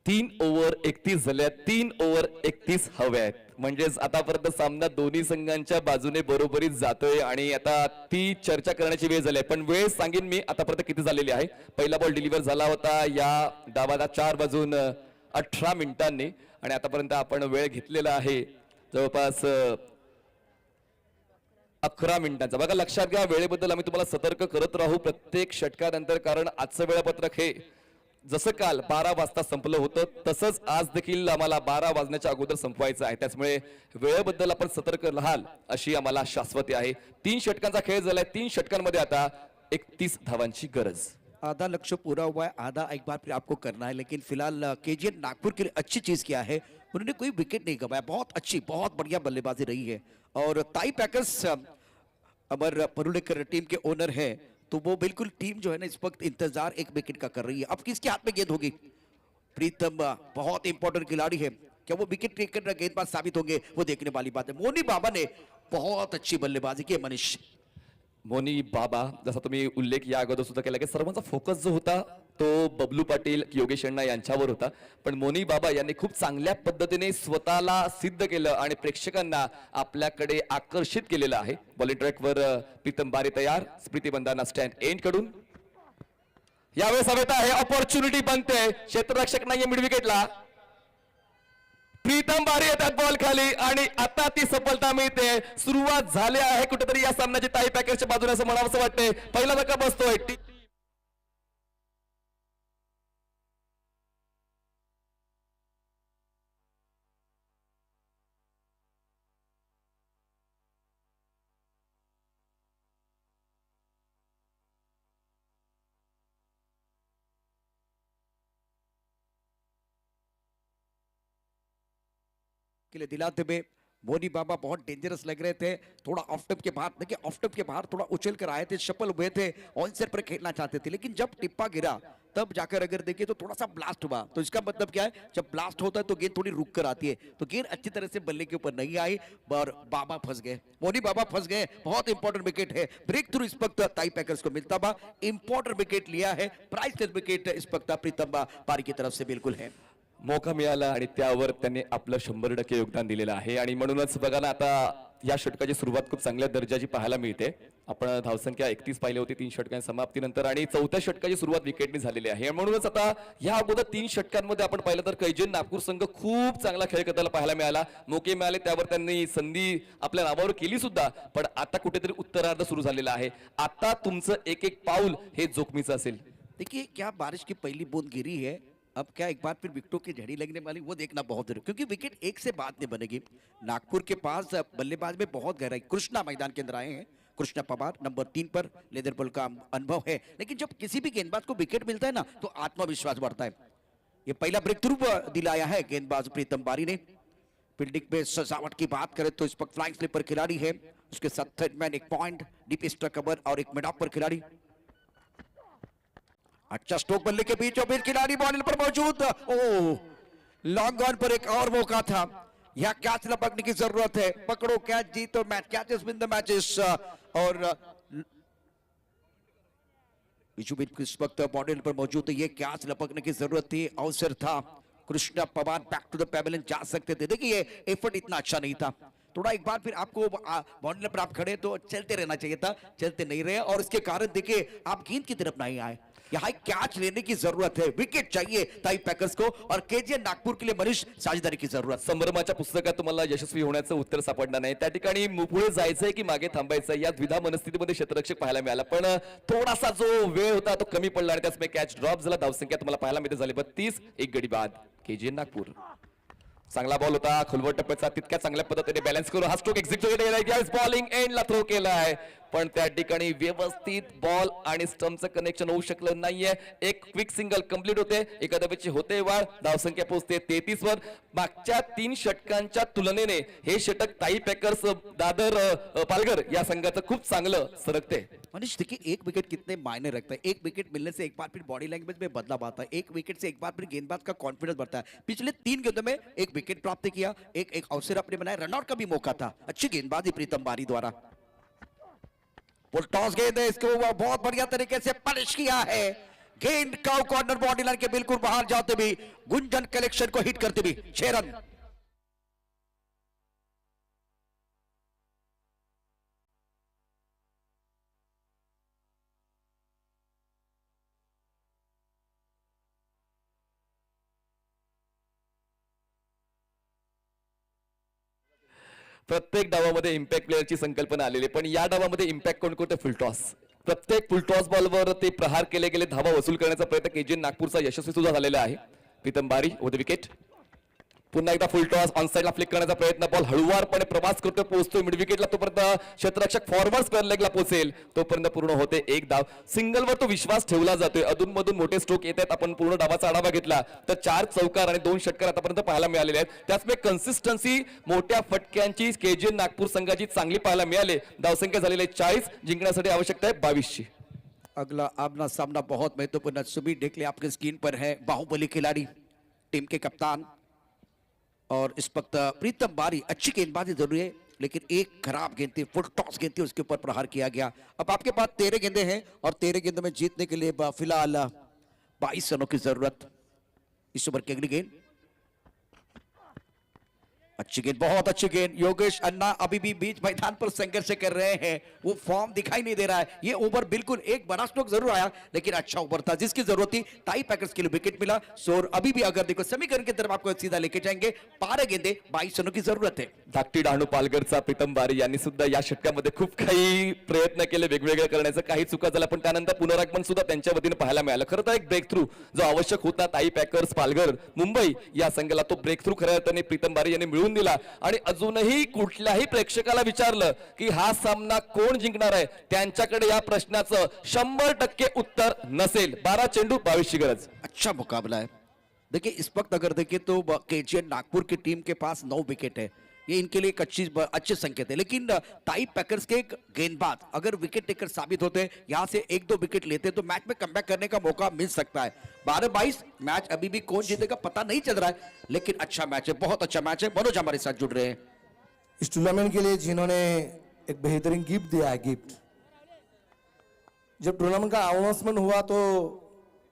3 ओव्हर 31 झाल्या, 3 ओव्हर 31 हव्यात, म्हणजेच आतापर्यंत सामना दोन्ही संघांच्या बाजूने बरोबरीत जातोय आणि आता ती चर्चा करण्याची वेळ झाली आहे। पण वेळ सांगेन मी आतापर्यंत किती झालेली आहे। पहिला बॉल डिलिव्हर झाला होता या डावाला 4 वाजून 18 मिनिटांनी आणि आतापर्यंत आपण वेळ घेतलेला आहे जवळपास 11 मिनिटांचा। बघा लक्षात घ्या वेळेबद्दल आम्ही तुम्हाला सतर्क करत राहू प्रत्येक षटकानंतर, कारण आजचं वेळापत्रक हे जसं काल 12 वाजता संपलं होतं तसंच आज देखील आम्हाला 12 वाजण्याच्या अगोदर संपवायचं आहे। त्यामुळे वेळेबद्दल आपण सतर्क राहाल अशी आम्हाला शाश्वती आहे। 3 षटकांचा खेळ झालाय, 3 षटकांमध्ये आता 31 धावांची गरज। आधा लक्ष्य पूरा हुआ है, आधा एक बार फिर आपको करना है, लेकिन फिलहाल केजीएन नागपुर के लिए अच्छी चीज किया है, उन्होंने कोई विकेट नहीं गंवाया। बहुत अच्छी बहुत बढ़िया बल्लेबाजी रही है। और ताई पैकर्स अमर परुलेकर टीम के ओनर है, तो वो बिल्कुल टीम जो है ना इस वक्त इंतजार एक विकेट का कर रही है। अब किसके हाथ में गेंद होगी? प्रीतम बहुत इंपॉर्टेंट खिलाड़ी है, क्या वो विकेट टेकर गेंदबाज साबित होंगे वो देखने वाली बात है। मोनी बाबा ने बहुत अच्छी बल्लेबाजी की। मनीष मोनी बाबा, जसा तुम्ही उल्लेख या अगोदर सुद्धा केला की सर्वांचा फोकस जो होता तो बबलू पाटील योगेश अण्णा यांच्यावर होता, पण मोनी बाबा यांनी खूप चांगल्या पद्धतीने स्वतःला सिद्ध केलं आणि प्रेक्षकांना आपल्याकडे आकर्षित केलेलं आहे। बॉलिंग ट्रॅकवर प्रीतम बारी तयार, स्मृती बंदाना स्टँड एंड कडून यावेळेस हवेत आहे, ऑपॉर्च्युनिटी बनते, क्षेत्ररक्षक नाहीये मिड विकेटला, प्रीतम बारी येतात बॉल खाली आणि आता ती सफलता मिळते। सुरुवात झाली आहे कुठेतरी या सामन्याची ताई पॅकर्सच्या बाजूने असं म्हणावंसं वाटतंय। पहिला धक्का बसतोय के लिए दिलाते हुए मोनी बाबा बहुत डेंजरस लग रहे थे। थोड़ा ऑफ टप के बाहर, देखिए ऑफ टप के बाहर थोड़ा उछल कर आए थे, शफल हुए थे, ऑन सेट पर खेलना चाहते थे, लेकिन जब टिप्पा गिरा तब जाकर अगर देखिए तो थोड़ा सा ब्लास्ट हुआ। तो इसका मतलब क्या है, जब ब्लास्ट होता है तो गेंद थोड़ी रुक कर आती है, तो गेंद अच्छी तरह से बल्ले के ऊपर नहीं आई और बाबा फंस गए, मोनी बाबा फंस गए। बहुत इंपॉर्टेंट विकेट है, ब्रेक थ्रू इस वक्त ताई पैकर्स को मिलता बा, इंपॉर्टेंट विकेट लिया है, प्राइसलेस विकेट इस वक्त प्रीतम पारी की तरफ से बिल्कुल है। मौका मिळाला आणि त्यावर त्यांनी आपलं 100% योगदान दिलेलं आहे आणि म्हणूनच बघा ना आता या षटकाची सुरुवात खूप चांगल्या दर्जाची पाहायला मिळते। आपण धावसंख्या 31 पाहिली होती 3 षटकांच्या समाप्तीनंतर आणि 4थ्या षटकाची सुरुवात विकेटने झालेली आहे। म्हणूनच आता या अगोदर 3 षटकांमध्ये आपण पाहिलं तर कैजन नागपूर संघ खूप चांगला खेळ करताना पाहायला मिळाला, मौके मिळाले, त्यावर त्यांनी संधी आपल्या नावावर केली सुद्धा, पण आता कुठेतरी उत्तरार्ध सुरू झालेला आहे। आता तुमचं एक एक पाऊल हे जोखमीचं असेल। देखिए क्या बारिश की पहली बूंद गिरी है, अब क्या एक बार फिर विकेटों की झड़ी लगने वाली वो देखना बहुत जरूरी, क्योंकि विकेट एक से बात नहीं बनेगी। नागपुर के पास बल्लेबाज में बहुत गहराई, कृष्णा मैदान के अंदर आए हैं, कृष्णा पवार नंबर 3 पर लेदर बॉल का अनुभव है, लेकिन जब किसी भी गेंदबाज को विकेट मिलता है ना तो आत्मविश्वास बढ़ता है। ये पहला ब्रेक थ्रू दिलाया है गेंदबाज प्रीतम बारी ने। फील्डिंग पे सजावट की बात करें तो इस वक्त फ्लाइंग स्लीपर खिलाड़ी है, उसके साथ third man 1 point, deep strike cover और 1 मिड ऑफ पर खिलाड़ी। अच्छा स्ट्रोक बल्ले के बीचों बीच खिलाड़ी बॉल पर मौजूद। ओह, लॉन्ग ऑन पर एक और मौका था, यह कैच लपकने की जरूरत है। पकड़ो कैच, जीतो match, catches win the matches. और बीचों बीच इस वक्त बॉल पर मौजूद है, ये कैच लपकने की जरूरत थी, अवसर था। Krishna Pawar back to the pavilion जा सकते थे, देखिए एफर्ट इतना अच्छा नहीं था। थोड़ा एक बार फिर आपको बॉल पर आप खड़े तो चलते रहना चाहिए था, चलते नहीं रहे और इसके कारण देखिए आप गेंद की तरफ नहीं आए। यहाँ कैच लेने की जरूरत है, विकेट चाहिए ताई पैकर्स को और केजीएन नागपूर के लिए मनीष साझेदारी की जरूरत। संभ्रमाच्या पुस्तकात तुम्हाला यशस्वी होण्याचं उत्तर सापडणार नाही, त्या ठिकाणी पुढे जायचंय की मागे थांबायचंय या द्विधा मनस्थितीमध्ये क्षेत्ररक्षक पाहायला मिळाला, पण थोडासा जो वेळ होता तो कमी पडला आणि त्याच कॅच ड्रॉप झाला। धावसंख्या तुम्हाला पाहायला मिळते झाली 32, 1 गडी बाद केजीएन नागपूर। चांगला बॉल होता, खोलवर टप्प्याचा तितक्या चांगल्या पद्धतीने बॅलन्स करून हा स्ट्रोक एक्झिक्यूट केलाय, बॉलिंग एंडला थ्रो केलाय, पण त्या ठिकाणी व्यवस्थित बॉल आणि स्टंपचं कनेक्शन होऊ शकलं नाहीये। एक क्विक सिंगल कंप्लीट होते, एकादबीची होते वाढ, धावसंख्या पोहोचते 33 वर। मागच्या 3 षटकांच्या तुलनेने हे षटक ताई पॅकर्स दादर पालघर या संघाचं खूप चांगलं सरकते। मनीष देखिए एक विकेट कितने मायने रखता है, एक विकेट मिलने से एक बार फिर बॉडी लैंग्वेज में बदलाव आता है, एक विकेट से एक बार फिर गेंदबाज का कॉन्फिडेंस बढ़ता है। पिछले 3 गेंदों में एक विकेट प्राप्त किया, एक अवसर अपने बनाया, रनआउट का भी मौका था। अच्छी गेंदबाजी प्रीतम बारी द्वारा। फुल टॉस गेंद है, इसको बहुत बढ़िया तरीके से पनिश किया है। गेंद काउ कॉर्नर बॉडी लाइन के बिल्कुल बाहर जाते भी, गुंजन कलेक्शन को हिट करते भी 6 रन। प्रत्येक डावामध्ये इम्पॅक्ट प्लेअरची संकल्पना आलेली, पण या डावामध्ये इम्पॅक्ट कोणकोणते फुलटॉस, प्रत्येक फुलटॉस बॉलवर ते प्रहार केले गेले, धावा वसूल करण्याचा प्रयत्न केजीएन नागपूरचा यशस्वी सुद्धा झालेला आहे। प्रीतम बारी विथ विकेट, पुन्हा एकदा फुल टॉस ऑन साइडला फ्लिक करण्याचा प्रयत्न, बॉल हळूवारपणे प्रवास करतोय, पोहोचतोय मिड विकेटला, तोपर्यंत क्षेत्ररक्षक फॉरवर्ड स्क्वेअर लेगला पोहोचेल, तोपर्यंत पूर्ण होते 1 धाव। सिंगलवर तो विश्वास ठेवला जातोय, अधूनमधून मोठे स्ट्रोक येत आहेत। आपण पूर्ण डावाचा आढावा घेतला तर 4 चौकार आणि 2 षटकार आतापर्यंत पाहायला मिळालेले आहेत, त्याचमुळे कन्सिस्टन्सी मोठ्या फटक्यांची केजीएन नागपूर संघाची चांगली पाहायला मिळाली। धावसंख्या झालेली आहे 40, जिंकण्यासाठी आवश्यकता आहे 22 ची। अगला आमना सामना बहुत महत्वपूर्ण, सुबीर डेकले आपके स्क्रीन पर है, बाहुबली खिलाड़ी, टीम के कप्तान। और इस वक्त प्रीतम बारी, अच्छी गेंदबाजी जरूरी है लेकिन एक खराब गेंद थी, फुल टॉस गेंद थी, उसके ऊपर प्रहार किया गया। अब आपके पास 13 गेंदे हैं और 13 गेंदों में जीतने के लिए फिलहाल 22 रनों की जरूरत। इस ओवर की अगली गेंद, अच्छी गेंद, बहुत अच्छी गेंद। योगेश अन्ना अभी भी बीच मैदान पर संघर्ष कर रहे हैं, वो फॉर्म दिखाई नहीं दे रहा है। ये ओवर बिल्कुल एक बड़ा स्ट्रोक जरूर आया लेकिन अच्छा ओवर था जिसकी जरूरत थी। टाई पैकर्स के लिए विकेट मिला। सोर अभी भी अगर देखो समीकरण की तरफ आपको सीधा लेके जाएंगे, 12 गेंदे 22 रनों की जरूरत है। धाकटी डहाणू पालघरचा प्रीतम बारी यांनी सुद्धा या षटकामध्ये खूप काही प्रयत्न केले वेगवेगळे करण्याचं, काही चुका झाल्या पण त्यानंतर पुनरागमन सुद्धा त्यांच्या वतीने पाहायला मिळालं। खरं तर एक ब्रेक थ्रू जो आवश्यक होता ताई पॅकर्स पालघर मुंबई या संघाला, तो ब्रेक थ्रू खऱ्या अर्थाने प्रीतम बारी यांनी मिळवून दिला। आणि अजूनही कुठल्याही प्रेक्षकाला विचारलं की हा सामना कोण जिंकणार आहे, त्यांच्याकडे या प्रश्नाचं 100% उत्तर नसेल। 12 चेंडू 22 ची गरज। अच्छा मुकाबला है। देखिए इस वक्त अगर देखें तो केजीएन नागपुर की टीम के पास 9 विकेट है, ये इनके लिए एक अच्छे संकेत है। लेकिन टाई पैकर्स के एक गेंदबाज अगर विकेट टेकर साबित होते हैं, यहाँ से 1-2 विकेट लेते तो मैच में कमबैक करने का मौका मिल सकता है। 12-22 मैच अभी भी कौन जीतेगा पता नहीं चल रहा है, लेकिन अच्छा मैच है, बहुत अच्छा मैच है। मनोज हमारे साथ जुड़ रहे हैं। इस टूर्नामेंट के लिए जिन्होंने एक बेहतरीन गिफ्ट दिया है, गिफ्ट, जब टूर्नामेंट का अनाउंसमेंट हुआ तो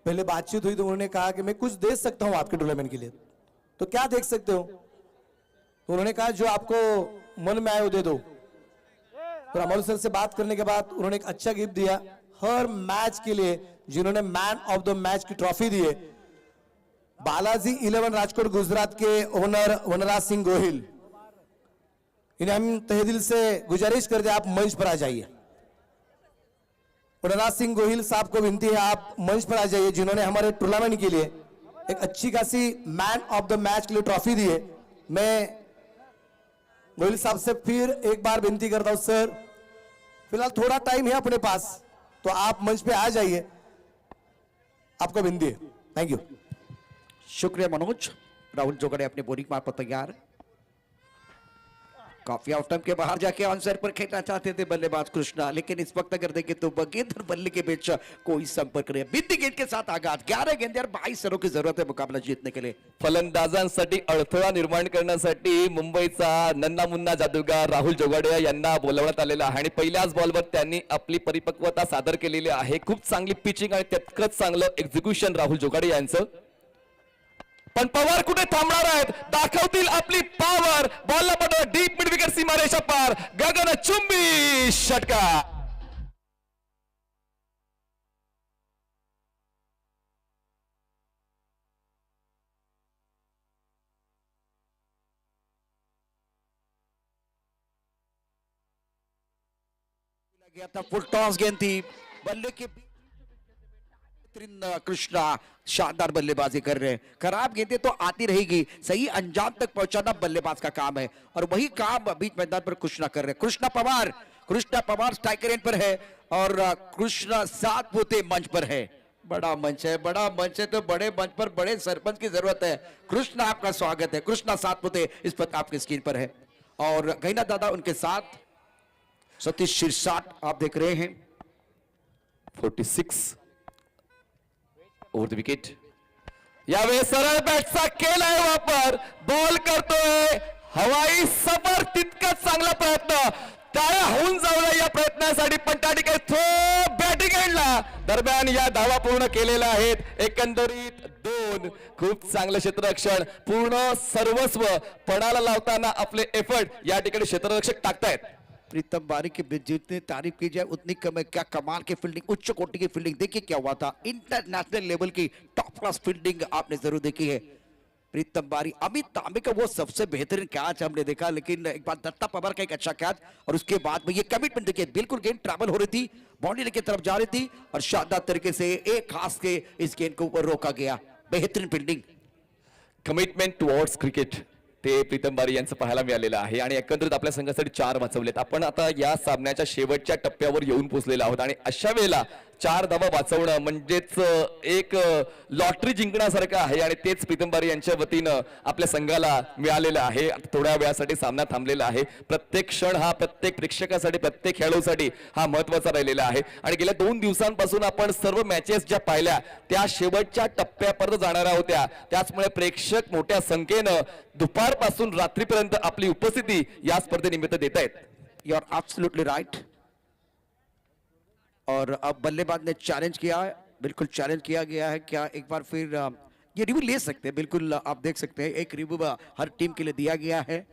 पहले बातचीत हुई तो उन्होंने कहा कि मैं कुछ दे सकता हूं आपके टूर्नामेंट के लिए, तो क्या देख सकते हो? तो उन्होंने कहा जो आपको मन में आए वो दे दो। तो अमोल सर से बात करने के बाद उन्होंने एक अच्छा गिफ्ट दिया। हर मैच के लिए जिन्होंने मैन ऑफ द मैच की ट्रॉफी दी है, बालाजी 11 राजकोट गुजरात के ओनर वनराज सिंह गोहिल, इन्हें हम तहे दिल से गुजारिश करते हैं आप मंच पर आ जाइए। वनराज सिंह गोहिल साहब को विनती है आप मंच पर आ जाइए, जिन्होंने हमारे टूर्नामेंट के लिए एक अच्छी खासी मैन ऑफ द मैच के लिए ट्रॉफी दी है। मैं गोहिल साहब से फिर एक बार विनती करता हूं सर, फिलहाल थोड़ा टाइम है अपने पास, तो आप मंच पे आ जाइए, आपका बिंदी है। Thank you. शुक्रिया मनोज। राहुल जोगड़े अपने बोरिंग मार पर तैयार। काफी आउट टाइम के बाहर जाके ऑनसाइड पर खेलना चाहते थे बल्लेबाज कृष्णा, लेकिन इस वक्त अगर देखें तो गेंद और बल्ले के बीच कोई संपर्क नहीं। बिंदी गेंद के साथ आगाज, 11 गेंद और 22 रनों की जरूरत है मुकाबला जीतने के लिए। फलंदाजांसाठी अडथळा निर्माण करण्यासाठी मुंबईचा नन्ना मुन्ना जादूगार राहुल जोगाडे यांना बोलवण्यात आलेलं आहे आणि पहिल्याच बॉलवर त्यांनी आपली परिपक्वता सादर केलेली आहे। खूप चांगली पिचिंग आणि तितकंच चांगलं एक्झिक्युशन राहुल जोगाडे यांचं। पण पवार कुठे थांबणार आहेत, दाखवतील आपली पॉवर। बॉलला पडला डीप मिड विकेट सीमारेषा पार, गगनचुंबी षटकार। गया था, फुल टॉस गेंद थी, बल्ले के कृष्णा शानदार बल्लेबाजी कर रहे हैं। खराब गेंदें तो आती रहेगी, सही अंजाम तक पहुंचाना बल्लेबाज का काम है और वही काम बीच मैदान पर कृष्णा कर रहे हैं। कृष्णा पवार स्ट्राइकर एंड पर है और कृष्णा सात पोते मंच पर है। बड़ा मंच है तो बड़े मंच पर बड़े सरपंच की जरूरत है। कृष्णा आपका स्वागत है। कृष्णा सात पोते इस वक्त आपके स्क्रीन पर है और गैना दादा उनके साथ सतीश शिरसाट आप देख रहे हैं। 46 ओव्हर द विकेट। यावेळेस सरळ बॅटचा केलाय वापर, बॉल करतोय हवाई सफर, तितकाच चांगला प्रयत्न, टाळ्या होऊन जाऊया या प्रयत्नासाठी, पण त्या ठिकाणी थ्रो बॅटिंग एंडला दरम्यान या धावा पूर्ण केलेल्या आहेत। एकंदरीत 2 खूप चांगलं क्षेत्ररक्षण, पूर्ण सर्वस्व पणाला लावताना आपले एफर्ट या ठिकाणी क्षेत्ररक्षक टाकतायत। प्रीतम बारी की जितनी तारीफ की जाए उतनी कम है। क्या कमाल की फील्डिंग, उच्च कोटि की फील्डिंग, देखिए क्या हुआ था, इंटरनेशनल लेवल की टॉप क्लास फील्डिंग आपने जरूर देखी है। प्रीतम बारी, अमित तांबे का वो सबसे बेहतरीन कैच हमने देखा, लेकिन एक बार दत्ता पवार का एक अच्छा कैच और उसके बाद में ये कमिटमेंट देखिए, बिल्कुल गेंद ट्रैवल हो रही थी, बाउंड्री की तरफ जा रही थी और शानदार तरीके से एक खास के इस गेंद को ऊपर रोका गया। बेहतरीन फील्डिंग, कमिटमेंट टुवर्ड्स क्रिकेट ते प्रीतम बारी यांचं पाहायला मिळालेलं आहे आणि एकंदरीत आपल्या संघासाठी 4 वाचवलेत। आपण आता या सामन्याच्या शेवटच्या टप्प्यावर येऊन पोहोचलेलो आहोत आणि अशा वेळेला 4 धावा वाचवणं म्हणजेच एक लॉटरी जिंकण्यासारखं आहे आणि तेच प्रीतम बारी यांच्या वतीनं आपल्या संघाला मिळालेलं आहे। थोड्या वेळासाठी सामना थांबलेला आहे। प्रत्येक क्षण हा प्रत्येक प्रेक्षकासाठी, प्रत्येक खेळाडूसाठी हा महत्त्वाचा राहिलेला आहे आणि गेल्या 2 दिवसांपासून आपण सर्व मॅचेस ज्या पाहिल्या त्या शेवटच्या टप्प्यापर्यंत जाणाऱ्या होत्या, त्याचमुळे प्रेक्षक मोठ्या संख्येनं दुपारपासून रात्रीपर्यंत आपली उपस्थिती या स्पर्धेनिमित्त देत आहेत। You are absolutely right. और अब बल्लेबाज ने चैलेंज किया है, बिल्कुल चैलेंज किया गया है। क्या एक बार फिर ये रिव्यू ले सकते हैं, बिल्कुल आप देख सकते हैं एक रिव्यू हर टीम के लिए दिया गया है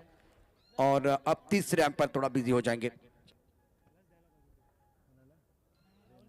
और अब तीसरे अंपायर थोड़ा बिजी हो जाएंगे।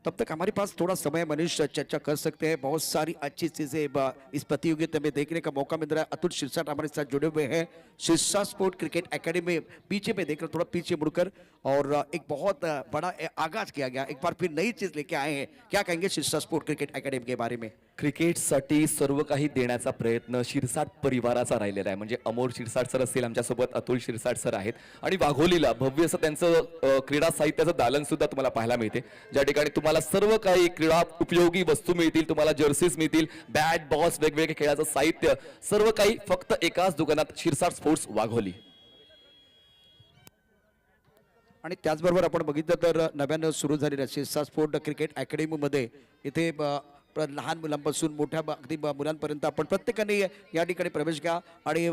तब तक हमारे पास थोड़ा समय मनीष चर्चा कर सकते हैं। बहुत सारी अच्छी चीजें इस प्रतियोगिता में देखने का मौका मिल रहा है। अतुल शिरसाट हमारे साथ जुड़े हुए हैं, शिरसाट स्पोर्ट क्रिकेट एकेडमी पीछे में देख रहे, थोड़ा पीछे मुड़कर, और एक बहुत बड़ा आगाज किया गया। एक बार फिर नई चीज लेके आए हैं, क्या कहेंगे शिरसाट स्पोर्ट क्रिकेट एकेडमी के बारे में? क्रिकेटसाठी सर्व काही देण्याचा प्रयत्न शिरसाट परिवाराचा राहिलेला आहे। म्हणजे अमोल शिरसाट सर असतील, आमच्यासोबत अतुल शिरसाट सर आहेत आणि वाघोलीला भव्य असं त्यांचं क्रीडा साहित्याचं दालन सुद्धा तुम्हाला पाहायला मिळते, ज्या ठिकाणी तुम्हाला सर्व काही क्रीडा उपयोगी वस्तू मिळतील, तुम्हाला जर्सीज मिळतील, बॅट बॉल्स, वेगवेगळे खेळाचं साहित्य, सर्व काही फक्त एकाच दुकानात, शिरसाट स्पोर्ट्स वाघोली। आणि त्याचबरोबर आपण बघितलं तर नव्यानं सुरू झालेल्या शिरसाट स्पोर्ट क्रिकेट अकॅडमीमध्ये इथे लहान मुलांपासून मोठ्या अगदी मुलांपर्यंत आपण प्रत्येकाने या ठिकाणी प्रवेश घ्या आणि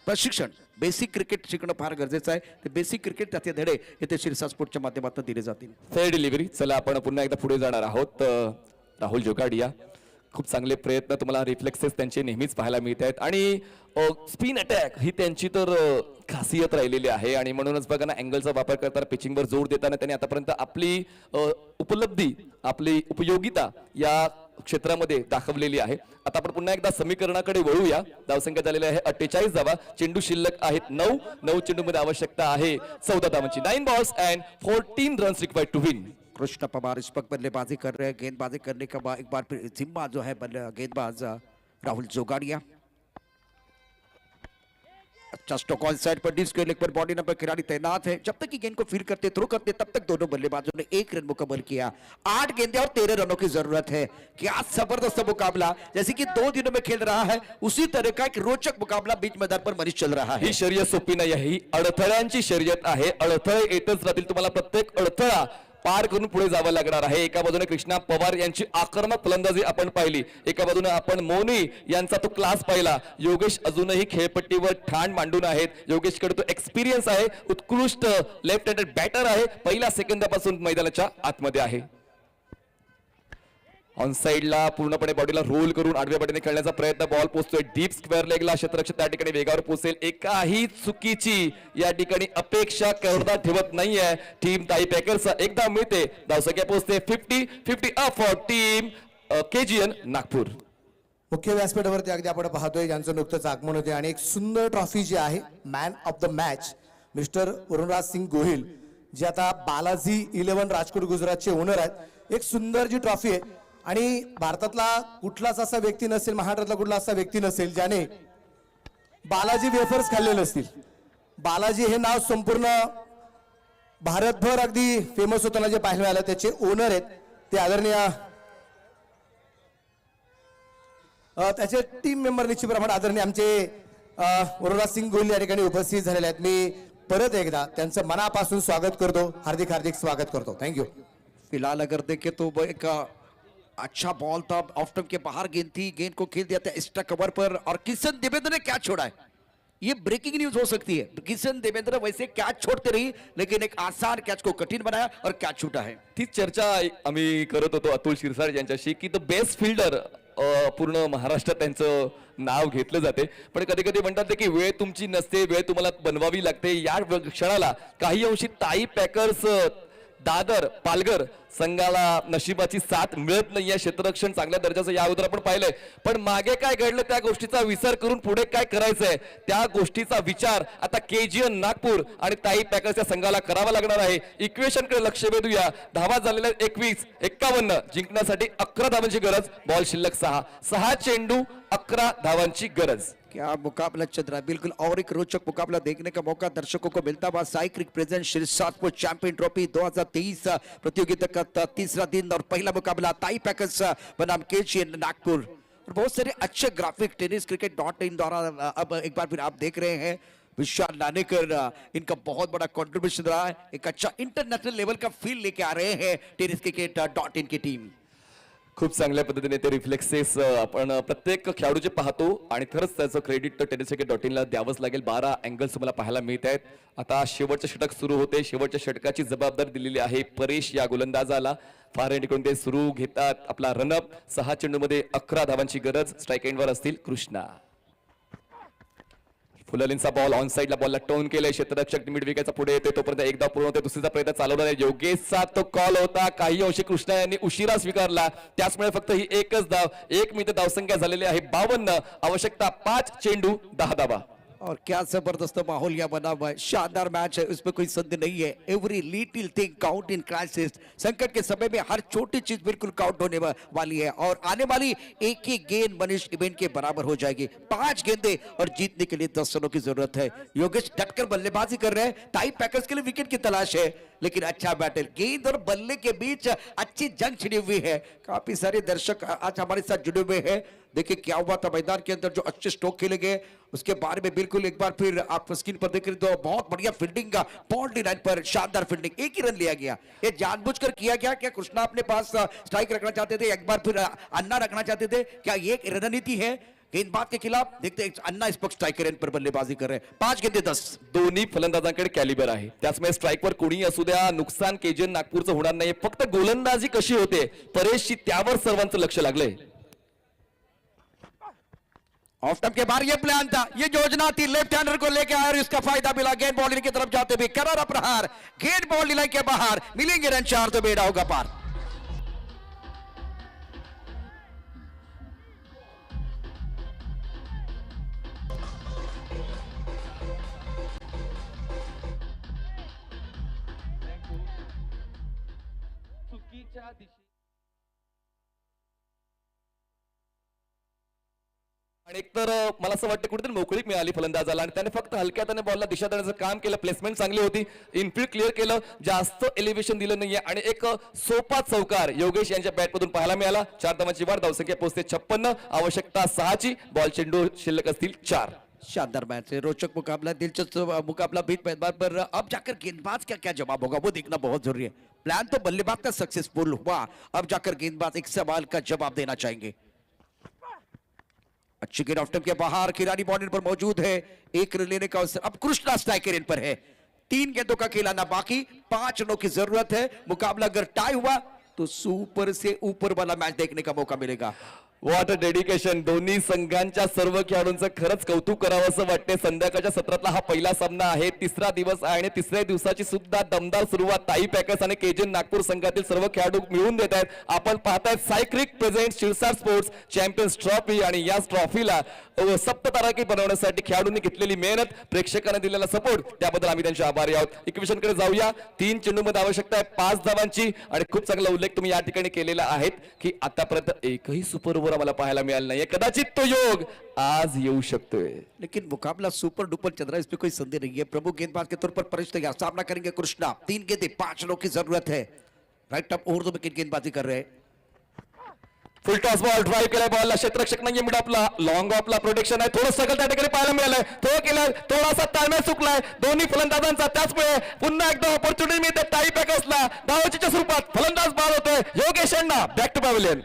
प्रशिक्षण, बेसिक क्रिकेट शिकणं फार गरजेचं आहे। ते बेसिक क्रिकेट त्याचे धडे इथे शिरसाट स्पोर्टच्या माध्यमातून दिले जातील। Fair delivery. चला आपण पुन्हा एकदा पुढे जाणार आहोत। राहुल जोगाडिया, खूप चांगले प्रयत्न, तुम्हाला रिफ्लेक्सेस त्यांचे नेहमीच पाहायला मिळत आहेत आणि स्पिन अटॅक ही त्यांची तर खासियत राहिलेली आहे आणि म्हणूनच बघा ना, अँगलचा वापर करताना, पिचिंगवर जोर देताना त्यांनी आतापर्यंत आपली उपलब्धी, आपली उपयोगिता या क्षेत्रामध्ये दाखवलेली आहे। आता आपण पुन्हा एकदा समीकरणाकडे वळूया। धावसंख्या झालेली आहे 48 धावा, चेंडू शिल्लक आहेत 9 चेंडूमध्ये आवश्यकता आहे 14 धावांची। 9 balls and 14 runs required to win. Krishna Pawar इस वक्त बल्लेबाजी कर रहे हैं। गेंदबाजी करने के बाद एक बार फिर जिम्मा जो है गेंदबाज राहुल जोगाड़िया। स्टोक ऑन साइड पर डिस्क लेग पर बॉडी नंबर खिलाड़ी तैनात है। जब तक कि गेंद को फील करते थ्रो करते तब तक दोनों बल्लेबाजों ने 1 रन मुकम्मल किया। 8 गेंदें और 13 रनों की जरूरत है। क्या जबरदस्त मुकाबला, जैसे कि 2 दिनों में खेल रहा है उसी तरह का एक रोचक मुकाबला बीच मैदान पर मनीष चल रहा है। ही शर्यत सोपी नाही आहे, ही अडथळ्यांची शर्यत आहे. अडथळे येतच राहतील, तुम्हाला प्रत्येक अडथळा पार करून पुढे जावं लागणार आहे. एका बाजूने कृष्णा पवार यांची आक्रमक फलंदाजी आपण पाहिली, एका बाजूने आपण मोनी यांचा तो क्लास पाहिला. योगेश अजूनही खेळपट्टीवर ठाण मांडून आहेत. योगेशकडे तो एक्सपिरियन्स आहे, उत्कृष्ट लेफ्ट हँडेड बॅटर आहे, पहिल्या सेकंदापासून मैदानाच्या आतमध्ये आहे. ऑन साइडला पूर्णपणे बॉडीला रोल करून आडव्या बाजूने खेळण्याचा प्रयत्न, बॉल पोहोचतोय डीप स्क्वेअर लेगला. क्षेत्ररक्षक त्या ठिकाणी वेगावर पोहोचेल. एकाही चुकीची या ठिकाणी अपेक्षा करता ठेवत नाहीये टीम ताई पॅकर्स. एकदा मिळते धावसंख्या पोहोचते 50-50 up for team KGN Nagpur. मुख्य व्यासपीठावरती अगदी आपण पाहतोय ज्यांचं नुकतंच आगमन होते आणि एक सुंदर ट्रॉफी जी आहे man of the match mister Varunraj Singh Gohil, जे आता बालाजी 11 राजकोट गुजरातचे ओनर आहेत. एक सुंदर जी ट्रॉफी आहे आणि भारतातला कुठलाच असा व्यक्ती नसेल, महाराष्ट्रातला कुठला असा व्यक्ती नसेल ज्याने बालाजी वेफर्स खाल्ले नसतील. बालाजी हे नाव संपूर्ण भारतभर अगदी फेमस होताना जे पाहायला मिळालं, त्याचे ओनर आहेत ते आदरणीय त्याचे टीम मेंबर निश्चितप्रमाणे आदरणीय आमचे वरुणराज सिंग गोहिल या ठिकाणी उपस्थित झालेले आहेत. मी परत एकदा त्यांचं मनापासून स्वागत करतो, हार्दिक हार्दिक स्वागत करतो. थँक्यू. फिलहाल अगर देखे तो वो एक अच्छा बॉल था, ऑफ स्टंप के बाहर गेंद थी, गेंद को खेल दिया था एक्स्ट्रा कवर पर और किशन देवेंद्र ने कैच छोड़ा है. ये ब्रेकिंग न्यूज हो सकती है. किशन देवेंद्र वैसे कैच छोड़ते रही लेकिन एक आसान कैच को कठिन बनाया और कैच छूटा है. तीच चर्चा आम्ही करत होतो अतुल शिरसाट यांच्याशी की द बेस्ट फिल्डर पूर्ण महाराष्ट्रात त्यांचं नाव घेतलं जाते. पण कधी कधी म्हणतात की वेळ तुमची नसते, वेळ तुम्हाला बनवावी लागते. या क्षणाला काही अंशी ताई पॅकर्स दादर पालघर संघाला नशिबाची साथ मिळत नाहीये. क्षेत्ररक्षण चांगल्या दर्जाचं या अगोदर आपण पाहिलंय, पण मागे काय घडलं त्या गोष्टीचा विचार करून पुढे काय करायचंय त्या गोष्टीचा विचार आता केजीएन नागपूर आणि ताई पॅकर्स या संघाला करावा लागणार आहे. इक्वेशन कडे लक्ष वेधूया. धावा झालेल्या 21-51 जिंकण्यासाठी 11 धावांची गरज. बॉल शिल्लक 6 चेंडू 11 धावांची गरज. क्या मुकाबला चल रहा है, बिल्कुल और एक रोचक मुकाबला देखने का मौका दर्शकों को मिलता हुआ. साई क्रिक प्रेजेंट शिरसाटपुर चैंपियन ट्रॉफी 2023 प्रतियोगिता का तीसरा दिन और पहला मुकाबला ताई पैकर्स बनाम केजीएन नागपुर. और बहुत सारे अच्छे ग्राफिक tenniscricket.in द्वारा अब एक बार फिर आप देख रहे हैं विशाल नानेकर, इनका बहुत बड़ा कंट्रीब्यूशन रहा है. एक अच्छा इंटरनेशनल लेवल का फील लेके आ रहे हैं tenniscricket.in की टीम. खूप चांगल्या पद्धतीने ते रिफ्लेक्सेस आपण प्रत्येक खेळाडूचे पाहतो आणि खरंच त्याचं क्रेडिट tenniscricket.in ला द्यावंच लागेल. 12 अँगल्स तुम्हाला पाहायला मिळत आहेत. आता शेवटचे षटक सुरू होते. शेवटच्या षटकाची जबाबदारी दिलेली आहे परेश या गोलंदाजाला. फार एंडकडून ते सुरू घेतात आपला रनअप. 6 चेंडूमध्ये 11 धावांची गरज. स्ट्राईक एंडवर असतील कृष्णा. फुललींचा बॉल ऑन साइडला बॉलला टर्न केलंय. क्षेत्ररक्षक मिड विकेटचा पुढे येते तोपर्यंत एकदा पूर्ण होते. दुसरीचा प्रयत्न चालवला नाही. योगेशचा तो कॉल होता, काही अंशी कृष्णा यांनी उशिरा स्वीकारला. त्याचमुळे फक्त ही एकच धाव. 1 मिनिट धावसंख्या झालेली आहे 52. आवश्यकता 5 चेंडू 10 धावा. और क्या जबरदस्त माहौल यहाँ बना हुआ है. शानदार मैच है, उसमें कोई संदेह नहीं है. Every little thing count in crisis. संकट के समय में हर छोटी चीज बिल्कुल काउंट होने वाली है और आने वाली एक ही गेंद मनीष इवेंट के बराबर हो जाएगी. 5 गेंदे और जीतने के लिए 10 रनों की जरूरत है. योगेश डटकर बल्लेबाजी कर रहे हैं. टाई पैकर्स के लिए विकेट की तलाश है लेकिन अच्छा बैटल. गेंद और बल्ले के बीच अच्छी जंग छिड़ी हुई है. काफी सारे दर्शक आज हमारे साथ जुड़े हुए हैं. देखिए क्या हुआ था मैदान के अंदर, जो अच्छे स्ट्रोक खेले गए उसके बारे में बिल्कुल एक बार फिर आप स्क्रीन पर देख रहे तो बहुत बढ़िया फील्डिंग का बाउंड्री लाइन पर शानदार फील्डिंग. 1 ही रन लिया गया. ये जानबूझकर किया गया. क्या कृष्णा अपने पास स्ट्राइक रखना चाहते थे, एक बार फिर अन्ना रखना चाहते थे? क्या ये रणनीति है गेंदबाज के खिलाफ? देखते हैं अन्ना इस पक्ष स्ट्राइकर पर बल्लेबाजी कर रहे हैं. 5 गेंदे 10. दोन्ही फलंदाजांकडे कॅलिबर आहे. त्याचमुळे स्ट्राईकवर कोणी असू द्या नुकसान केजीएन नागपूरचं होणार नाही. फक्त गोलंदाजी कशी होते परेशची त्यावर सर्वांचं लक्ष लागलंय. ऑफ स्टंप के बाहर ये प्लान था, ये योजना थी. लेफ्ट हैंडर को लेकर आया और इसका फायदा मिला. गेंद बॉल की तरफ जाते हुए करारा प्रहार. गेंद बॉल लाइन के बाहर. मिलेंगे रन 4 तो बेड़ा होगा पार. आणि एकतर मला असं वाटतं कुठेतरी मोकळीक मिळाली फलंदाजाला आणि त्याने फक्त हलक्या त्याने बॉलला दिशा देण्याचं काम केलं. प्लेसमेंट चांगली होती, इनफिल्ड क्लिअर केलं, जास्त एलिव्हेशन दिलं नाहीये आणि एक सोपा चौकार योगेश यांच्या बॅटमधून पाहायला मिळाला. 4 धावांची वाढ, धावसंख्या पोहोचते 56, आवश्यकता 6ची. बॉल चेंडू शिल्लक असतील 4. शानदार मैच है, रोचक मुकाबला, दिलचस्प मुकाबला बीच मैदान पर। अब जाकर गेंदबाज का क्या जवाब होगा वो देखना बहुत जरूरी है। प्लान तो बल्लेबाज का सक्सेसफुल हुआ, अब जाकर गेंदबाज एक सवाल का जवाब देना चाहेंगे। अच्छी गेंद ऑफ स्टंप के बाहर, खिलाड़ी बॉर्डर पर मौजूद है, एक रन लेने का अवसर। अब कृष्णा स्ट्राइकर इन पर है, 3 गेंदों का खिलाना बाकी, 5 रनों की जरूरत है। मुकाबला अगर टाई हुआ तो सुपर से ऊपर वाला मैच देखने का मौका मिलेगा। व्हॉट अ डेडिकेशन, दोन्ही संघांच्या सर्व खेळाडूंचं खरंच कौतुक करावं असं वाटते. संध्याकाळच्या सत्रातला हा पहिला सामना आहे, तिसरा दिवस आहे आणि तिसऱ्या दिवसाची सुद्धा दमदार सुरुवात ताई पॅकर्स आणि केजन नागपूर संघातील सर्व खेळाडू मिळून देत आहेत. आपण पाहतायत सायक्रिक present Shirsat sports champions trophy आणि या ट्रॉफीला सप्ततारांकित बनवण्यासाठी खेळाडूंनी घेतलेली मेहनत, प्रेक्षकांना दिलेला सपोर्ट, त्याबद्दल आम्ही त्यांचे आभारी आहोत. इक्वेशनकडे जाऊया. 3 चेंडूमध्ये आवश्यकता आहे 5 धावांची आणि खूप चांगला उल्लेख तुम्ही या ठिकाणी केलेला आहे की आतापर्यंत एकही सुपर ओव्हर आम्हाला पाहायला मिळाला नाहीये. कदाचित तो योग आज येऊ शकतोय. लेकिन मुकाबला सुपर डुपर चल रहा है, इसमें कोई संदेह नहीं है। प्रमुख गेंदबाज के तौर पर परेश तैयार, सामना करेंगे कृष्णा। 3 गेंदें 5 रनों की जरूरत है। Right up over the wicket गेंदबाजी कर रहे हैं। फुल टॉस बॉल ड्राइव्ह केलाय बॉलला, क्षेत्ररक्षक नाहीये मिड आपला, लॉंग ऑफला प्रोटेक्शन आहे, थोडं स्ट्रगल त्या ठिकाणी पाहायला मिळालंय. थ्रो केलाय, थोडासा ताळमेळ चुकलाय दोन्ही फलंदाजांचा, त्याचमुळे पुन्हा एकदा ऑपॉर्च्युनिटी मिळते टाई पॅकर्सला. धावचीच्या स्वरूपात फलंदाज बाद होतोय. योगेश अण्णा बॅक टू पॅव्हलियन.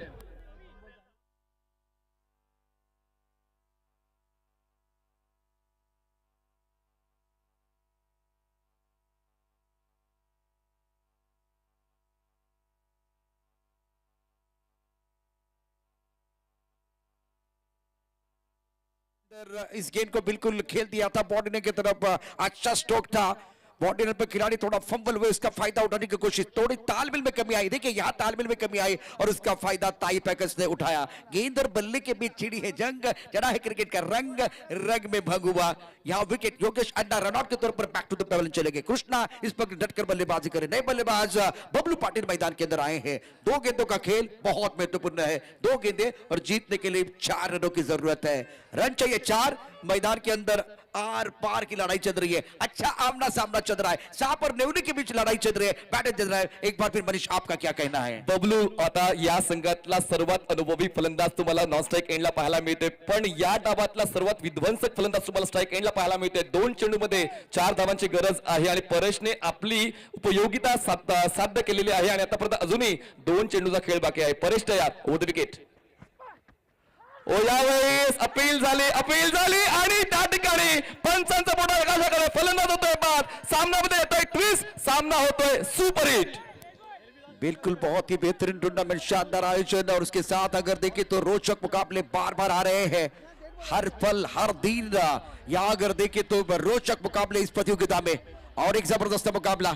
इस गेंद को बिल्कुल खेल दिया था बॉर्डर की तरफ, अच्छा स्ट्रोक था। बॉर्डर पर खिलाड़ी थोड़ा फंबल हुए, इसका फायदा उठाने की कोशिश, थोड़ी तालमेल में कमी आई। देखिए यहाँ तालमेल में कमी आई और उसका फायदा ताई पैकर्स ने उठाया। गेंद और बल्ले के बीच छिड़ी है जंग, जड़ा है क्रिकेट का रंग, रंग में भंग हुआ। यहाँ विकेट योगेश अड्डा रनआउट के तौर पर बैक टू द पेवलियन चले गए। कृष्णा इस पर डटकर बल्लेबाजी करे। नए बल्लेबाज बबलू पाटिल मैदान के अंदर आए हैं। 2 गेंदों का खेल बहुत महत्वपूर्ण है, 2 गेंदें और जीतने के लिए 4 रनों की जरूरत है। रन चाहिए 4। मैदान के अंदर आर पार की लड़ाई चल रही है, अच्छा आमना सामना चल रहा है, सांप और नेवली के बीच लड़ाई चल रही है, बैटिंग चल रहा है। एक बार फिर मनीष आपका क्या कहना है? बबलू, आता या संघातला सर्वात अनुभवी फलंदाज तुम्हाला नॉन स्ट्राइक एंडला पाहायला मिळते, पण या डावातला सर्वात विध्वंसक फलंदाज तुम्हाला स्ट्राइक एंडला पाहायला मिळते. 2 चेंडूमध्ये 4 धावांची गरज आहे आणि परेशने आपली उपयोगिता साध्य केलेली आहे आणि आतापर्यंत अजूनही 2 चेंडूचा खेळ बाकी आहे. परेश तयार, ओव्हर द विकेट. ओ यावेळेस अपील झाली आणि त्या ठिकाणी पंचांचा मोठा आकाशाकडे फलंदाज होतोय बाद. सामन्यामध्ये येतोय ट्विस्ट, सामना होतोय सुपर हिट. बिल्कुल बहुत ही बेहतरीन टूर्नामेंट, शानदार आयोजन और उसके साथ अगर देखें तो रोचक मुकाबले बार बार आ रहे हैं हर पल हर दिन। यहाँ अगर देखें तो रोचक मुकाबले इस प्रतियोगिता में और एक जबरदस्त मुकाबला।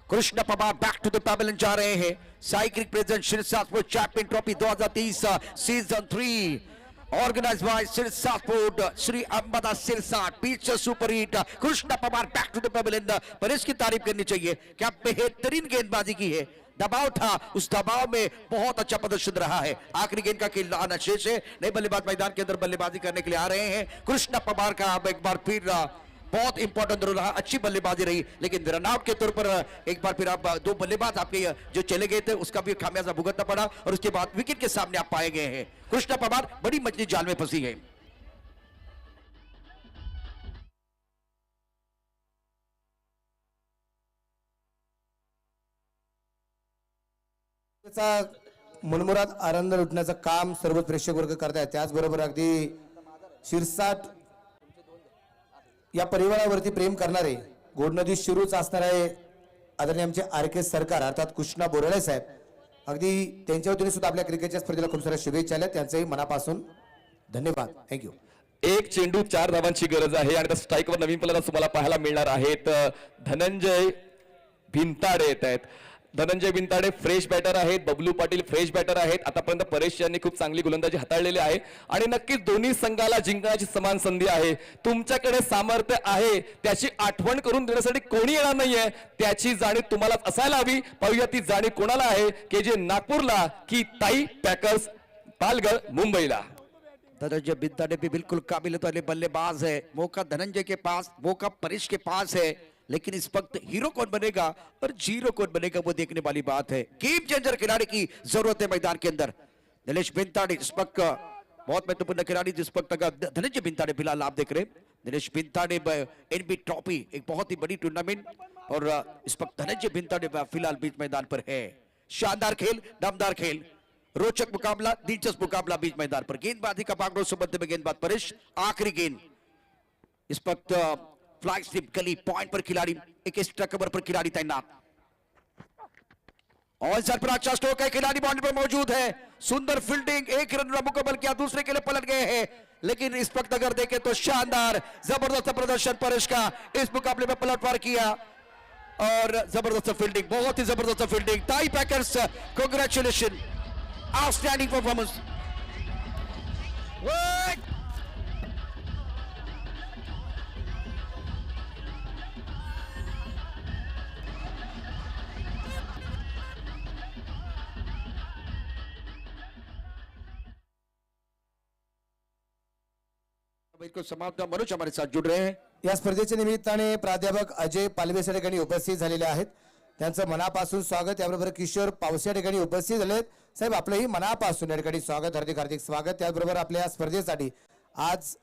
Krishna Pawar back to the pavilion जा रहे हैं। Cyclic present Shirsat sports champion trophy 2023 season 3 organised by Shirsat sports Shri Ambadas Shirsat. बीच super hit, Krishna Pawar back to the pavilion. पर इसकी तारीफ करनी चाहिए, क्या बेहतरीन गेंदबाजी की है। दबाव था, उस दबाव में बहुत अच्छा प्रदर्शन रहा है। आखिरी गेंद का खेल आना शेष है। नए बल्लेबाज मैदान के अंदर बल्लेबाजी करने के लिए आ रहे हैं। कृष्ण पवार का अब एक बार फिर बहुत इंपॉर्टेंट रोल रहा, अच्छी बल्लेबाजी रही, लेकिन रनआउट के तौर पर एक बार फिर आप 2 बल्लेबाज आपके जो चले गए थे उसका भी खामियाजा भुगतना पड़ा और उसके बाद विकेट के सामने आप पाए गए हैं। कृष्ण पवार बड़ी मछली जाल में फंसी है। मनमुराद आनंद लुटण्याचं काम सर्व प्रेक्षक वर्ग करतायत. त्याचबरोबर अगदी शिरसाट या परिवारावरती प्रेम करणारे गोडनदी शिरूच असणारे आदरणीय आमचे RK सरकार अर्थात कृष्णा बोराळे साहेब, अगदी त्यांच्या वतीने सुद्धा आपल्या क्रिकेटच्या स्पर्धेला खूप साऱ्या शुभेच्छा आल्या, त्यांचंही मनापासून धन्यवाद. थँक्यू. 1 चेंडू 4 धावांची गरज आहे आणि त्या स्ट्राईकवर नवीन फलंदाज तुम्हाला पाहायला मिळणार आहेत. धनंजय भिंताडे येत आहेत. धनंजय भिंताडे फ्रेश बॅटर आहेत, बबलू पाटील फ्रेश बॅटर आहेत. आतापर्यंत परेश यांनी खूप चांगली गोलंदाजी हाताळलेली आहे आणि नक्कीच दोन्ही संघाला जिंकण्याची समान संधी आहे. तुमच्याकडे सामर्थ्य आहे त्याची आठवण करून देण्यासाठी कोणी येणार नाहीये, त्याची जाणीव तुम्हाला असायला हवी. पाहूया ती जाणीव कोणाला आहे, के जे नागपूरला की ताई पॅकर्स पालघर मुंबईला. धनंजय बिंदाने भी बिल्कुल काबिलियत वाले बल्लेबाज है। मौका धनंजय के पास, मौका परेश के पास है, लेकिन इस वक्त हीरो कौन बनेगा और जीरो कौन बनेगा वो देखने वाली बात है। गेम चेंजर खिलाड़ी की जरूरत है मैदान के अंदर। निलेश बिंदाने इस वक्त बहुत महत्वपूर्ण खिलाड़ी, जिस वक्त अगर धनंजय बिंदाने फिलहाल आप देख रहे हैं। दिनेश बिंदाने एनबी ट्रॉफी एक बहुत ही बड़ी टूर्नामेंट, और इस वक्त धनंजय बिंदाने फिलहाल बीच मैदान पर है। शानदार खेल, दमदार खेल, रोचक मुकाबला, दिलचस्प मुकाबला बीच मैदान पर। गेंदबाजी का बागडोर संबंध में गेंदबाज परेश, आखिरी गेंद इस वक्त फ्लाई स्लिप गली पॉइंट पर खिलाड़ी, एक एक्स्ट्रा कवर पर खिलाड़ी तैनात। और सर पर अच्छा स्ट्रोक है, खिलाड़ी बाउंड्री पर मौजूद है। सुंदर फील्डिंग, एक रन मुकम्मल किया, दूसरे के लिए पलट गए हैं, लेकिन इस वक्त अगर देखें तो शानदार जबरदस्त प्रदर्शन परेश का इस मुकाबले में पलटवार किया, और जबरदस्त फील्डिंग, बहुत ही जबरदस्त fielding. Tie packers congratulation, outstanding performance. बिल्कुल समाप्त। मनोज हमारे साथ जुड़ रहे हैं। या स्पर्धेच्या निमित्ताने प्राध्यापक अजय पालवे या ठिकाणी उपस्थित झालेले आहेत, त्यांचं मनापासून स्वागत। याबरोबर किशोर पावसे या ठिकाणी उपस्थित झाले आहेत। साहेब आपलंही मनापासून या ठिकाणी स्वागत, हार्दिक हार्दिक स्वागत। त्याचबरोबर आपल्या या स्पर्धेसाठी आज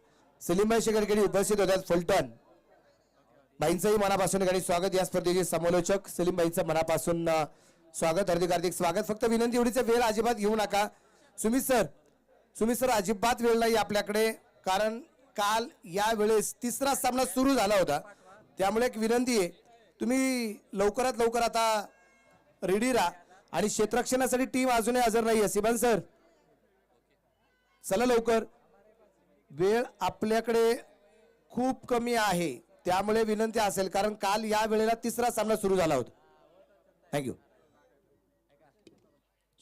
सलीमभाई शेख या ठिकाणी उपस्थित होतात, फलटण बाईंचंही मनापासून या ठिकाणी स्वागत। या स्पर्धेचे समालोचक सलीमभाईंचं मनापासून स्वागत, हार्दिक हार्दिक स्वागत। फक्त विनंती एवढीच, वेळ अजिबात घेऊ नका। सुमित सर अजिबात वेळ नाही आपल्याकडे, कारण काल या वेळेस तिसरा सामना सुरू झाला होता, त्यामुळे एक विनंती आहे, तुम्ही लवकरात लवकर आता रेडी राहा। आणि क्षेत्ररक्षणासाठी टीम अजूनही हजर नाहीये। सिबन सर चला लवकर, वेळ आपल्याकडे खूप कमी आहे, त्यामुळे विनंती असेल, कारण काल या वेळेला तिसरा सामना सुरू झाला होता। थँक्यू।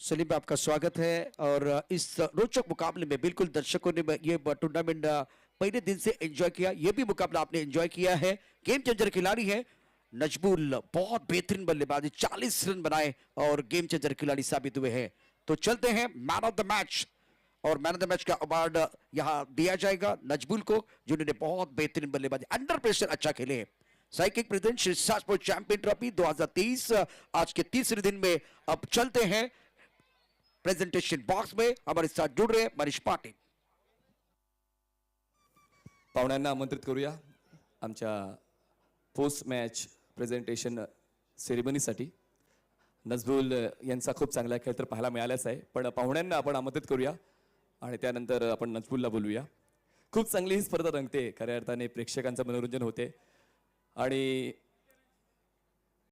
सलीम भाई आपका स्वागत है, और इस रोचक मुकाबले में बिल्कुल दर्शकों ने ये टूर्नामेंट पहले दिन से एंजॉय किया, ये भी मुकाबला आपने एंजॉय किया है। गेम चेंजर खिलाड़ी है नजबुल, बहुत बेहतरीन बल्लेबाजी, 40 रन बनाए और गेम चेंजर खिलाड़ी साबित हुए हैं। तो चलते हैं मैन ऑफ द मैच, और मैन ऑफ द मैच का अवार्ड यहाँ दिया जाएगा नजबुल को, जिन्होंने बहुत बेहतरीन बल्लेबाजी, अंडर प्रेशर अच्छा खेले हैं। Cycle present Shri sports champion trophy 2023 आज के तीसरे दिन में अब चलते हैं प्रेजेंटेशन बॉक्स में। हमारे साथ जुड़ रहे हैं मनीष पाटिल। पाहुण्यांना आमंत्रित करूया आमच्या पोस्ट मॅच प्रेझेंटेशन सेरेमनीसाठी। नजबुल यांचा खूप चांगला खेळ तर पाहायला मिळालाच आहे, पण पाहुण्यांना आपण आमंत्रित करूया आणि त्यानंतर आपण नजबुलला बोलूया। खूप चांगली ही स्पर्धा रंगते, खऱ्या अर्थाने प्रेक्षकांचं मनोरंजन होते, आणि